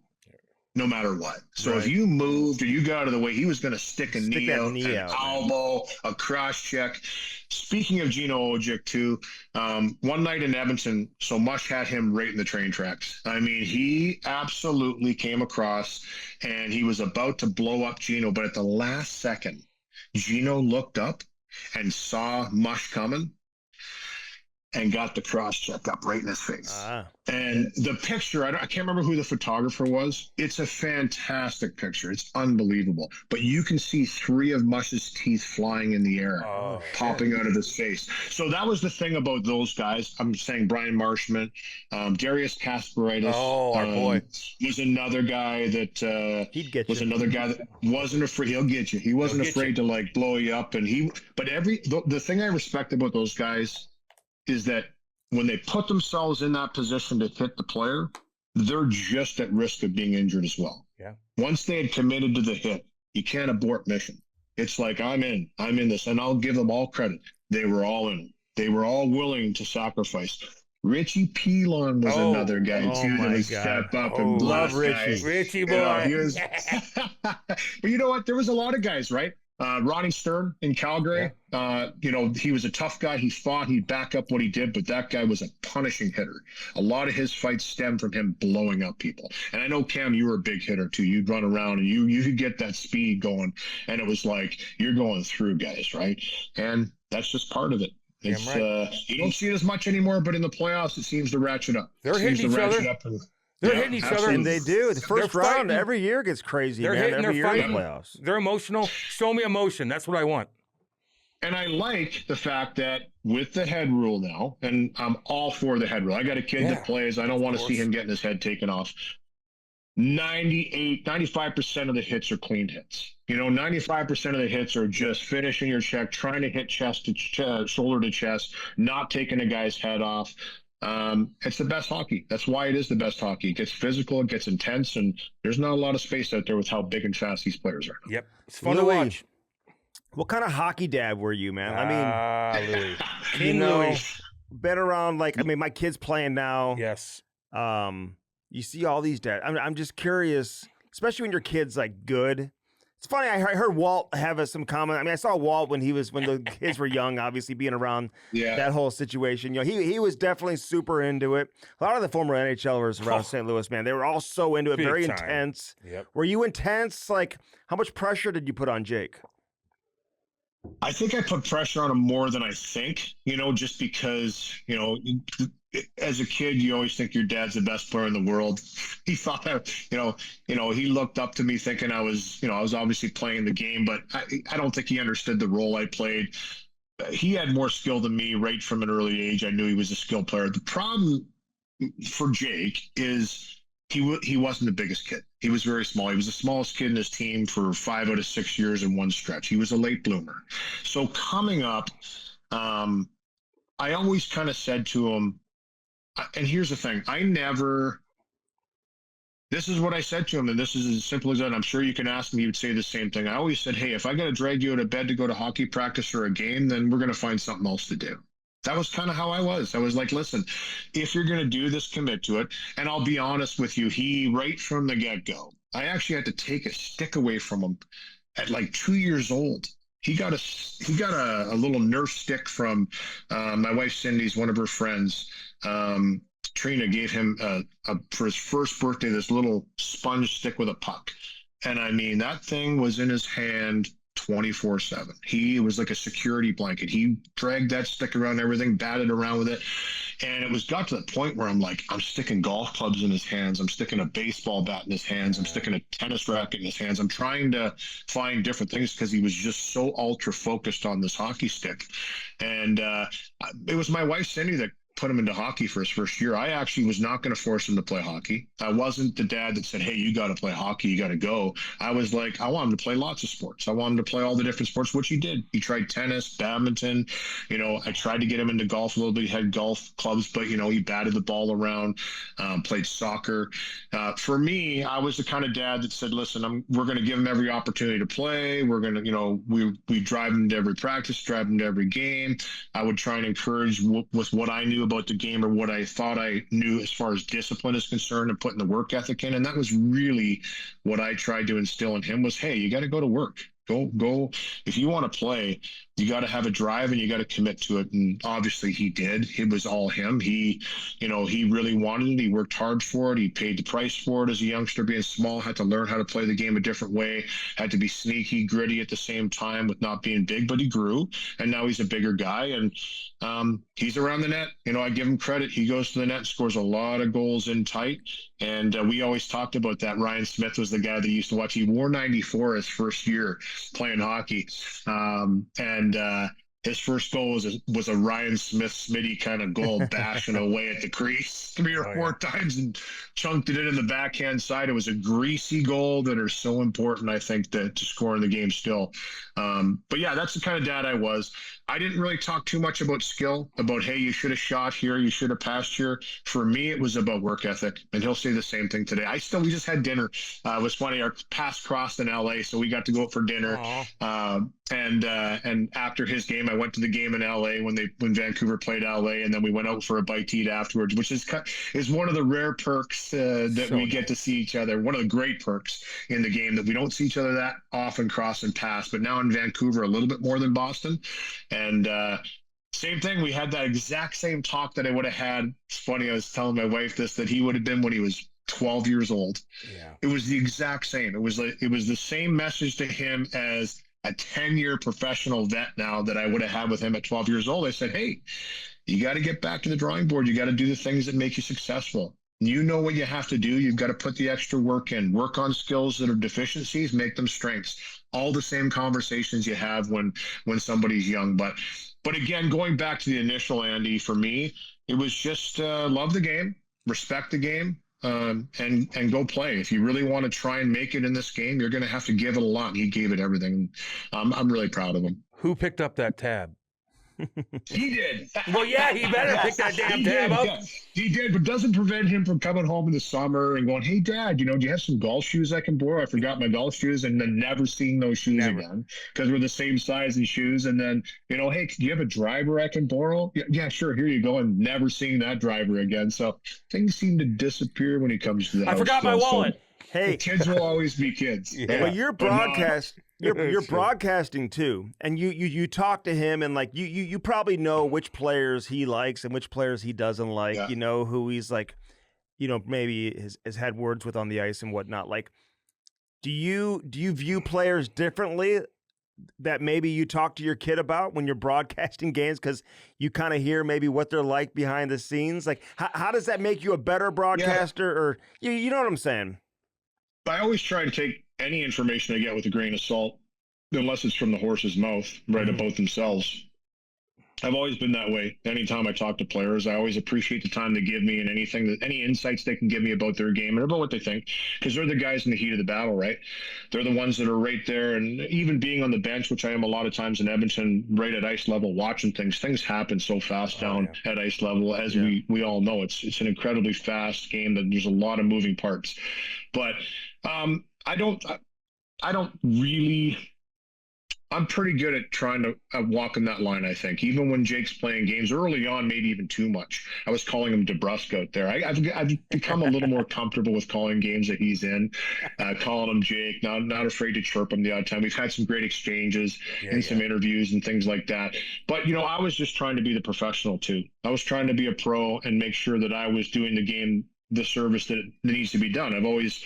no matter what. So if you moved or you got out of the way, he was going to stick a knee out, an elbow, a cross check. Speaking of Gino Ojic, too, one night in Edmonton, so Mush had him right in the train tracks. I mean, he absolutely came across, and he was about to blow up Gino, but at the last second, Gino looked up and saw Mush coming and got the cross check up right in his face. And the picture, I can't remember who the photographer was. It's a fantastic picture. It's unbelievable. But you can see 3 of Mush's teeth flying in the air, popping out of his face. So that was the thing about those guys. I'm saying Brian Marshman, Darius Kasparaitis. Our boy. Was another guy that he'd get was you. Another guy that wasn't afraid. He'll get you. He wasn't afraid to like blow you up. And the thing I respect about those guys is that when they put themselves in that position to hit the player, they're just at risk of being injured as well. Yeah. Once they had committed to the hit, you can't abort mission. It's like, I'm in this, and I'll give them all credit. They were all in it. They were all willing to sacrifice. Richie Pilon was another guy too that would step up and love bless Richie. guys. Richie boy. But you know what? There was a lot of guys, right? Ronnie Stern in Calgary, he was a tough guy. He fought, he'd back up what he did, but that guy was a punishing hitter. A lot of his fights stemmed from him blowing up people. And I know, Cam, you were a big hitter too. You'd run around and you could get that speed going, and it was like you're going through guys, right? And that's just part of it. It's you don't see it as much anymore, but in the playoffs, it seems to ratchet up. They're hitting each other. They're hitting each other. And they do. The first round fighting. every year gets crazy, They're man. hitting, Every they're year in fighting. the playoffs. They're emotional. Show me emotion. That's what I want. And I like the fact that with the head rule now, and I'm all for the head rule. I got a kid that plays. I don't want to see him getting his head taken off. 95% of the hits are clean hits. 95% of the hits are just finishing your check, trying to hit chest to shoulder to chest, not taking a guy's head off. It's the best hockey. That's why it is the best hockey. It gets physical, it gets intense, and there's not a lot of space out there with how big and fast these players are. Yep. It's fun to watch. What kind of hockey dad were you, man? I mean, Louie. King Louie. Been around, my kid's playing now. Yes. You see all these dads. I'm just curious, especially when your kid's good. It's funny. I heard Walt have some comment. I saw Walt when the kids were young, obviously being around that whole situation. He was definitely super into it. A lot of the former NHLers around St. Louis, man, they were all so into it, very intense. Yep. Were you intense? How much pressure did you put on Jake? I think I put pressure on him more than I think, just because, as a kid, you always think your dad's the best player in the world. He thought that, he looked up to me thinking I was obviously playing the game, but I don't think he understood the role I played. He had more skill than me right from an early age. I knew he was a skilled player. The problem for Jake is he wasn't the biggest kid. He was very small. He was the smallest kid in his team for 5 out of 6 years in one stretch. He was a late bloomer. So coming up, I always kind of said to him, and here's the thing, this is what I said to him, and this is as simple as that. I'm sure you can ask him, he would say the same thing. I always said, hey, if I got to drag you out of bed to go to hockey practice or a game, then we're going to find something else to do. That was kind of how I was. I was like, listen, if you're going to do this, commit to it. And I'll be honest with you, right from the get-go, I actually had to take a stick away from him at 2 years old. He got a little Nerf stick from my wife Cindy's, one of her friends. Trina gave him for his first birthday this little sponge stick with a puck. And that thing was in his hand 24/7. He was like a security blanket. He dragged that stick around everything, batted around with it. And it got to the point where I'm sticking golf clubs in his hands. I'm sticking a baseball bat in his hands. I'm sticking a tennis racket in his hands. I'm trying to find different things because he was just so ultra focused on this hockey stick. And it was my wife, Cindy, that put him into hockey for his first year. I actually was not going to force him to play hockey. I wasn't the dad that said, hey, you got to play hockey, you got to go. I was like, I want him to play lots of sports. I want him to play all the different sports, which he did. He tried tennis, badminton. I tried to get him into golf a little bit. He had golf clubs, but, he batted the ball around, played soccer. For me, I was the kind of dad that said, listen, we're going to give him every opportunity to play. We're going to, we drive him to every practice, drive him to every game. I would try and encourage with what I knew about the game or what I thought I knew as far as discipline is concerned and putting the work ethic in. And that was really what I tried to instill in him was, hey, you got to go to work. Go. If you want to play, you got to have a drive and you got to commit to it. And obviously he did. It was all him. He really wanted it. He worked hard for it. He paid the price for it as a youngster, being small, had to learn how to play the game a different way, had to be sneaky, gritty at the same time with not being big, but he grew. And now he's a bigger guy. And he's around the net. I give him credit. He goes to the net, scores a lot of goals in tight. And we always talked about that. Ryan Smith was the guy that used to watch. He wore 94 his first year playing hockey. And his first goal was a Ryan Smith-Smitty kind of goal, bashing away at the crease 3 or 4 times and chunked it in the backhand side. It was a greasy goal that are so important, I think, to score in the game still. But yeah, that's the kind of dad I was. I didn't really talk too much about skill, about, hey, you should have shot here, you should have passed here. For me, it was about work ethic, and he'll say the same thing today. We just had dinner. It was funny. Our paths crossed in LA, so we got to go out for dinner. And after his game, I went to the game in LA when Vancouver played LA, and then we went out for a bite to eat afterwards, which is one of the rare perks that we get to see each other. One of the great perks in the game that we don't see each other that often cross and pass. But now in Vancouver, a little bit more than Boston, and same thing. We had that exact same talk that I would have had. It's funny. I was telling my wife that he would have been when he was 12 years old. Yeah. It was the exact same. It was the same message to him as a 10-year professional vet now that I would have had with him at 12 years old. I said, hey, you got to get back to the drawing board. You got to do the things that make you successful. You know what you have to do. You've got to put the extra work in, work on skills that are deficiencies, make them strengths. All the same conversations you have when somebody's young. But again, going back to the initial, Andy, for me, it was just love the game, respect the game, and go play. If you really want to try and make it in this game, you're going to have to give it a lot. He gave it everything. I'm really proud of him. Who picked up that tab? He did. Well, yeah, he better pick that damn tab up. Yeah, he did, but doesn't prevent him from coming home in the summer and going, hey, Dad, do you have some golf shoes I can borrow? I forgot my golf shoes, and then never seeing those shoes again because we're the same size and shoes. And then, hey, do you have a driver I can borrow? Yeah, sure. Here you go. And never seeing that driver again. So things seem to disappear when it comes to that. I forgot my wallet. So, hey, kids will always be kids. Yeah. Well, you're broadcasting too, and you talk to him, and like you probably know which players he likes and which players he doesn't like. Yeah. You know who he's like, maybe has had words with on the ice and whatnot. Like, do you view players differently that maybe you talk to your kid about when you're broadcasting games, because you kind of hear maybe what they're like behind the scenes? Like, how does that make you a better broadcaster? Yeah. Or you know what I'm saying? I always try to take any information I get with a grain of salt, unless it's from the horse's mouth, right, about themselves. I've always been that way. Anytime I talk to players, I always appreciate the time they give me and any insights they can give me about their game and about what they think, because they're the guys in the heat of the battle, right? They're the ones that are right there. And even being on the bench, which I am a lot of times in Edmonton, right at ice level, watching things happen so fast down at ice level, as we all know. It's an incredibly fast game that there's a lot of moving parts. But I don't really. I'm pretty good at trying to walk in that line, I think. Even when Jake's playing games early on, maybe even too much. I was calling him DeBrusk out there. I've become a little more comfortable with calling games that he's in, calling him Jake, not afraid to chirp him the odd time. We've had some great exchanges some interviews and things like that. But, I was just trying to be the professional too. I was trying to be a pro and make sure that I was doing the game the service that needs to be done. I've always,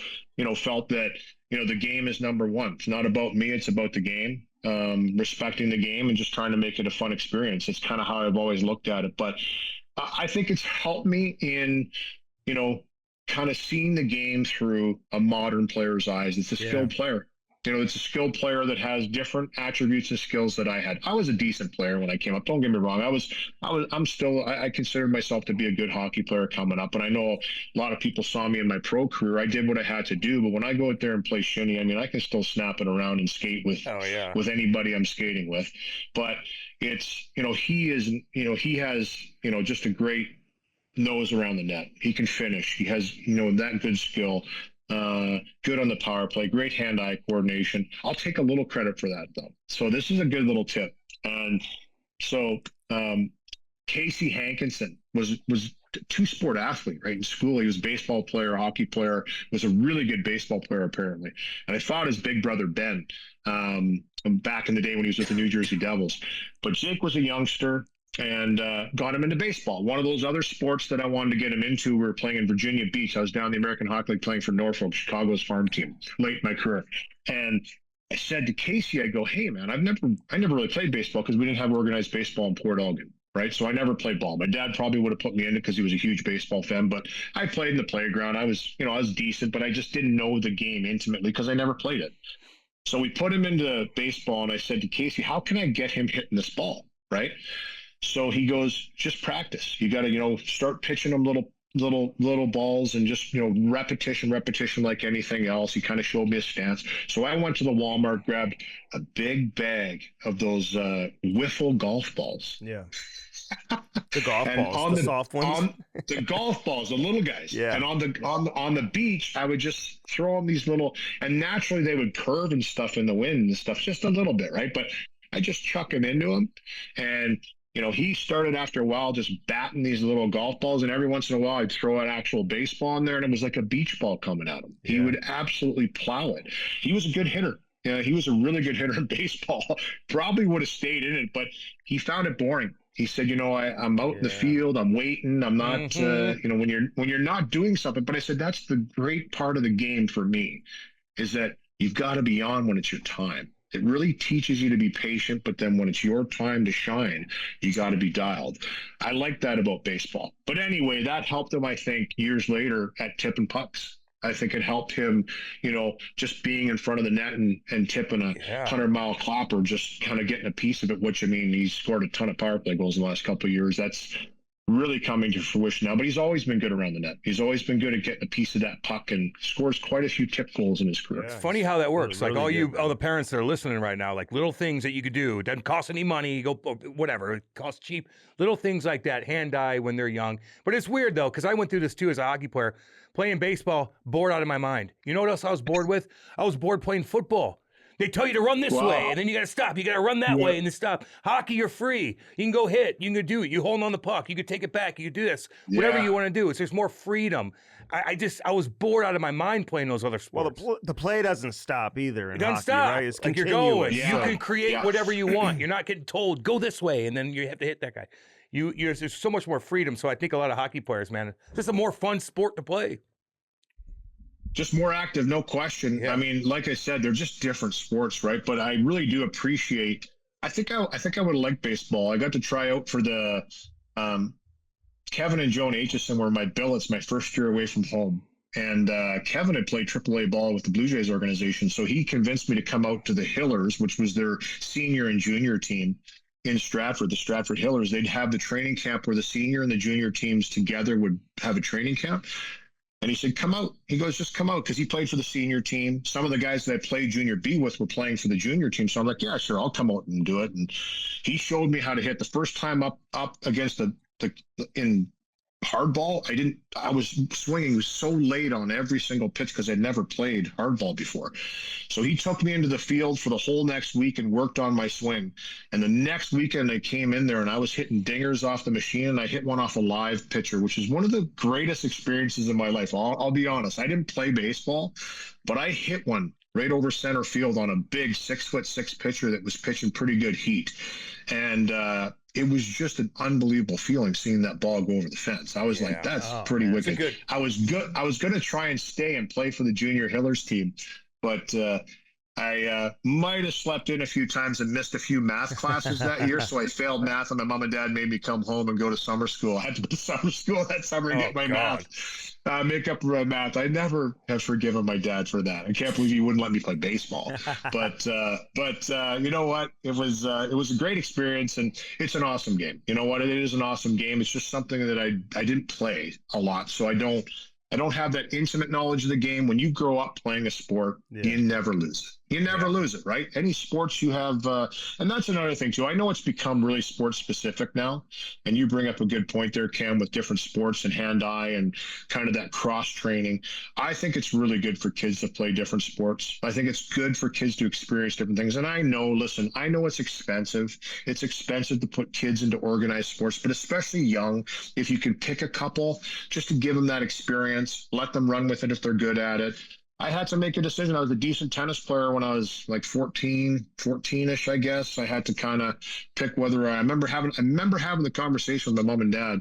felt that, the game is number one. It's not about me, it's about the game. Respecting the game and just trying to make it a fun experience. It's kind of how I've always looked at it. But I think it's helped me in, kind of seeing the game through a modern player's eyes. It's a skilled player. It's a skilled player that has different attributes and skills that I had. I was a decent player when I came up. Don't get me wrong. I considered myself to be a good hockey player coming up. And I know a lot of people saw me in my pro career. I did what I had to do. But when I go out there and play shinny, I can still snap it around and skate with anybody I'm skating with. But it's, he has, just a great nose around the net. He can finish. He has, that good skill. Good on the power play, great hand-eye coordination. I'll take a little credit for that though. So this is a good little tip. And so Casey Hankinson was a two-sport athlete, right? In school, he was a baseball player, hockey player, was a really good baseball player apparently. And I fought his big brother Ben back in the day when he was with the New Jersey Devils. But Jake was a youngster and got him into baseball. One of those other sports that I wanted to get him into, we were playing in Virginia Beach. I was down in the American Hockey League playing for Norfolk, Chicago's farm team, late in my career. And I said to Casey, I go, hey man, I never really played baseball because we didn't have organized baseball in Port Elgin, right? So I never played ball. My dad probably would have put me in it because he was a huge baseball fan, but I played in the playground. I was decent, but I just didn't know the game intimately because I never played it. So we put him into baseball, and I said to Casey, how can I get him hitting this ball, right? So he goes, just practice. You got to, start pitching him little little balls and just, repetition like anything else. He kind of showed me a stance. So I went to the Walmart, grabbed a big bag of those wiffle golf balls. Yeah. The golf And balls, the soft ones. On the golf balls, the little guys. Yeah. And on the beach, I would just throw them these little, and naturally they would curve and stuff in the wind and stuff, just a little bit, right? But I just chuck them into him. And, he started after a while just batting these little golf balls. And every once in a while, I'd throw an actual baseball in there, and it was like a beach ball coming at him. Yeah. He would absolutely plow it. He was a good hitter. Yeah, he was a really good hitter in baseball. Probably would have stayed in it, but he found it boring. He said, I'm out in the field. I'm waiting. I'm not, when you're not doing something. But I said, that's the great part of the game for me, is that you've got to be on when it's your time. It really teaches you to be patient, but then when it's your time to shine, you got to be dialed. I like that about baseball. But anyway, that helped him, I think, years later at tipping pucks. I think it helped him, just being in front of the net and tipping a 100-mile clapper, just kind of getting a piece of it, which, he scored a ton of power play goals in the last couple of years. That's really coming to fruition now, but he's always been good around the net. He's always been good at getting a piece of that puck and scores quite a few tip goals in his career. It's funny how that works. Really, all the parents that are listening right now, like little things that you could do. It doesn't cost any money. Go whatever. It costs cheap. Little things like that, hand-eye when they're young. But it's weird though, because I went through this too as a hockey player. Playing baseball, bored out of my mind. You know what else I was bored with? I was bored playing football. They tell you to run this way, and then you got to stop. You got to run that way, and then stop. Hockey, you're free. You can go hit. You can do it. You hold on the puck. You can take it back. You can do this. Whatever you want to do. There's more freedom. I was bored out of my mind playing those other sports. Well, the play doesn't stop either. It doesn't hockey, stop. Right? It's like you're continuous. going. You can create whatever you want. You're not getting told, go this way, and then you have to hit that guy. There's so much more freedom. So I think a lot of hockey players, man, it's just a more fun sport to play. Just more active, no question. Yeah. Like I said, they're just different sports, right? But I really do appreciate. I think I would have liked baseball. I got to try out for the Kevin and Joan Aitchison were my billets my first year away from home, and Kevin had played AAA ball with the Blue Jays organization, so he convinced me to come out to the Hillers, which was their senior and junior team in Stratford, the Stratford Hillers. They'd have the training camp where the senior and the junior teams together would have a training camp. And he said, come out. He goes, just come out, because he played for the senior team. Some of the guys that I played junior B with were playing for the junior team. So I'm like, yeah, sure, I'll come out and do it. And he showed me how to hit. The first time up against in hardball, I was swinging so late on every single pitch because I'd never played hardball before. So he took me into the field for the whole next week and worked on my swing. And the next weekend I came in there and I was hitting dingers off the machine, and I hit one off a live pitcher, which is one of the greatest experiences in my life. I'll be honest. I didn't play baseball, but I hit one right over center field on a big 6'6" pitcher that was pitching pretty good heat. And it was just an unbelievable feeling seeing that ball go over the fence. I was like, that's pretty wicked. I was going to try and stay and play for the junior Hillers team, but I might have slept in a few times and missed a few math classes that year. So I failed math, and my mom and dad made me come home and go to summer school. I had to go to summer school that summer and get my math, make up for my math. I never have forgiven my dad for that. I can't believe he wouldn't let me play baseball. But you know what? It was a great experience, and it's an awesome game. You know what? It is an awesome game. It's just something that I didn't play a lot, so I don't have that intimate knowledge of the game. When you grow up playing a sport, you never lose it. You never lose it, right? Any sports you have, and that's another thing too. I know it's become really sports specific now, and you bring up a good point there, Cam, with different sports and hand-eye and kind of that cross training. I think it's really good for kids to play different sports. I think it's good for kids to experience different things. And I know it's expensive. It's expensive to put kids into organized sports, but especially young, if you can pick a couple just to give them that experience, let them run with it if they're good at it. I had to make a decision. I was a decent tennis player when I was like 14-ish, I guess. I had to kind of pick whether I remember having the conversation with my mom and dad,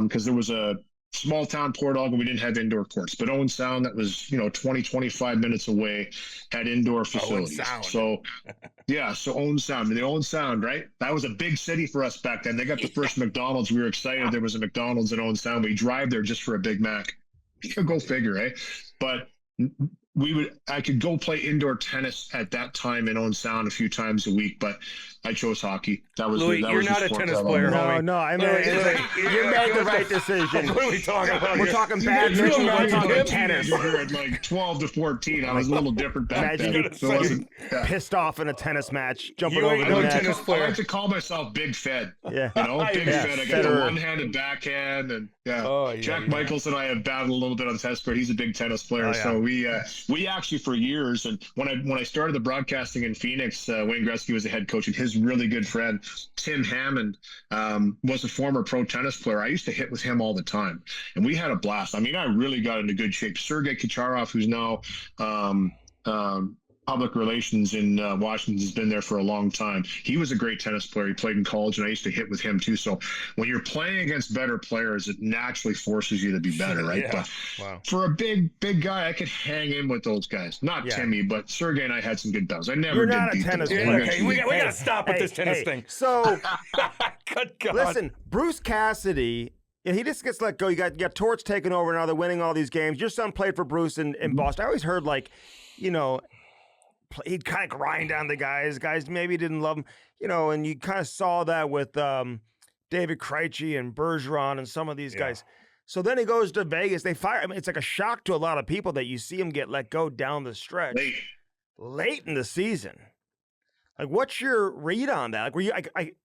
because there was a small town Port Algon, and we didn't have indoor courts, but Owen Sound, that was 20-25 minutes away, had indoor facilities. So Owen Sound, the Owen Sound, right? That was a big city for us back then. They got the first McDonald's. We were excited there was a McDonald's in Owen Sound. We drive there just for a Big Mac. Go figure, right? But I could go play indoor tennis at that time in Owen Sound a few times a week, but I chose hockey. That was Louis, that you're was the not a sport tennis that I player, loved. homie. No, I mean, Louis, you made the right decision. What are we talking about? We're here? talking You badminton, know, we're talking I'm a tennis. teenager at like 12 to 14. I was a little different back Imagine then. you So it wasn't, yeah. pissed off in a tennis match, jumping You over ain't the no net. tennis player. I like to call myself Big Fed. Yeah. You know, Big Yeah, Fed. I got the Federer. one-handed backhand, and Oh, yeah, Jack yeah. Michaels and I have battled a little bit on the tennis court. He's a big tennis player, Oh, yeah. so we actually for years. And when I started the broadcasting in Phoenix, Wayne Gretzky was the head coach, and his really good friend Tim Hammond was a former pro tennis player. I used to hit with him all the time, and we had a blast. I mean, I really got into good shape. Sergei Kicharov, who's now public relations in Washington, has been there for a long time. He was a great tennis player. He played in college, and I used to hit with him too. So when you're playing against better players, it naturally forces you to be better, right? Yeah. But Wow. for a big guy, I could hang in with those guys. Not Yeah. Timmy, but Sergey and I had some good battles. I never You're did not a beat tennis them. player. Okay, we got to stop with this tennis thing. So, Good God. listen, Bruce Cassidy, he just gets let go. You got Torts taking over now. They're winning all these games. Your son played for Bruce in Boston. I always heard, like, you know, he'd kind of grind on the guys. Guys maybe didn't love him, you know, and you kind of saw that with David Krejci and Bergeron and some of these guys. So then he goes to Vegas. They fire. I mean, it's like a shock to a lot of people that you see him get let go down the stretch late in the season. Like, what's your read on that? Like, were you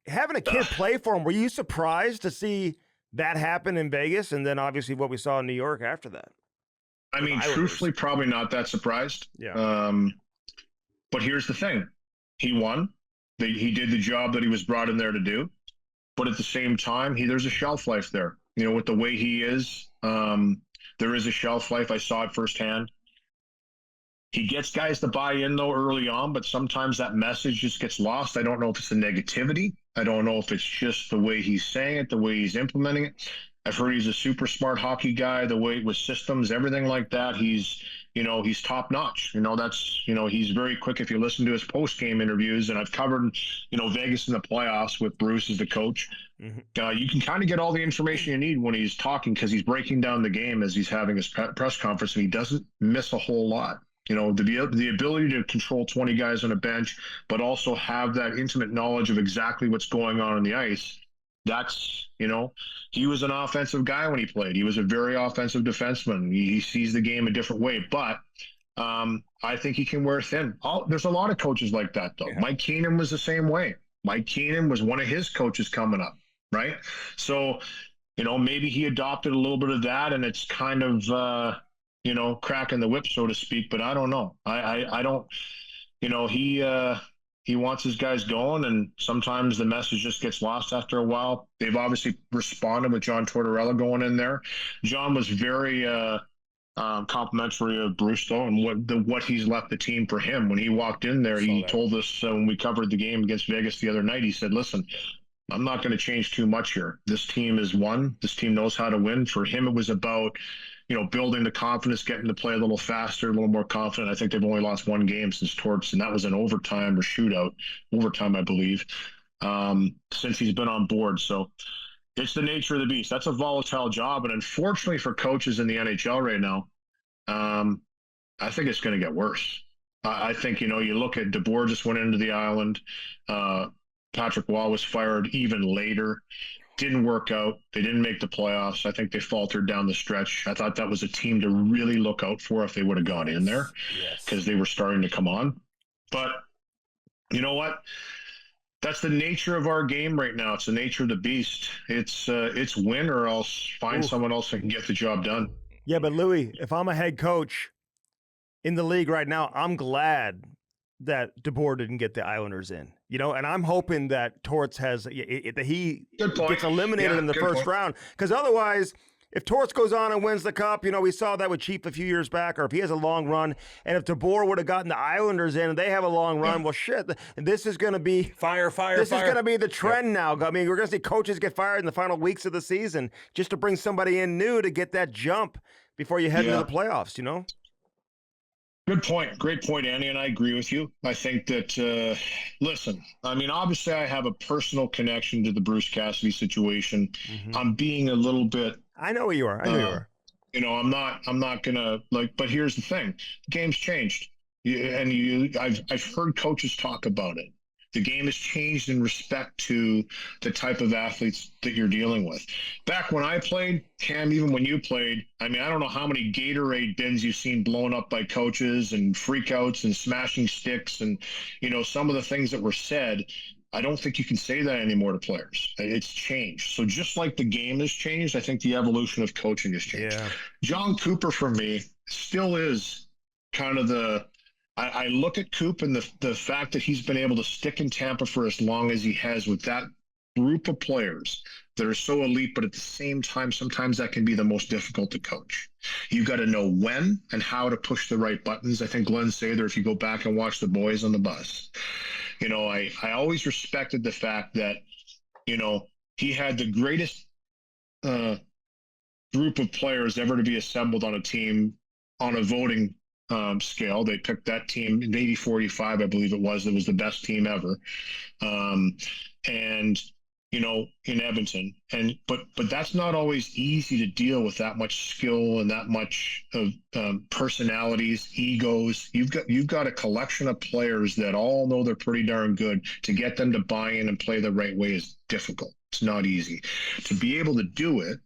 having a kid play for him? Were you surprised to see that happen in Vegas, and then obviously what we saw in New York after that? I mean, truthfully, probably not that surprised. Yeah. But here's the thing. He won. He did the job that he was brought in there to do. But at the same time, there's a shelf life there. You know, with the way he is, there is a shelf life. I saw it firsthand. He gets guys to buy in, though, early on, but sometimes that message just gets lost. I don't know if it's the negativity. I don't know if it's just the way he's saying it, the way he's implementing it. I've heard he's a super smart hockey guy, the way with systems, everything like that. He's top notch. You know, he's very quick. If you listen to his post-game interviews, and I've covered, Vegas in the playoffs with Bruce as the coach. Mm-hmm. You can kind of get all the information you need when he's talking, because he's breaking down the game as he's having his press conference, and he doesn't miss a whole lot. You know, the ability to control 20 guys on a bench, but also have that intimate knowledge of exactly what's going on the ice. That's, he was an offensive guy when he played. He was a very offensive defenseman. He sees the game a different way, but I think he can wear thin. There's a lot of coaches like that, though. Yeah. Mike Keenan was the same way. Mike Keenan was one of his coaches coming up, right? So, maybe he adopted a little bit of that, and it's kind of, cracking the whip, so to speak, but I don't know. I don't, he wants his guys going, and sometimes the message just gets lost after a while. They've obviously responded with John Tortorella going in there. John was very complimentary of Bruce, though, and what he's left the team for him. When he walked in there, he told us when we covered the game against Vegas the other night, he said, listen, I'm not going to change too much here. This team is won. This team knows how to win. For him, it was about building the confidence, getting to play a little faster, a little more confident. I think they've only lost one game since Torts, and that was an overtime or shootout. Overtime, I believe, since he's been on board. So it's the nature of the beast. That's a volatile job. And unfortunately for coaches in the NHL right now, I think it's going to get worse. I think, you look at DeBoer just went into the island. Patrick Waugh was fired even later. Didn't work out. They didn't make the playoffs. I think they faltered down the stretch. I thought that was a team to really look out for if they would have gone in there, because they were starting to come on. But you know what? That's the nature of our game right now. It's the nature of the beast. It's win or else find someone else that can get the job done. Yeah, but Louie, if I'm a head coach in the league right now, I'm glad that DeBoer didn't get the Islanders in, and I'm hoping that Torts that he gets eliminated in the first round, because otherwise, if Torts goes on and wins the cup, we saw that with Chief a few years back, or if he has a long run, and if DeBoer would have gotten the Islanders in and they have a long run, well, shit, this is going to be fire. This is going to be the trend now. I mean, we're going to see coaches get fired in the final weeks of the season just to bring somebody in new to get that jump before you head into the playoffs, Good point. Great point, Andy, and I agree with you. I think that, listen, I mean, obviously I have a personal connection to the Bruce Cassidy situation. Mm-hmm. I'm being a little bit... I know who you are. I know you are. I'm not gonna but here's the thing. The game's changed. I've heard coaches talk about it. The game has changed in respect to the type of athletes that you're dealing with. Back when I played, Cam, even when you played, I mean, I don't know how many Gatorade bins you've seen blown up by coaches and freakouts and smashing sticks and, some of the things that were said. I don't think you can say that anymore to players. It's changed. So just like the game has changed, I think the evolution of coaching has changed. Yeah. John Cooper, for me, still is kind of I look at Coop and the fact that he's been able to stick in Tampa for as long as he has with that group of players that are so elite, but at the same time, sometimes that can be the most difficult to coach. You've got to know when and how to push the right buttons. I think Glenn Sather, if you go back and watch the boys on the bus, I always respected the fact that, he had the greatest group of players ever to be assembled on a team on a voting scale. They picked that team in 84-85, I believe it was. It was the best team ever. In Edmonton. But that's not always easy to deal with, that much skill and that much of personalities, egos. You've got a collection of players that all know they're pretty darn good. To get them to buy in and play the right way is difficult. It's not easy. To be able to do it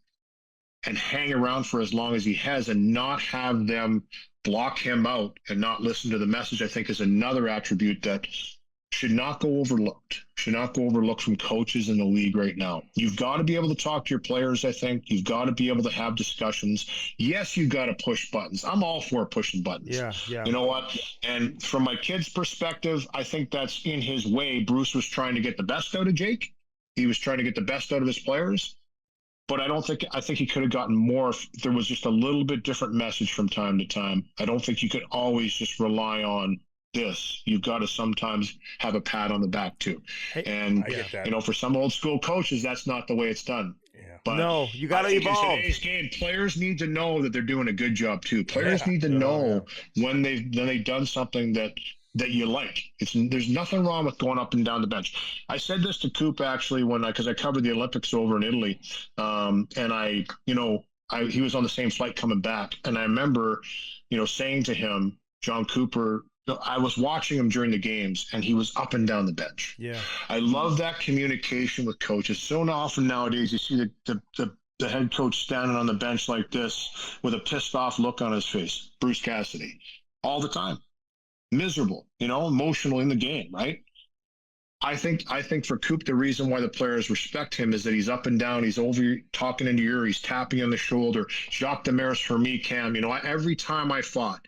and hang around for as long as he has and not have them block him out and not listen to the message, I think is another attribute that should not go overlooked from coaches in the league right now. You've got to be able to talk to your players, I think. You've got to be able to have discussions. Yes, you've got to push buttons. I'm all for pushing buttons. Yeah. You know what? And from my kid's perspective, I think that's in his way. Bruce was trying to get the best out of Jake. He was trying to get the best out of his players. But I think he could have gotten more if there was just a little bit different message from time to time. I don't think you could always just rely on this. You've got to sometimes have a pat on the back too. And I get that. for some old school coaches, that's not the way it's done. Yeah. But No, you got to in evolve. today's game, players need to know that they're doing a good job too. Players need to know when they've done something that you like. There's nothing wrong with going up and down the bench. I said this to Coop actually because I covered the Olympics over in Italy, and he was on the same flight coming back, and I remember, saying to him, John Cooper, I was watching him during the games, and he was up and down the bench. Yeah, I love that communication with coaches. So often nowadays, you see the head coach standing on the bench like this with a pissed off look on his face. Bruce Cassidy, all the time. Miserable, emotional in the game, right? I think for Coop, the reason why the players respect him is that he's up and down, he's over talking into your ear, he's tapping on the shoulder. Jacques Demers for me, Cam, every time I fought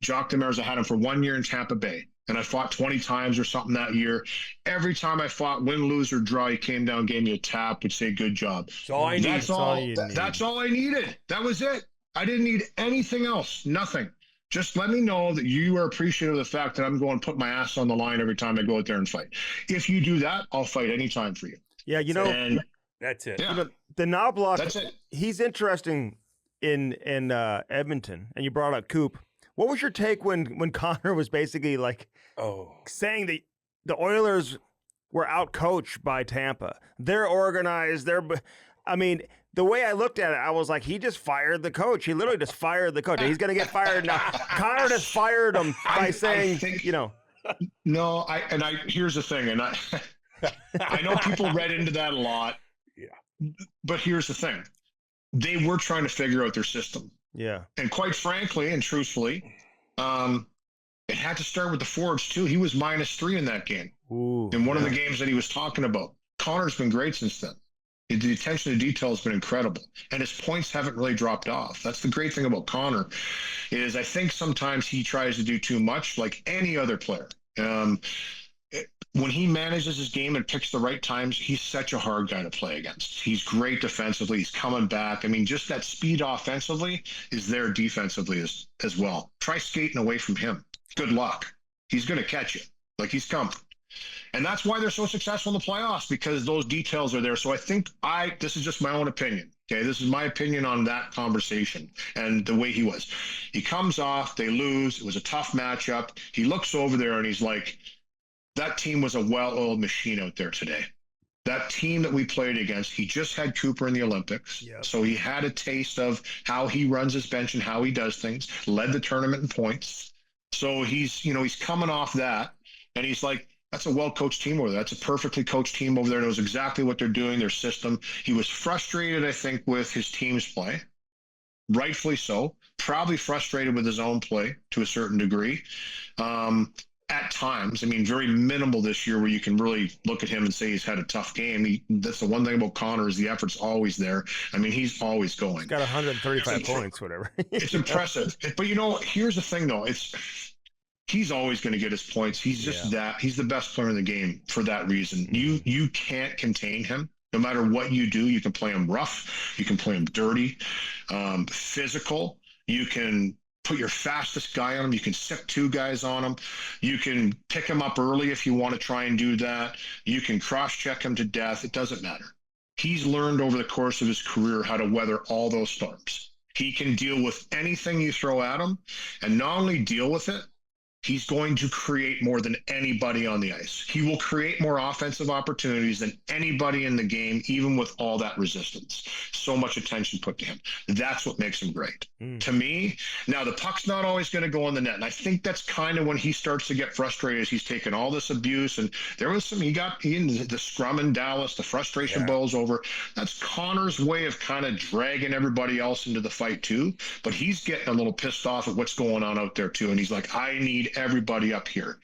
Jacques Demers, I had him for 1 year in Tampa Bay, and I fought 20 times or something that year. Every time I fought, win, lose, or draw, he came down, gave me a tap, would say, good job. That's all I need. That's all I needed. That was it. I didn't need anything else. Nothing. Just let me know that you are appreciative of the fact that I'm going to put my ass on the line every time I go out there and fight. If you do that, I'll fight anytime for you. Yeah, And That's it. yeah, the Knobloch, that's it. he's interesting in Edmonton, and you brought up Coop. What was your take when Connor was basically saying that the Oilers were out-coached by Tampa? They're organized. The way I looked at it, I was like, he just fired the coach. He literally just fired the coach. He's going to get fired now. Connor just fired him by saying, No, here's the thing, and I know people read into that a lot. Yeah. But here's the thing. They were trying to figure out their system. Yeah. And quite frankly and truthfully, it had to start with the forwards too. He was -3 in that game. Ooh, in one of the games that he was talking about. Connor's been great since then. The attention to detail has been incredible, and his points haven't really dropped off. That's the great thing about Connor, is I think sometimes he tries to do too much, like any other player. When he manages his game and picks the right times, he's such a hard guy to play against. He's great defensively. He's coming back. Just that speed offensively is there defensively as well. Try skating away from him. Good luck. He's going to catch you. He's coming. And that's why they're so successful in the playoffs, because those details are there. So I think this is just my own opinion. Okay, this is my opinion on that conversation and the way he was. He comes off, they lose. It was a tough matchup. He looks over there and he's like, that team was a well-oiled machine out there today. that team that we played against, he just had Cooper in the Olympics. Yep. So he had a taste of how he runs his bench and how he does things, led the tournament in points. So he's coming off that, and he's like, that's a well-coached team over there. That's a perfectly coached team over there, knows exactly what they're doing, their system. He was frustrated, I think, with his team's play, rightfully so, probably frustrated with his own play to a certain degree. At times, I mean, very minimal this year where you can really look at him and say he's had a tough game. That's the one thing about Connor is the effort's always there. I mean, he's always going. He's got 135 points, whatever. It's impressive. But, here's the thing, though. He's always going to get his points. He's just he's the best player in the game for that reason. You can't contain him. No matter what you do, you can play him rough. You can play him dirty, physical. You can put your fastest guy on him. You can stick two guys on him. You can pick him up early if you want to try and do that. You can cross-check him to death. It doesn't matter. He's learned over the course of his career how to weather all those storms. He can deal with anything you throw at him, and not only deal with it, he's going to create more than anybody on the ice. He will create more offensive opportunities than anybody in the game, even with all that resistance. So much attention put to him. That's what makes him great. To me, now the puck's not always going to go on the net. And I think that's kind of when he starts to get frustrated as he's taken all this abuse. And there was he in the scrum in Dallas, the frustration boils over. That's Connor's way of kind of dragging everybody else into the fight too. But he's getting a little pissed off at what's going on out there too. And he's like, I need everybody up here.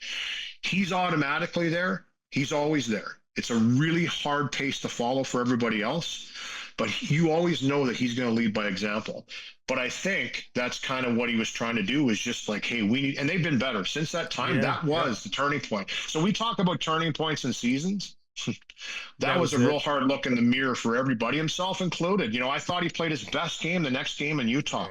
He's automatically there. He's always there. It's a really hard pace to follow for everybody else, but you always know that he's going to lead by example. But I think that's kind of what he was trying to do, was just like, hey, we need, and they've been better since that time. That was the turning point. So we talk about turning points in seasons. that was a real hard look in the mirror for everybody, himself included. I thought he played his best game the next game in Utah.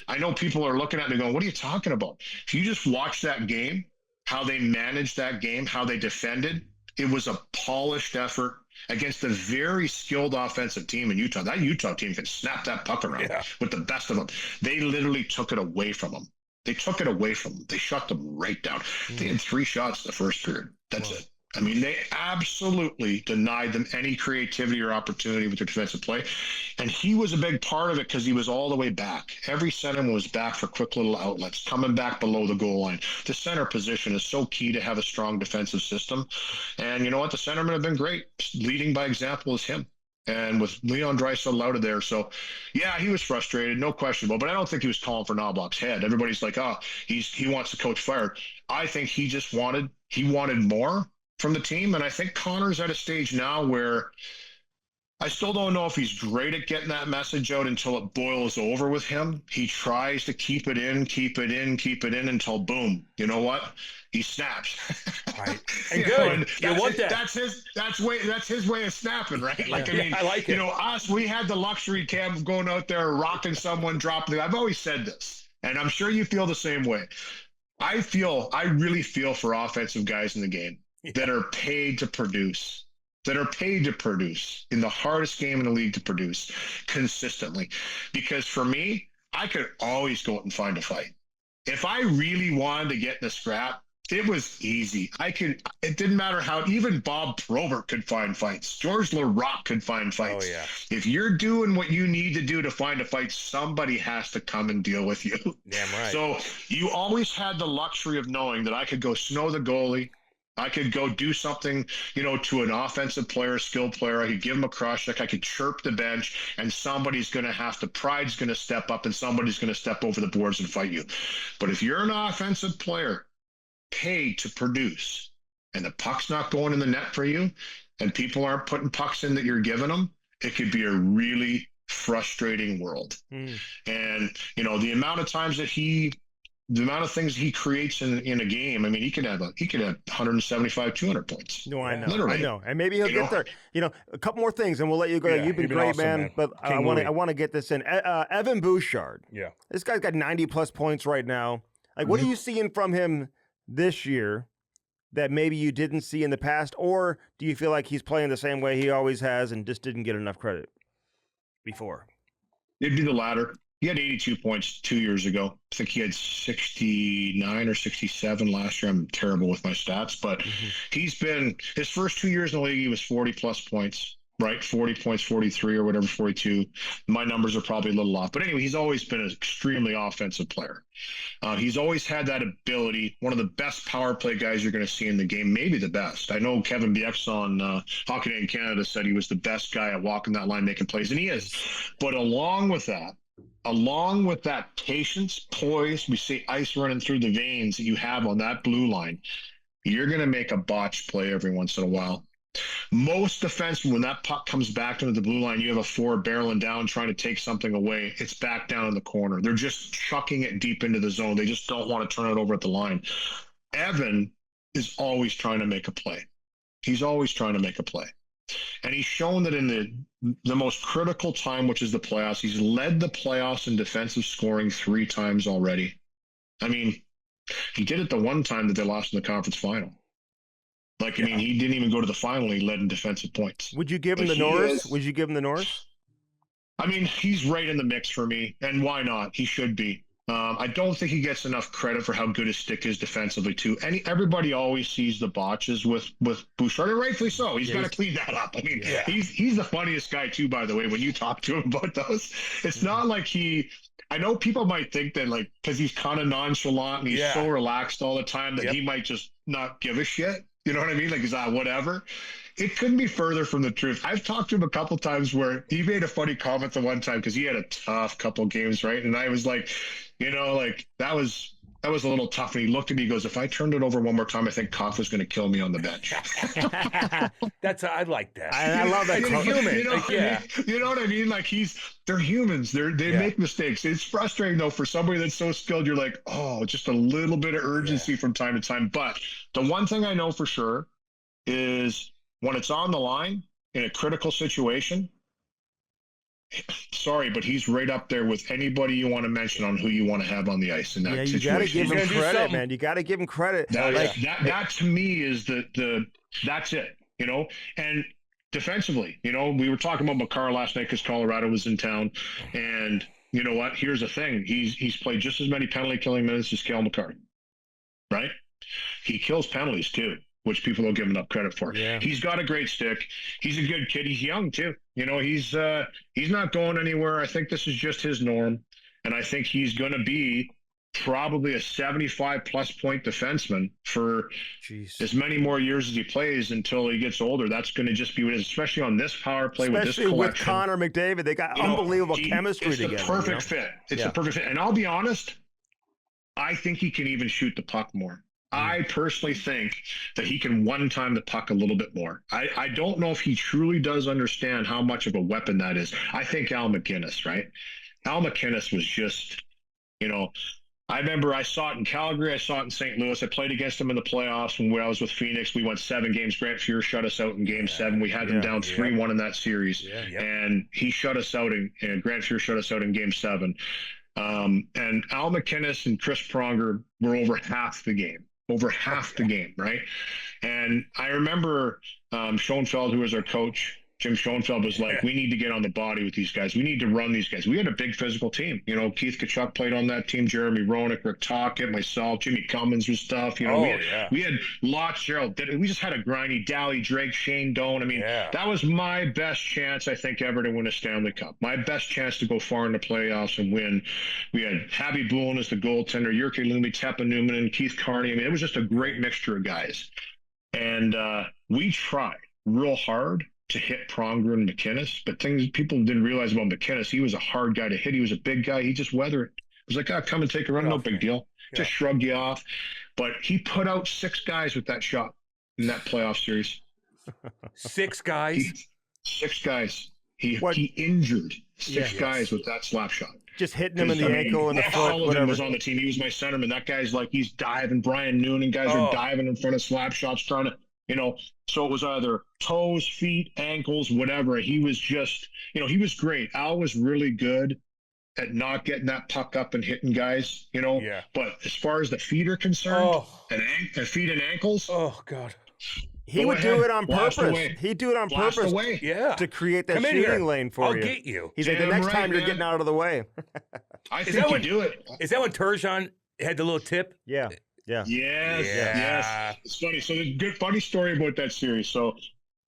I know people are looking at me going, what are you talking about? If you just watch that game, how they managed that game, how they defended, it was a polished effort against a very skilled offensive team in Utah. That Utah team can snap that puck around with the best of them. They literally took it away from them. They took it away from them. They shut them right down. They had 3 shots in the first period. That's it. I mean, they absolutely denied them any creativity or opportunity with their defensive play. And he was a big part of it because he was all the way back. Every centerman was back for quick little outlets, coming back below the goal line. The center position is so key to have a strong defensive system. And you know what? The centermen have been great. Leading by example is him. And with Leon Draisaitl out of there. So, yeah, he was frustrated, no question. But I don't think he was calling for Knobloch's head. Everybody's like, oh, he wants the coach fired. I think he just wanted more from the team. And I think Connor's at a stage now where I still don't know if he's great at getting that message out until it boils over with him. He tries to keep it in until boom, you know what? He snaps. Right. And good. You want that. That's his way of snapping, right? Like, I mean, I like it. Us, we had the luxury, Cam, of going out there, rocking someone, dropping. I've always said this, and I'm sure you feel the same way. I really feel for offensive guys in the game that are paid to produce, in the hardest game in the league to produce consistently. Because for me, I could always go out and find a fight. If I really wanted to get in a scrap, it was easy. It didn't matter how, even Bob Probert could find fights. George LaRocque could find fights. Oh, yeah. If you're doing what you need to do to find a fight, somebody has to come and deal with you. Damn right. So you always had the luxury of knowing that I could go snow the goalie. I could go do something, to an offensive player, skilled player. I could give him a cross check. I could chirp the bench, and pride's going to step up, and somebody's going to step over the boards and fight you. But if you're an offensive player paid to produce, and the puck's not going in the net for you, and people aren't putting pucks in that you're giving them, it could be a really frustrating world. And, the amount of times that the amount of things he creates in a game, I mean, he could have 175, 200 points. No, I know. Literally. I know. And maybe he'll get there. A couple more things, and we'll let you go. Yeah, You've been you've been great, awesome, man. But I want to get this in. Evan Bouchard. Yeah. This guy's got 90-plus points right now. Like, what are you seeing from him this year that maybe you didn't see in the past? Or do you feel like he's playing the same way he always has and just didn't get enough credit before? It'd be the latter. He had 82 points 2 years ago. I think he had 69 or 67 last year. I'm terrible with my stats, but he's been his first 2 years in the league. He was 40 plus points, right? 40 points, 43 or whatever, 42. My numbers are probably a little off, but anyway, he's always been an extremely offensive player. He's always had that ability. One of the best power play guys you're going to see in the game, maybe the best. I know Kevin Biek's on Hockey in Canada said he was the best guy at walking that line, making plays, and he is. But along with that patience, poise, we see ice running through the veins that you have on that blue line, you're going to make a botched play every once in a while. Most defensemen, when that puck comes back into the blue line, you have a forward barreling down trying to take something away. It's back down in the corner. They're just chucking it deep into the zone. They just don't want to turn it over at the line. Evan is always trying to make a play. He's always trying to make a play. And he's shown that in the most critical time, which is the playoffs, he's led the playoffs in defensive scoring 3 times already. I mean, he did it the one time that they lost in the conference final. Like, I mean, he didn't even go to the final. He led in defensive points. Would you give him the Norris? Would you give him the Norris? I mean, he's right in the mix for me. And why not? He should be. I don't think he gets enough credit for how good his stick is defensively, too. And everybody always sees the botches with Bouchard, and rightfully so. He's got to clean that up. I mean, he's the funniest guy, too, by the way, when you talk to him about those. It's not like I know people might think that, like, because he's kind of nonchalant and he's so relaxed all the time that he might just not give a shit. You know what I mean? Like, whatever. It couldn't be further from the truth. I've talked to him a couple times where he made a funny comment the one time because he had a tough couple games, right? And I was like, you know, like that was a little tough. And he looked at me, he goes, if I turned it over one more time, I think Koff was going to kill me on the bench. I like that. I love that. Human. You know what I mean? Like they're humans. They make mistakes. It's frustrating though for somebody that's so skilled. You're like, oh, just a little bit of urgency from time to time. But the one thing I know for sure is when it's on the line in a critical situation, sorry, but he's right up there with anybody you want to mention on who you want to have on the ice in that situation. You got to give him credit, man. You got to give him credit. That to me is that's it, you know. And defensively, you know, we were talking about Makar last night because Colorado was in town, and you know what? Here's the thing: he's played just as many penalty killing minutes as Cale Makar, right? He kills penalties too, which people don't give enough credit for. Yeah. He's got a great stick. He's a good kid. He's young too. You know, he's not going anywhere. I think this is just his norm. And I think he's going to be probably a 75-plus point defenseman for as many more years as he plays until he gets older. That's going to just be what it is, especially on this power play with this collection. With Connor McDavid. They got unbelievable chemistry together. It's the perfect fit. It's the perfect fit. And I'll be honest, I think he can even shoot the puck more. I personally think that he can one-time the puck a little bit more. I don't know if he truly does understand how much of a weapon that is. I think Al MacInnis, right? Al MacInnis was just, you know, I remember I saw it in Calgary. I saw it in St. Louis. I played against him in the playoffs when I was with Phoenix. We won 7 games. Grant Fuhr shut us out in Game 7. We had them down 3-1 in that series. And he shut us out, and Grant Fuhr shut us out in Game 7. And Al MacInnis and Chris Pronger were over half the game. Right? And I remember Schoenfeld, who was our coach, Jim Schoenfeld, was like, we need to get on the body with these guys. We need to run these guys. We had a big physical team. You know, Keith Tkachuk played on that team, Jeremy Roenick, Rick Tocchet, myself, Jimmy Cummins was stuff. You know, we had lots, Gerald. We just had a grindy Dally, Drake, Shane Doan. I mean, that was my best chance, I think, ever to win a Stanley Cup. My best chance to go far in the playoffs and win. We had Happy Boone as the goaltender, Jyrki Lumi, Teppa Newman, and Keith Carney. I mean, it was just a great mixture of guys. And we tried real hard to hit Pronger and MacInnis, but things people didn't realize about MacInnis, he was a hard guy to hit. He was a big guy. He just weathered it. It was like, come and take a run, no big deal. Just shrugged you off. But he put out 6 guys with that shot in that playoff series. 6 guys? 6 guys. He injured 6 guys with that slap shot. Just hitting him in the ankle and the foot. Sullivan was on the team. He was my centerman. That guy's like, he's diving. Brian Noonan guys are diving in front of slap shots, trying to, you know, so it was either toes, feet, ankles, whatever. He was just, you know, he was great. Al was really good at not getting that puck up and hitting guys, you know. Yeah. But as far as the feet are concerned, and feet and ankles. Oh, God. He would do it on purpose. He'd do it on purpose to create that shooting lane for you. I'll get you. He's like, the next time you're getting out of the way. I Is think that you when- do it. Is that when Turgeon had the little tip? Yeah. Yes, Yeah. yes. It's funny. So there's a good funny story about that series. So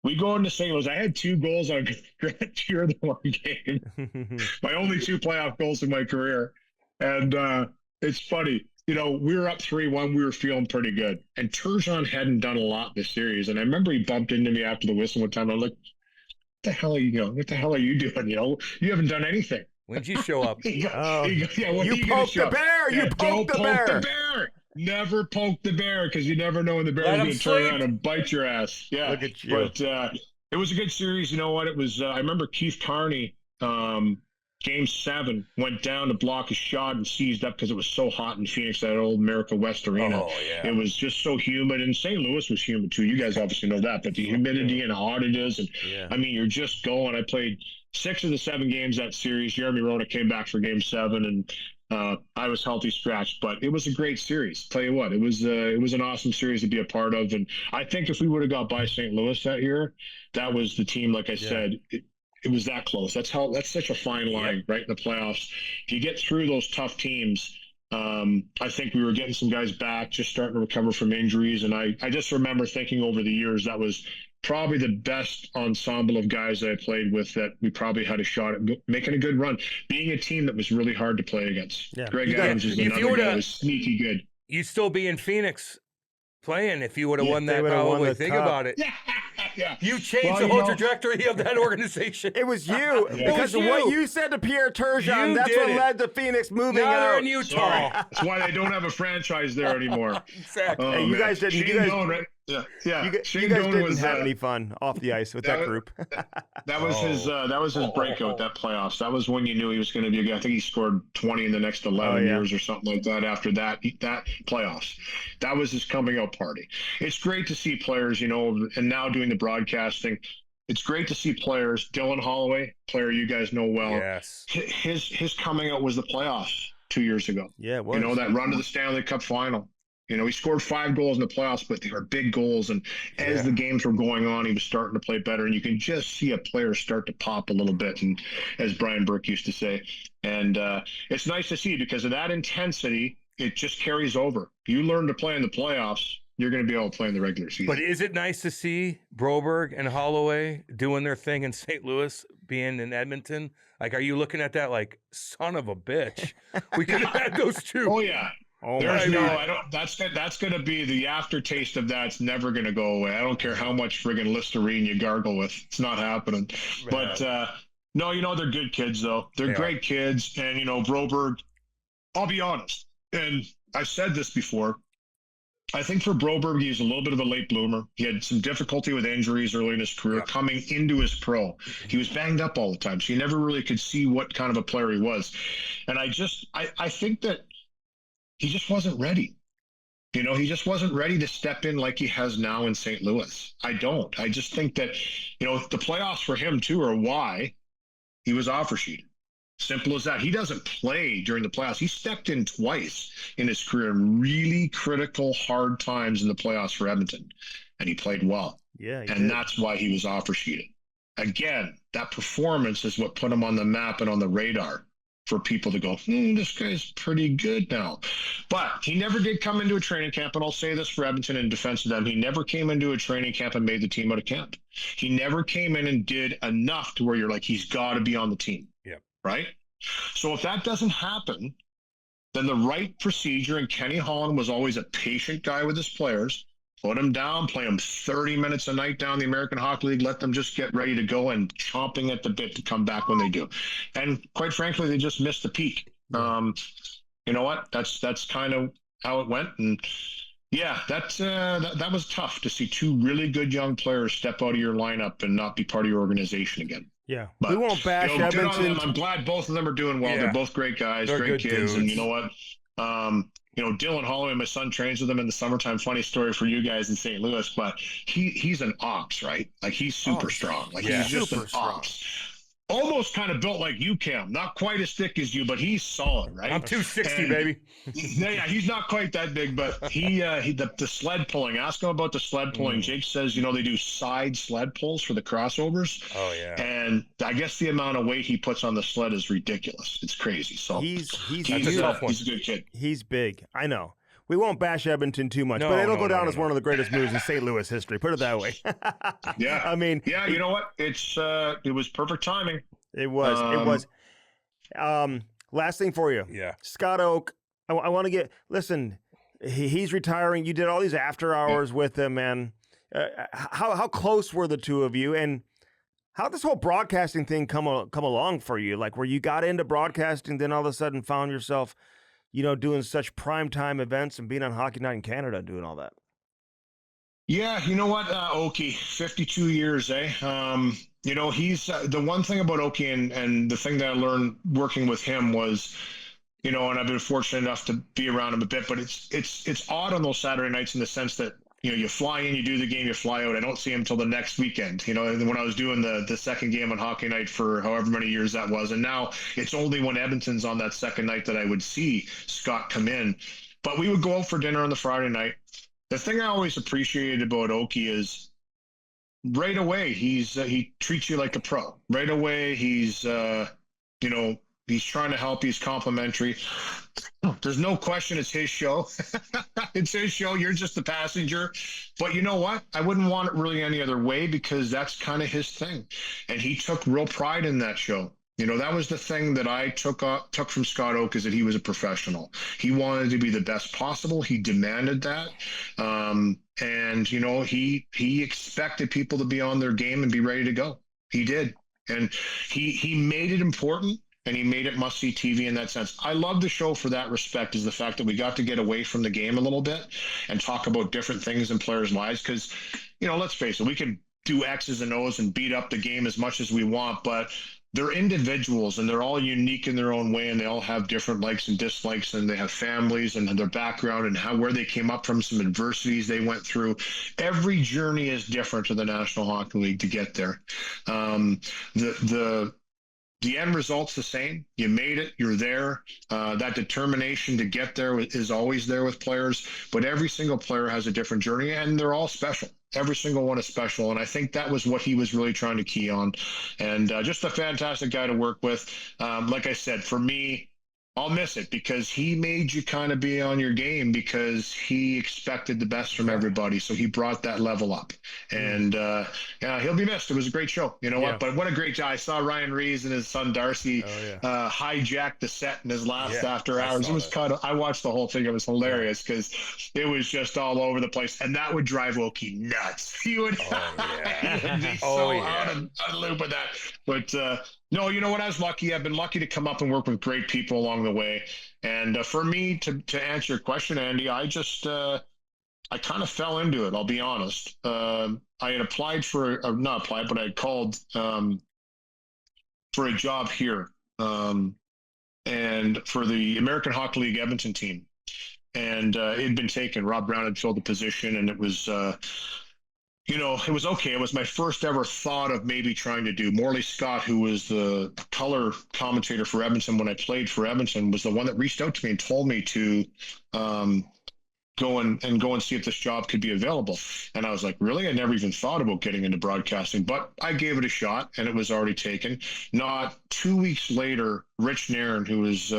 we go into St. Louis. I had 2 goals on Grant Tier the one game. My only 2 playoff goals in my career. And it's funny. You know, we were up 3-1. We were feeling pretty good. And Turgeon hadn't done a lot this series. And I remember he bumped into me after the whistle one time. I'm like, what the hell are you doing? You know, you haven't done anything. When did you show up? You You poked the bear. You don't poked the poke bear. the bear. Never poke the bear because you never know when the bear Let is him going to turn sleep. around and bite your ass. Yeah. Look at you. But it was a good series. You know what? It was. I remember Keith Carney, Game 7, went down to block a shot and seized up because it was so hot in Phoenix, that old America West Arena. Oh, yeah. It was just so humid, and St. Louis was humid too. You guys obviously know that, but the humidity and how hot it is, and Yeah. I mean, you're just going. I played 6 of the 7 games that series. Jeremy Roenick came back for Game 7, and I was healthy scratched, but it was a great series. Tell you what, it was an awesome series to be a part of, and I think if we would have got by St. Louis that year, that was the team. Like I said, it was that close. That's such a fine line, right in the playoffs. If you get through those tough teams, I think we were getting some guys back, just starting to recover from injuries, and I just remember thinking over the years that was probably the best ensemble of guys that I played with that we probably had a shot at making a good run, being a team that was really hard to play against. Yeah. Greg Adams is another guy that was sneaky good. You'd still be in Phoenix playing if you would have won they that. would have won Probably the think cup. about it. Yeah. You changed Well, the you whole know- trajectory of that organization. It was you. It Because was of what you. you said to Pierre Turgeon, You that's did what it. led to Phoenix moving Now they're out. in Utah. Sorry. That's why they don't have a franchise there anymore. Exactly. Oh, Hey, you man. guys didn't- you Shane guys- Doan, right? Yeah. You Shane guys Doan didn't was, have any fun off the ice with that that- group. That was his breakout, that playoffs. That was when you knew he was going to be a guy. I think he scored 20 in the next 11 years or something like that after that playoffs. That was his coming out party. It's great to see players, you know, and now doing the broadcasting, it's great to see players. Dylan Holloway, player you guys know well. Yes. His coming out was the playoffs 2 years ago. Yeah, it was. You know, that run to the Stanley Cup final. You know, he scored 5 goals in the playoffs, but they were big goals. And as the games were going on, he was starting to play better. And you can just see a player start to pop a little bit, and as Brian Burke used to say. And it's nice to see because of that intensity, it just carries over. You learn to play in the playoffs, you're going to be able to play in the regular season. But is it nice to see Broberg and Holloway doing their thing in St. Louis, being in Edmonton? Like, are you looking at that like, son of a bitch? We could have had those 2. Oh, yeah. Oh, There's my no, God. I don't. That's going to be the aftertaste of that. It's never going to go away. I don't care how much friggin' Listerine you gargle with. It's not happening. But no, you know, they're good kids though. They're great kids, and you know, Broberg. I'll be honest, and I've said this before. I think for Broberg, he's a little bit of a late bloomer. He had some difficulty with injuries early in his career coming into his pro. He was banged up all the time, so you never really could see what kind of a player he was. And I think that he just wasn't ready. You know, he just wasn't ready to step in like he has now in St. Louis. I don't. I just think that, you know, the playoffs for him too are why he was offer sheeted. Simple as that. He doesn't play during the playoffs. He stepped in twice in his career in really critical, hard times in the playoffs for Edmonton, and he played well. Yeah, he And did. that's why he was offer sheeted. Again, that performance is what put him on the map and on the radar for people to go, this guy's pretty good now. But he never did come into a training camp, and I'll say this for Edmonton in defense of them, he never came into a training camp and made the team out of camp. He never came in and did enough to where you're like, he's got to be on the team. Yep. Right? So if that doesn't happen, then the right procedure, and Kenny Holland was always a patient guy with his players, put them down, play them 30 minutes a night down the American Hockey League, let them just get ready to go and chomping at the bit to come back when they do. And quite frankly, they just missed the peak. You know what? That's kind of how it went. And yeah, that was tough to see 2 really good young players step out of your lineup and not be part of your organization again. Yeah, But, we won't bash you know, good on them. Edmonton. I'm glad both of them are doing well. Yeah. They're both great guys, They're great good kids. And dudes. you know what? You know, Dylan Holloway, my son, trains with him in the summertime. Funny story for you guys in St. Louis, but he's an ox, right? Like he's super strong. Like he's just super an strong. ox. almost kind of built like you, Cam. Not quite as thick as you, but he's solid, right? I'm 260, And- baby. Yeah, he's not quite that big, but the sled pulling. Ask him about the sled pulling. Jake says, they do side sled pulls for the crossovers. Oh yeah. And I guess the amount of weight he puts on the sled is ridiculous. It's crazy. So He's That's a tough one. he's a good kid. He's big. I know. We won't bash Edmonton too much, No, but it'll no, go no, down no, as no. one of the greatest moves in St. Louis history. Put it that way. Yeah. I mean, Yeah, you know what? It was perfect timing. it was. It was. Last thing for you. Yeah. Scott Oake. I want to get. Listen, he's retiring. You did all these after hours with him, man. How close were the two of you, and how did this whole broadcasting thing come along for you? Like, where you got into broadcasting, then all of a sudden found yourself, doing such primetime events and being on Hockey Night in Canada, doing all that. Yeah, you know what, Oake, 52 years, eh? He's the one thing about Oake and the thing that I learned working with him was, and I've been fortunate enough to be around him a bit, but it's odd on those Saturday nights in the sense that, you fly in, you do the game, you fly out. I don't see him until the next weekend. When I was doing the second game on Hockey Night for however many years that was, and now it's only when Edmonton's on that second night that I would see Scott come in. But we would go out for dinner on the Friday night. The thing I always appreciated about Oake is right away he treats you like a pro. Right away he's he's trying to help. He's complimentary. There's no question it's his show. It's his show. You're just the passenger. But you know what? I wouldn't want it really any other way because that's kind of his thing. And he took real pride in that show. That was the thing that I took from Scott Oake, is that he was a professional. He wanted to be the best possible. He demanded that. And he expected people to be on their game and be ready to go. He did. And he made it important. And he made it must-see TV in that sense. I love the show for that respect, is the fact that we got to get away from the game a little bit and talk about different things in players' lives. Because, let's face it, we can do X's and O's and beat up the game as much as we want, but they're individuals and they're all unique in their own way, and they all have different likes and dislikes, and they have families and their background and where they came up from, some adversities they went through. Every journey is different to the National Hockey League to get there. The end result's the same. You made it. You're there. That determination to get there is always there with players. But every single player has a different journey, and they're all special. Every single one is special. And I think that was what he was really trying to key on. And just a fantastic guy to work with. Like I said, for me, I'll miss it because he made you kind of be on your game because he expected the best from everybody. So he brought that level up. And he'll be missed. It was a great show. You know what? But what a great guy. I saw Ryan Reeves and his son Darcy hijack the set in his last after hours. It was I watched the whole thing. It was hilarious because it was just all over the place. And that would drive Oake nuts. He would, he would be out of the loop with that. But no, you know what? I was lucky. I've been lucky to come up and work with great people along the way. And for me, to answer your question, Andy, I just I kind of fell into it. I'll be honest. I had applied for not applied, but I had called for a job here, and for the American Hockey League Edmonton team, and it had been taken. Rob Brown had filled the position, and it was. It was okay. It was my first ever thought of maybe trying to do. Morley Scott, who was the color commentator for Edmonton when I played for Edmonton, was the one that reached out to me and told me to go and see if this job could be available. And I was like, really? I never even thought about getting into broadcasting, but I gave it a shot, and it was already taken. Not 2 weeks later, Rich Nairn, who was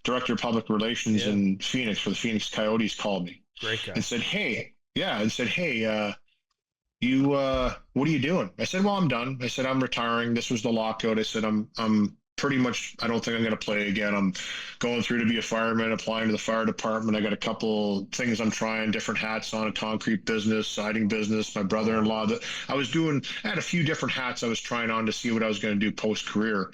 director of public relations in Phoenix for the Phoenix Coyotes, called me. Great guy. And said, hey, you what are you doing? I said, well, I'm done. I said, I'm retiring. This was the lockout. I said, I'm pretty much, I don't think I'm going to play again. I'm going through to be a fireman, applying to the fire department. I got a couple things I'm trying, different hats on, a concrete business, siding business, my brother-in-law. That I had a few different hats I was trying on to see what I was going to do post-career.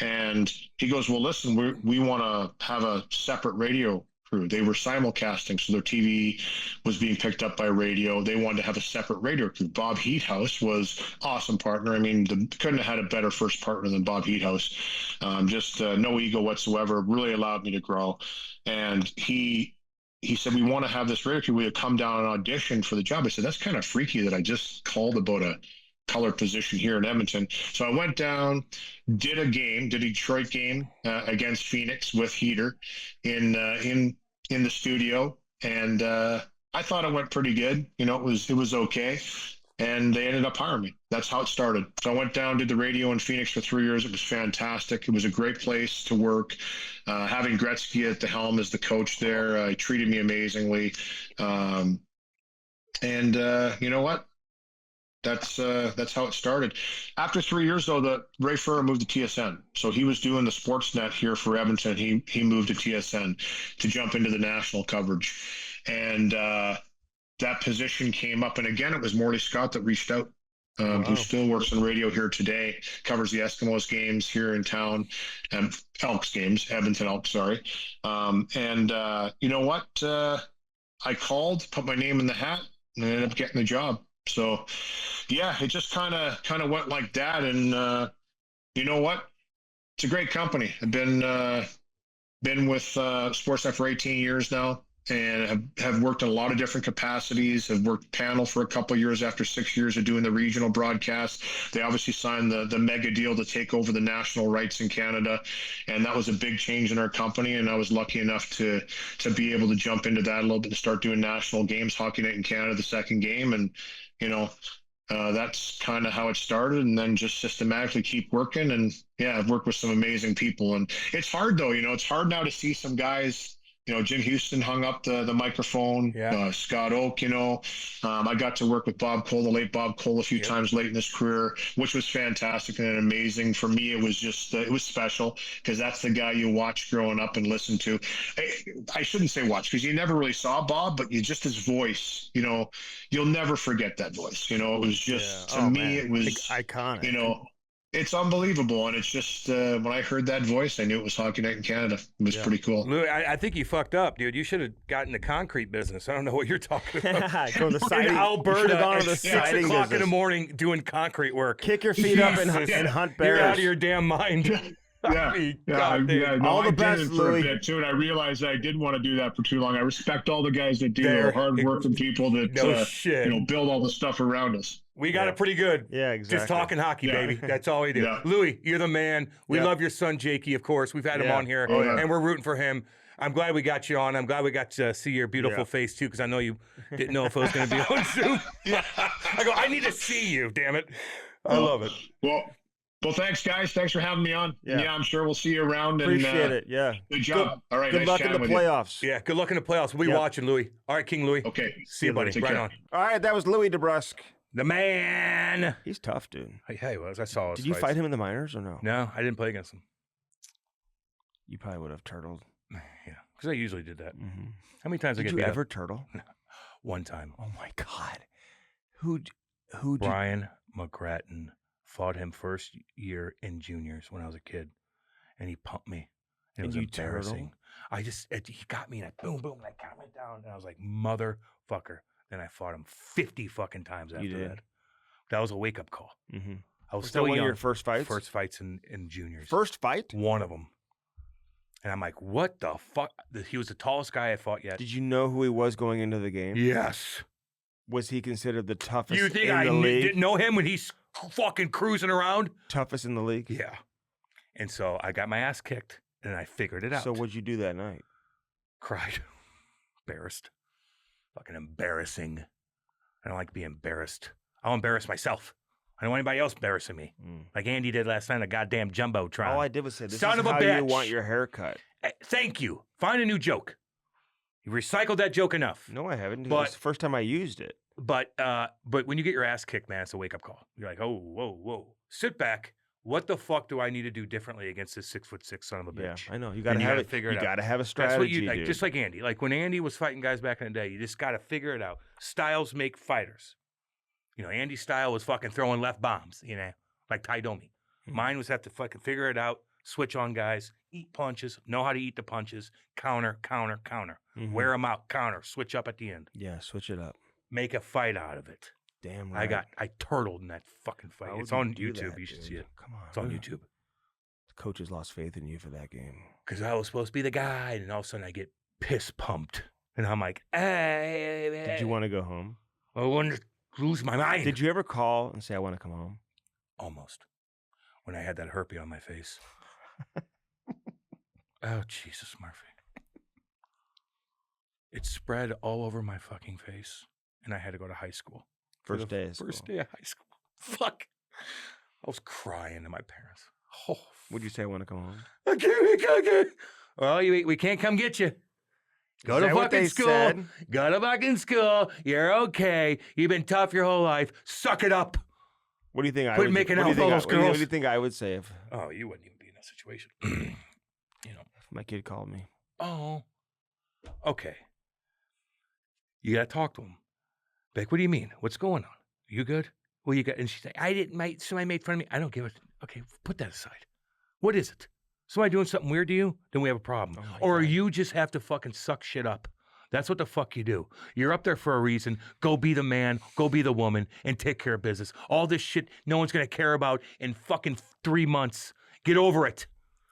And he goes, well, listen, we want to have a separate radio crew. They were simulcasting, so their TV was being picked up by radio. They wanted to have a separate radio crew. Bob Heathouse was awesome partner. I mean, couldn't have had a better first partner than Bob Heathouse. Just no ego whatsoever. Really allowed me to grow. And he said, we want to have this radio crew. We would come down and audition for the job. I said, that's kind of freaky that I just called about a color position here in Edmonton. So I went down, did a Detroit game against Phoenix with Heater in the studio, and I thought it went pretty good. You know, it was okay. And they ended up hiring me. That's how it started. So I went down, did the radio in Phoenix for 3 years. It was fantastic. It was a great place to work. Having Gretzky at the helm as the coach there, he treated me amazingly. And you know what? That's how it started. After 3 years, though, Ray Ferrer moved to TSN. So he was doing the Sportsnet here for Edmonton. He moved to TSN to jump into the national coverage. And that position came up. And again, it was Morley Scott that reached out, who still works in radio here today, covers the Eskimos games here in town, and Elks games, Edmonton Elks, sorry. You know what? I called, put my name in the hat, and I ended up getting the job. So, yeah, it just kind of went like that. And you know what? It's a great company. I've been with Sportsnet for 18 years now, and have worked in a lot of different capacities. Have worked panel for a couple of years after 6 years of doing the regional broadcast. They obviously signed the mega deal to take over the national rights in Canada, and that was a big change in our company. And I was lucky enough to be able to jump into that a little bit and start doing national games, Hockey Night in Canada, the second game, and you know. That's kind of how it started, and then just systematically keep working. And yeah, I've worked with some amazing people, and it's hard though. You know, it's hard now to see some guys. You know, Jim Houston hung up the microphone. Yeah. Scott Oake, you know, I got to work with Bob Cole, the late Bob Cole, a few times late in his career, which was fantastic and amazing. For me, it was just, it was special because that's the guy you watch growing up and listen to. I shouldn't say watch because you never really saw Bob, but you just his voice, you know, you'll never forget that voice. You know, it was just, to me, it was iconic. You know, it's unbelievable. And it's just, when I heard that voice, I knew it was Hockey Night in Canada. It was pretty cool. Louie, I think you fucked up, dude. You should have gotten the concrete business. I don't know what you're talking about. Go to the siding. In Alberta Gone to the at 6 siding o'clock in business. the morning doing concrete work. Kick your feet up and Jesus. hunt You're bears. out of your damn mind. Yeah, God, All the I best, did it for Louie. a bit too, and I realized I didn't want to do that for too long. I respect all the guys that do, There. the hard-working people that No shit. you know, build all the stuff around us. We got it pretty good. Yeah, exactly. Just talking hockey, Yeah. baby. That's all we do. Yeah. Louie, you're the man. We Yeah. love your son, Jakey, of course. We've had him Yeah. on here, Oh, yeah. and we're rooting for him. I'm glad we got you on. I'm glad we got to see your beautiful Yeah. face, too, because I know you didn't know if it was going to be on Zoom. I go, I need to see you, damn it. I love it. Well, thanks, guys. Thanks for having me on. Yeah. Yeah, I'm sure we'll see you around. Appreciate and, it. Yeah. Good job. All right. Good nice luck in chatting the with you. playoffs. Yeah, good luck in the playoffs. We'll be Yep. watching, Louie. All right, King Louie. Okay. See you, buddy. Take Right care. on. All right, that was Louie DeBrusk. The man. He's tough, dude. Hey, he was. I saw his Did you fights. fight him in the minors or no? No, I didn't play against him. You probably would have turtled. Yeah, because I usually did that. Mm-hmm. How many times I Did get you beat up? ever turtle? One time. Oh my God. Who did Brian McGrattan fought him first year in juniors when I was a kid, and he pumped me. And it was you embarrassing. He got me, and I boom, and I got him down, and I was like, motherfucker. Then I fought him 50 fucking times after did? that. That was a wake up call. Mm-hmm. I was Was still that one young. of your first fights? First fights in juniors. First fight? One of them. And I'm like, what the fuck? He was the tallest guy I fought yet. Did you know who he was going into the game? Yes. Was he considered the toughest You think in I the league? didn't know him when he's fucking cruising around? Toughest in the league? Yeah. And so I got my ass kicked, and I figured it out. So what'd you do that night? Cried. Embarrassed. Fucking embarrassing. I don't like to be embarrassed. I'll embarrass myself. I don't want anybody else embarrassing me. Like Andy did last night on a goddamn Jumbotron. All I did was say, this Son is of a how you bitch. want your haircut. Thank you. Find a new joke. You recycled that joke enough. No, I haven't. It But- was the first time I used it. But when you get your ass kicked, man, it's a wake-up call. You're like, oh, whoa. Sit back. What the fuck do I need to do differently against this 6'6" son of a Yeah, bitch? I know. You And got to you have gotta it. figure it You out. got to have a That's strategy, what you like, dude. just like Andy. Like when Andy was fighting guys back in the day, you just got to figure it out. Styles make fighters. You know, Andy's style was fucking throwing left bombs, you know, like Ty Domi. Mine was have to fucking figure it out, switch on guys, eat punches, know how to eat the punches, counter, Mhm. wear them out, counter, switch up at the end, Yeah, switch it up. make a fight out of it. Damn right. I turtled in that fucking fight. How It's would on you do YouTube. that, You should dude? see it. Come on. It's on Yeah. YouTube. The coaches lost faith in you for that game. Because I was supposed to be the guy, and all of a sudden I get piss pumped. And I'm like, hey. Did you want to go home? I wanted lose my mind. Did you ever call and say, I want to come home? Almost. When I had that herpes on my face. Oh, Jesus, Murphy. It spread all over my fucking face, and I had to go to high school. First day of First school. day of high school. Fuck. I was crying to my parents. Oh, Would you say I want to come home? okay. Well, we can't come get you. Go Is to that what fucking they school. said? Go to fucking school. You're okay. You've been tough your whole life. Suck it up. What do you think I Quit would making what do out you with think all I- those what do you- What girls. do you think I would say if Oh, you wouldn't even be in that situation. if my kid called me? Oh, okay. You got to talk to him. Beck, what do you mean? What's going on? You good? Well, you got, and she's like, somebody made fun of me. I don't give a, okay, put that aside. What is it? Somebody doing something weird to you? Then we have a problem. Oh my Or God. you just have to fucking suck shit up. That's what the fuck you do. You're up there for a reason. Go be the man, go be the woman, and take care of business. All this shit no one's going to care about in fucking 3 months. Get over it.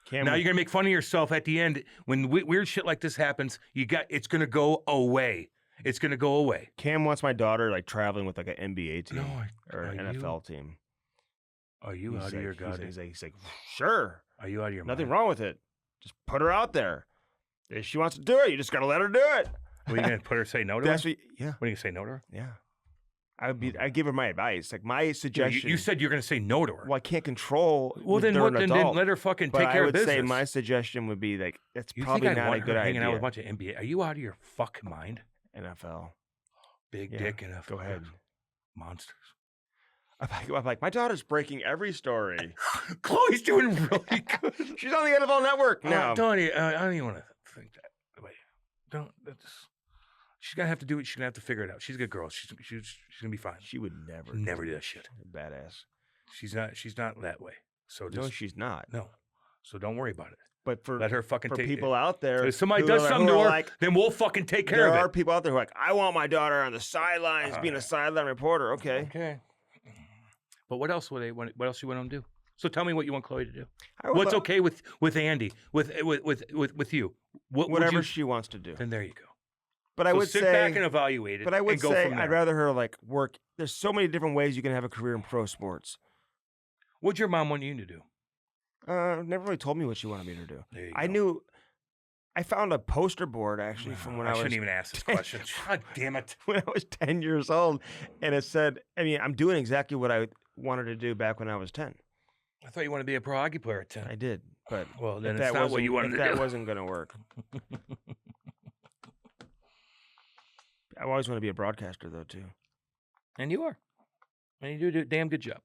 Cam, Now you're gonna make fun of yourself at the end when weird shit like this happens. It's gonna go away. It's gonna go away. Cam wants my daughter like traveling with like an NBA team or an are NFL team. Are you He's out of like- your he's goddamn? he's like, sure, Are you out of your nothing mind? wrong with it. Just put her out there. If she wants to do it, you just gotta let her do it. What, are you gonna put her say no to her? That's what, yeah, What are you gonna say no to her? yeah. I'd give her my advice. Like my You, suggestion. you said you're gonna say no to her. well, I can't control. Well, then they're what? an Then adult. let her fucking But take I care of would business. say my suggestion would be like, that's You probably think I'd not a want good her hanging idea. out with a bunch of NBA? Are you out of your fucking mind? NFL. Big Yeah, dick and a Go ahead. monsters. I'm like, my daughter's breaking every story. Chloe's doing really good. She's on the NFL Network now. Don't I don't even want to think that. Wait, don't. That's, she's gonna have to do it. She's gonna have to figure it out. She's a good girl. She's gonna be fine. She would never. Never do that shit. Badass. She's not that way. So No, just she's not. no. So don't worry about it. But for Let her fucking for take people out there, If somebody who does are- something who to are her, like, then we'll fucking take care there of are it. people out there who are like, I want my daughter on the sidelines, being a sideline reporter. Okay. Okay. But what else would they want? What else you want them to do? So tell me what you want Chloe to do. I would What's lo- okay with Andy? With you? What would Whatever you? she wants to do. Then there you go. But I So would sit say, back and evaluate it. but I would and go say, from there. I'd rather her like work. There's so many different ways you can have a career in pro sports. What'd your mom want you to do? Never really told me what she wanted me to do. There you I go. knew. I found a poster board actually from when I was shouldn't even ask this question. God damn it. when I was 10 years old, and it said, I mean, I'm doing exactly what I wanted to do back when I was 10. I thought you wanted to be a pro hockey player at 10. I did, but Well, then if it's that not what wasn't- you wanted if to that do. wasn't going to work. I always want to be a broadcaster, though, too. And you are. And you do a damn good job.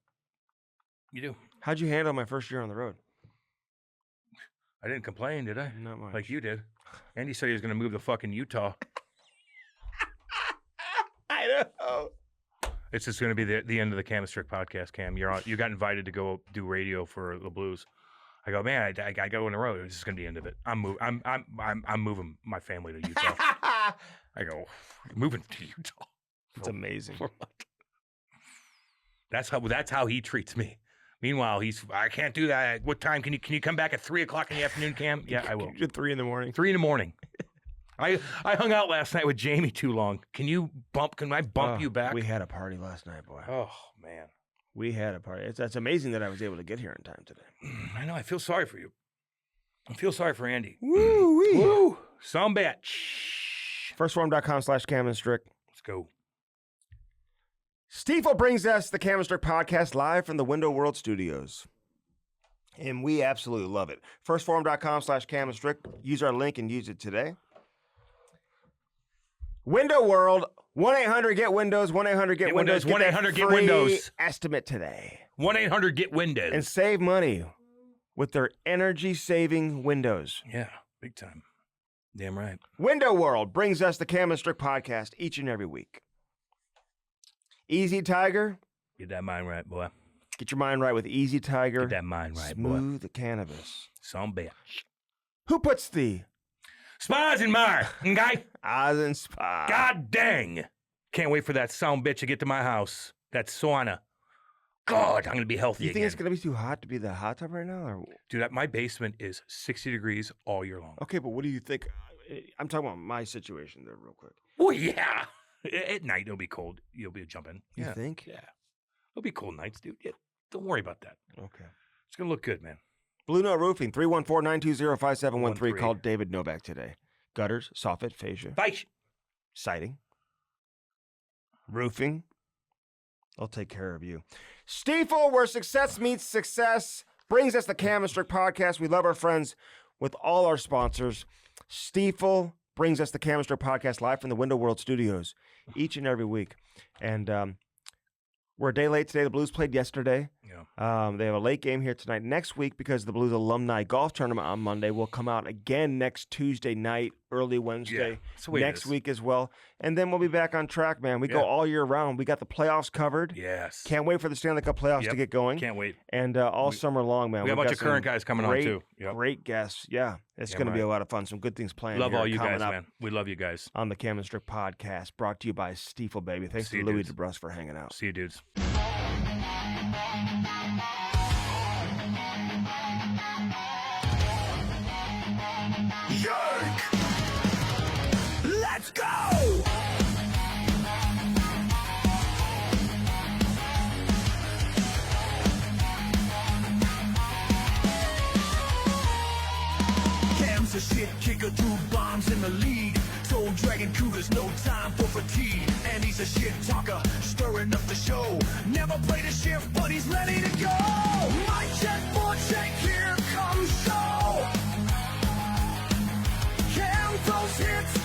You do. How'd you handle my first year on the road? I didn't complain, did I? Not much. Like you did. Andy said he was going to move to fucking Utah. I know. It's just going to be the end of the Cam Strick podcast, Cam. You got invited to go do radio for the Blues. I go, man, I go on the road. This is going to be the end of it. I'm moving my family to Utah. I go, moving to Utah. It's amazing. For what? That's how he treats me. Meanwhile, I can't do that. What time can you come back at 3:00 in the afternoon, Cam? Yeah, I will. At 3 in the morning. 3 in the morning. I hung out last night with Jamie too long. Can I bump you back? We had a party last night, boy. Oh man. We had a party. It's amazing that I was able to get here in time today. I know. I feel sorry for you. I feel sorry for Andy. Woo-wee. Woo! Some bitch. Firstform.com/Cam and Strick. Let's go. Stiefel brings us the Cam and Strick podcast live from the Window World Studios. And we absolutely love it. Firstform.com/Cam and Strick. Use our link and use it today. Window World, 1-800-GET-WINDOWS, 1-800-GET-WINDOWS. 1-800-GET-WINDOWS. Estimate today. 1-800-GET-WINDOWS. And save money with their energy-saving windows. Yeah, big time. Damn right. Window World brings us the Cam and Strick podcast each and every week. Easy Tiger. Get that mind right, boy. Get your mind right with Easy Tiger. Get that mind right, boy. Smooth the cannabis. Some bitch. Who puts the Spas in Mar, okay? Oz and Spa? God dang. Can't wait for that sound bitch to get to my house. That sauna. God, I'm going to be healthy You think again. it's going to be too hot to be the hot tub right now? Or... Dude, my basement is 60 degrees all year long. Okay, but what do you think? I'm talking about my situation there real quick. Oh, yeah. At night, it'll be cold. You'll be jumping. You think? Yeah. It'll be cold nights, dude. Yeah. Don't worry about that. Okay. It's going to look good, man. Blue Note Roofing, 314-920-5713. 13. Called David Novak today. Gutters, soffit, fascia, Fight. siding, roofing. I'll take care of you. Stiefel, where success meets success, brings us the Chemistry Podcast. We love our friends with all our sponsors. Stiefel brings us the Chemistry Podcast live from the Window World Studios each and every week. And we're a day late today. The Blues played yesterday. Yeah. They have a late game here tonight. Next week, because the Blues Alumni Golf Tournament on Monday, will come out again next Tuesday night, early Wednesday, that's the way it next is. week as well. And then we'll be back on track, man. We go all year round. We got the playoffs covered. Yes. Can't wait for the Stanley Cup playoffs to get going. Can't wait. And all summer long, man. We got a We've bunch of current some guys coming on, too. Yep. Great guests. Yeah. It's Damn going to be right. a lot of fun. Some good things planned. Love here all you coming guys, up man. We love you guys. on the Chemistry Podcast, brought to you by Stiefel, baby. Thanks See to you, Louie dudes. DeBrusk for hanging out. See you, dudes. Yerk! Let's go! Cam's a shit kicker, 2 bombs in the lead. Soul dragging crew, there's no time for fatigue. And he's a shit talker, stirring up the show. Never played a shift, but he's ready to go. My check, for check, here comes show. Cam throws hits